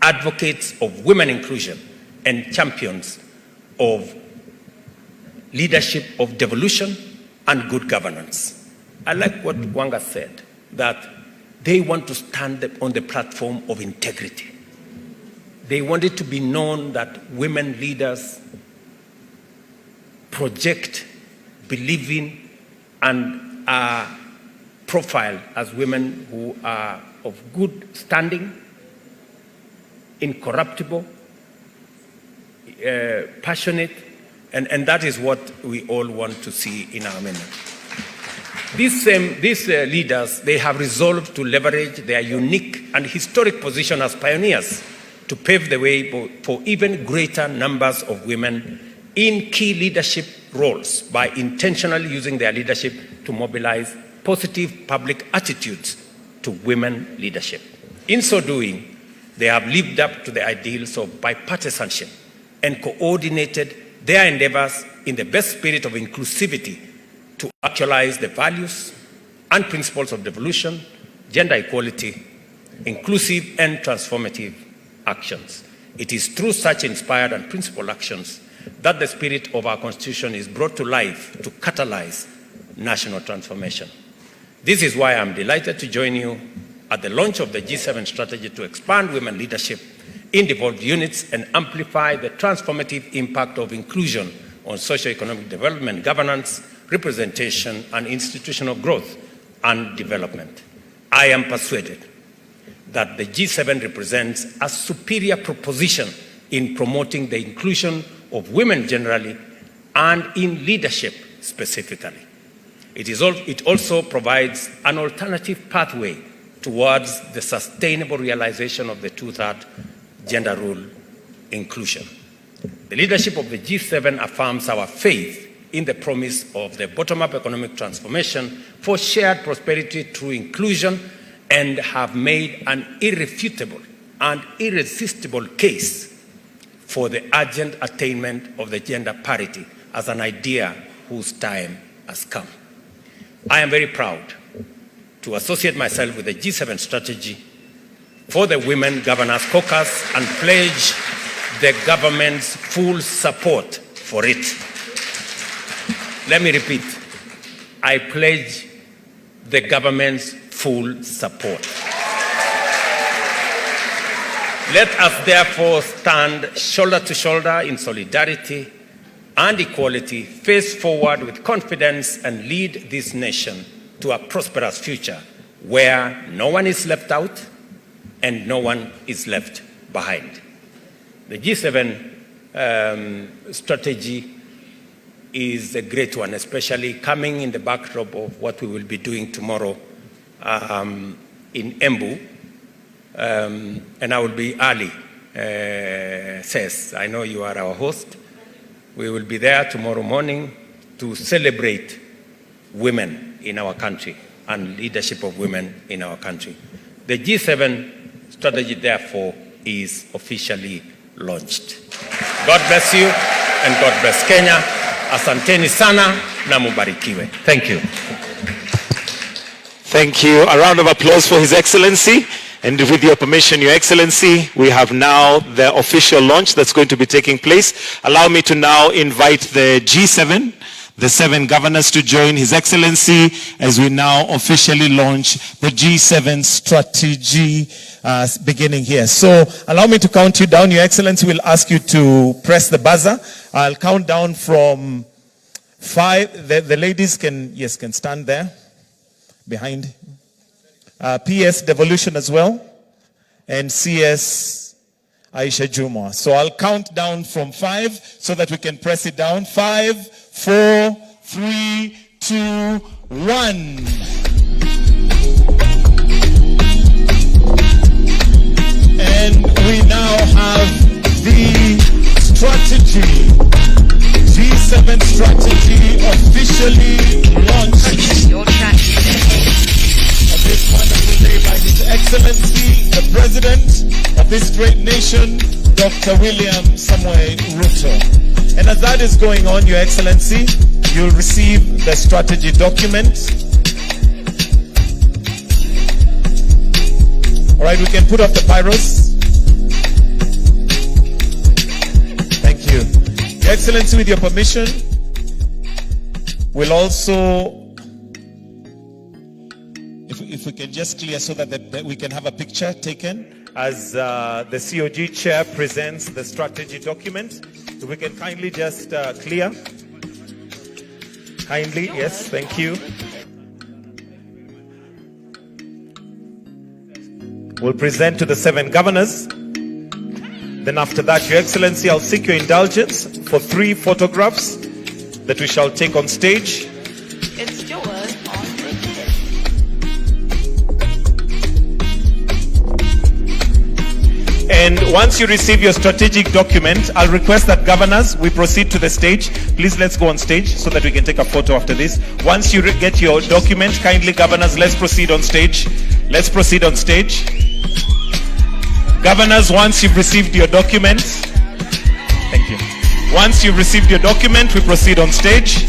advocates of women inclusion, and champions of leadership of devolution and good governance. I like what Wanga said, that they want to stand on the platform of integrity. They want it to be known that women leaders project, believe in, and are profiled as women who are of good standing, incorruptible, passionate, and that is what we all want to see in our men. These leaders, they have resolved to leverage their unique and historic position as pioneers to pave the way for even greater numbers of women in key leadership roles by intentionally using their leadership to mobilize positive public attitudes to women leadership. In so doing, they have lived up to the ideals of bipartisanship and coordinated their endeavors in the best spirit of inclusivity to actualize the values and principles of devolution, gender equality, inclusive and transformative actions. It is through such inspired and principled actions that the spirit of our Constitution is brought to life to catalyze national transformation. This is why I'm delighted to join you at the launch of the G7 strategy to expand women leadership in devolved units and amplify the transformative impact of inclusion on socio-economic development, governance, representation, and institutional growth and development. I am persuaded that the G7 represents a superior proposition in promoting the inclusion of women generally and in leadership specifically. It also provides an alternative pathway towards the sustainable realization of the two-thirds gender rule inclusion. The leadership of the G7 affirms our faith in the promise of the bottom-up economic transformation for shared prosperity through inclusion and have made an irrefutable and irresistible case for the urgent attainment of the gender parity as an idea whose time has come. I am very proud to associate myself with the G7 strategy for the Women Governors Caucus and pledge the government's full support for it. Let me repeat, I pledge the government's full support. Let us therefore stand shoulder to shoulder in solidarity and equality, face forward with confidence and lead this nation to a prosperous future where no one is left out and no one is left behind. The G7 strategy is a great one, especially coming in the backdrop of what we will be doing tomorrow in Embu. And I will be early, says. I know you are our host. We will be there tomorrow morning to celebrate women in our country and leadership of women in our country. The G7 strategy, therefore, is officially launched. God bless you and God bless Kenya. Asanteni sana na mubarikiwe. Thank you. Thank you. A round of applause for His Excellency. And with your permission, Your Excellency, we have now the official launch that's going to be taking place. Allow me to now invite the G7, the 7 governors, to join His Excellency as we now officially launch the G7 strategy beginning here. So allow me to count you down. Your Excellency, will ask you to press the buzzer. I'll count down from 5. The ladies can stand there behind. PS Devolution as well, and CS Aisha Juma. So I'll count down from 5 so that we can press it down. 5, 4, 3, 2, 1. And we now have the strategy, G7 strategy officially launched. Your track. This wonderful day by His Excellency, the President of this great nation, Dr. William Samoei Ruto. And as that is going on, Your Excellency, you'll receive the strategy document. All right, we can put up the pyros. Thank you. Your Excellency, with your permission, we'll also, if we can just clear so that we can have a picture taken as the COG chair presents the strategy document. If we can kindly just clear. Kindly, yes, thank you. We'll present to the 7 governors. Then after that, Your Excellency, I'll seek your indulgence for 3 photographs that we shall take on stage. It's yours. And once you receive your strategic document, I'll request that governors, we proceed to the stage. Please, let's go on stage so that we can take a photo after this. Once you get your document, kindly governors, let's proceed on stage. Let's proceed on stage. Governors, once you've received your document, thank you. Once you've received your document, we proceed on stage.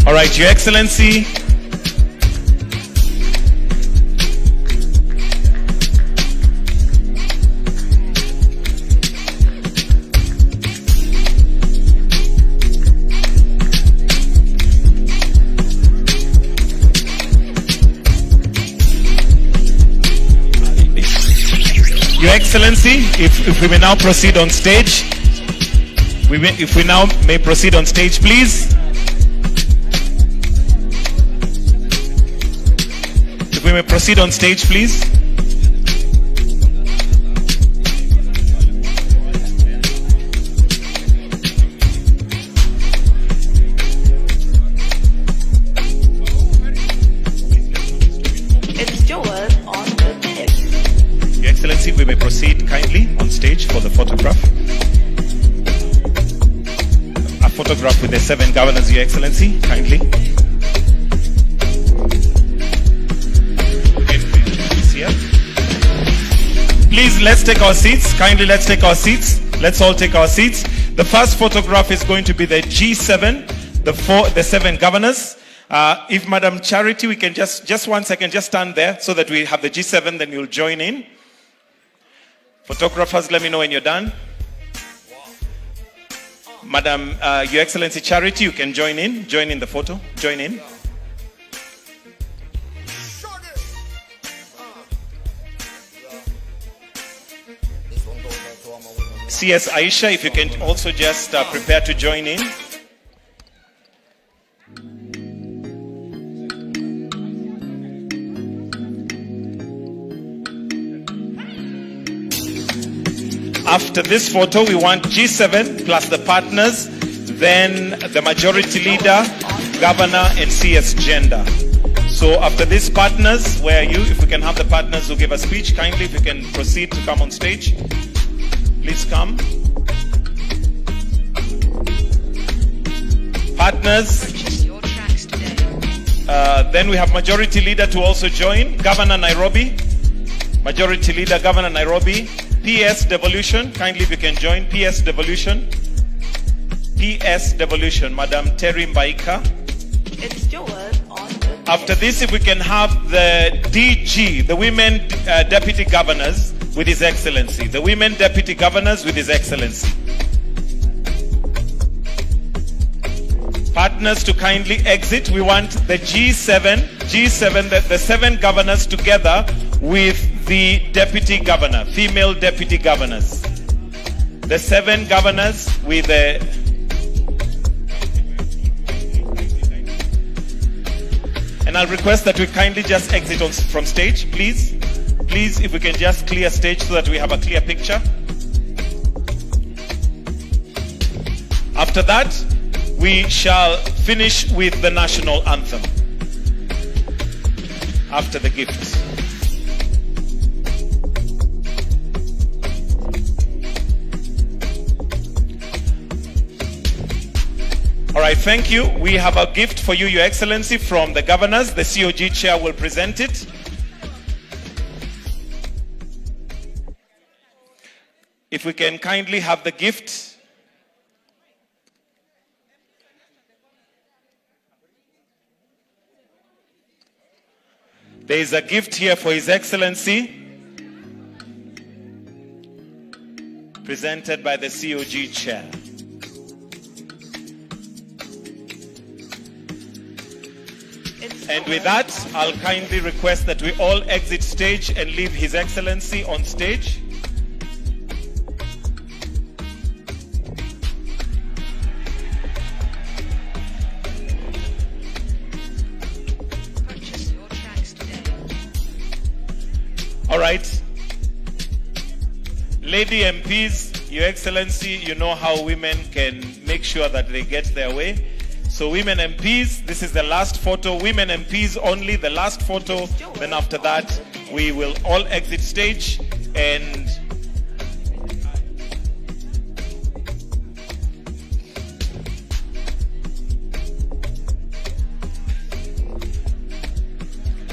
All right, Your Excellency. Your Excellency, if we may now proceed on stage. If we now may proceed on stage, please. We may proceed on stage, please. It's yours on the tip. Your Excellency, we may proceed kindly on stage for the photograph. A photograph with the 7 governors, Your Excellency, kindly. Please, let's take our seats. Kindly, let's take our seats. Let's all take our seats. The first photograph is going to be the G7, the 7 governors. If Madam Charity, we can just 1 second, just stand there so that we have the G7, then you'll join in. Photographers, let me know when you're done. Madam, Your Excellency Charity, you can join in the photo. Join in. CS Aisha, if you can also just prepare to join in. After this photo, we want G7 plus the partners, then the majority leader, governor, and CS gender. So after these partners, where are you? If we can have the partners who give a speech, kindly, if you can proceed to come on stage. Please come. Partners. Then we have majority leader to also join. Governor Nairobi. Majority leader, Governor Nairobi. PS Devolution, kindly if you can join. PS Devolution. PS Devolution, Madam Terry Mbaika. It's yours on the... After this, if we can have the DG, the Women Deputy Governors with His Excellency. The Women Deputy Governors with His Excellency. Partners to kindly exit. We want the G7, the 7 governors together with the deputy governor, female deputy governors. The 7 governors with the... And I'll request that we kindly just exit from stage, please. Please, if we can just clear stage so that we have a clear picture. After that, we shall finish with the national anthem after the gift. All right, thank you. We have a gift for you, Your Excellency, from the governors. The COG chair will present it. If we can kindly have the gift. There is a gift here for His Excellency, presented by the COG chair. And with that, I'll kindly request that we all exit stage and leave His Excellency on stage. All right. Lady MPs, Your Excellency, you know how women can make sure that they get their way. So women MPs, this is the last photo. Women MPs only, the last photo. Then after that, we will all exit stage and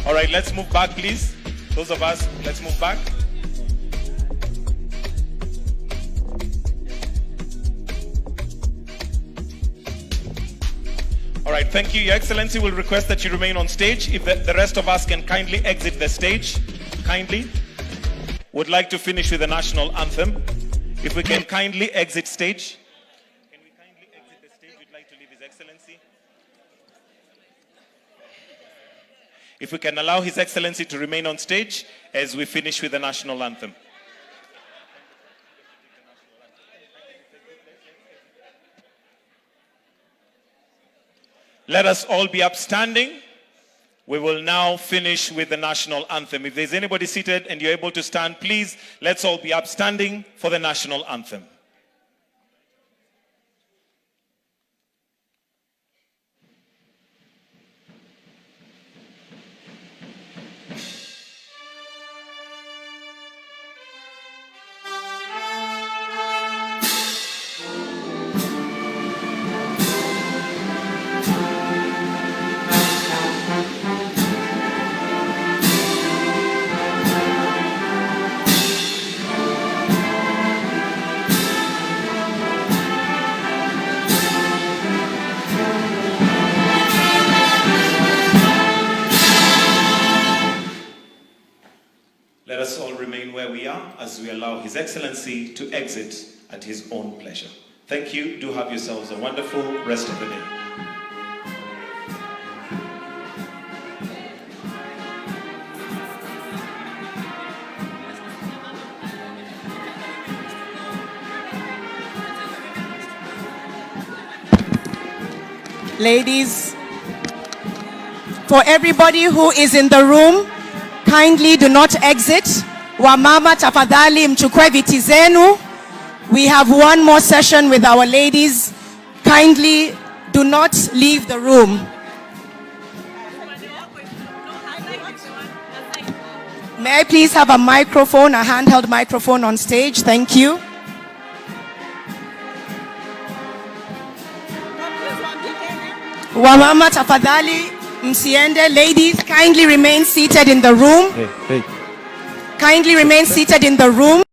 all right, let's move back, please. Those of us, let's move back. All right, thank you. Your Excellency will request that you remain on stage. If the rest of us can kindly exit the stage, kindly. Would like to finish with the national anthem. If we can kindly exit stage. Can we kindly exit the stage? We'd like to leave His Excellency. If we can allow His Excellency to remain on stage as we finish with the national anthem. Let us all be upstanding. We will now finish with the national anthem. If there's anybody seated and you're able to stand, please, let's all be upstanding for the national anthem. Let us all remain where we are as we allow His Excellency to exit at his own pleasure. Thank you. Do have yourselves a wonderful rest of the day. Ladies, for everybody who is in the room, kindly do not exit. Wamama tafadhali mchukue viti zenu. We have one more session with our ladies. Kindly do not leave the room. May I please have a microphone, a handheld microphone on stage? Thank you. Wamama tafadhali, msiende. Ladies, kindly remain seated in the room. Kindly remain seated in the room.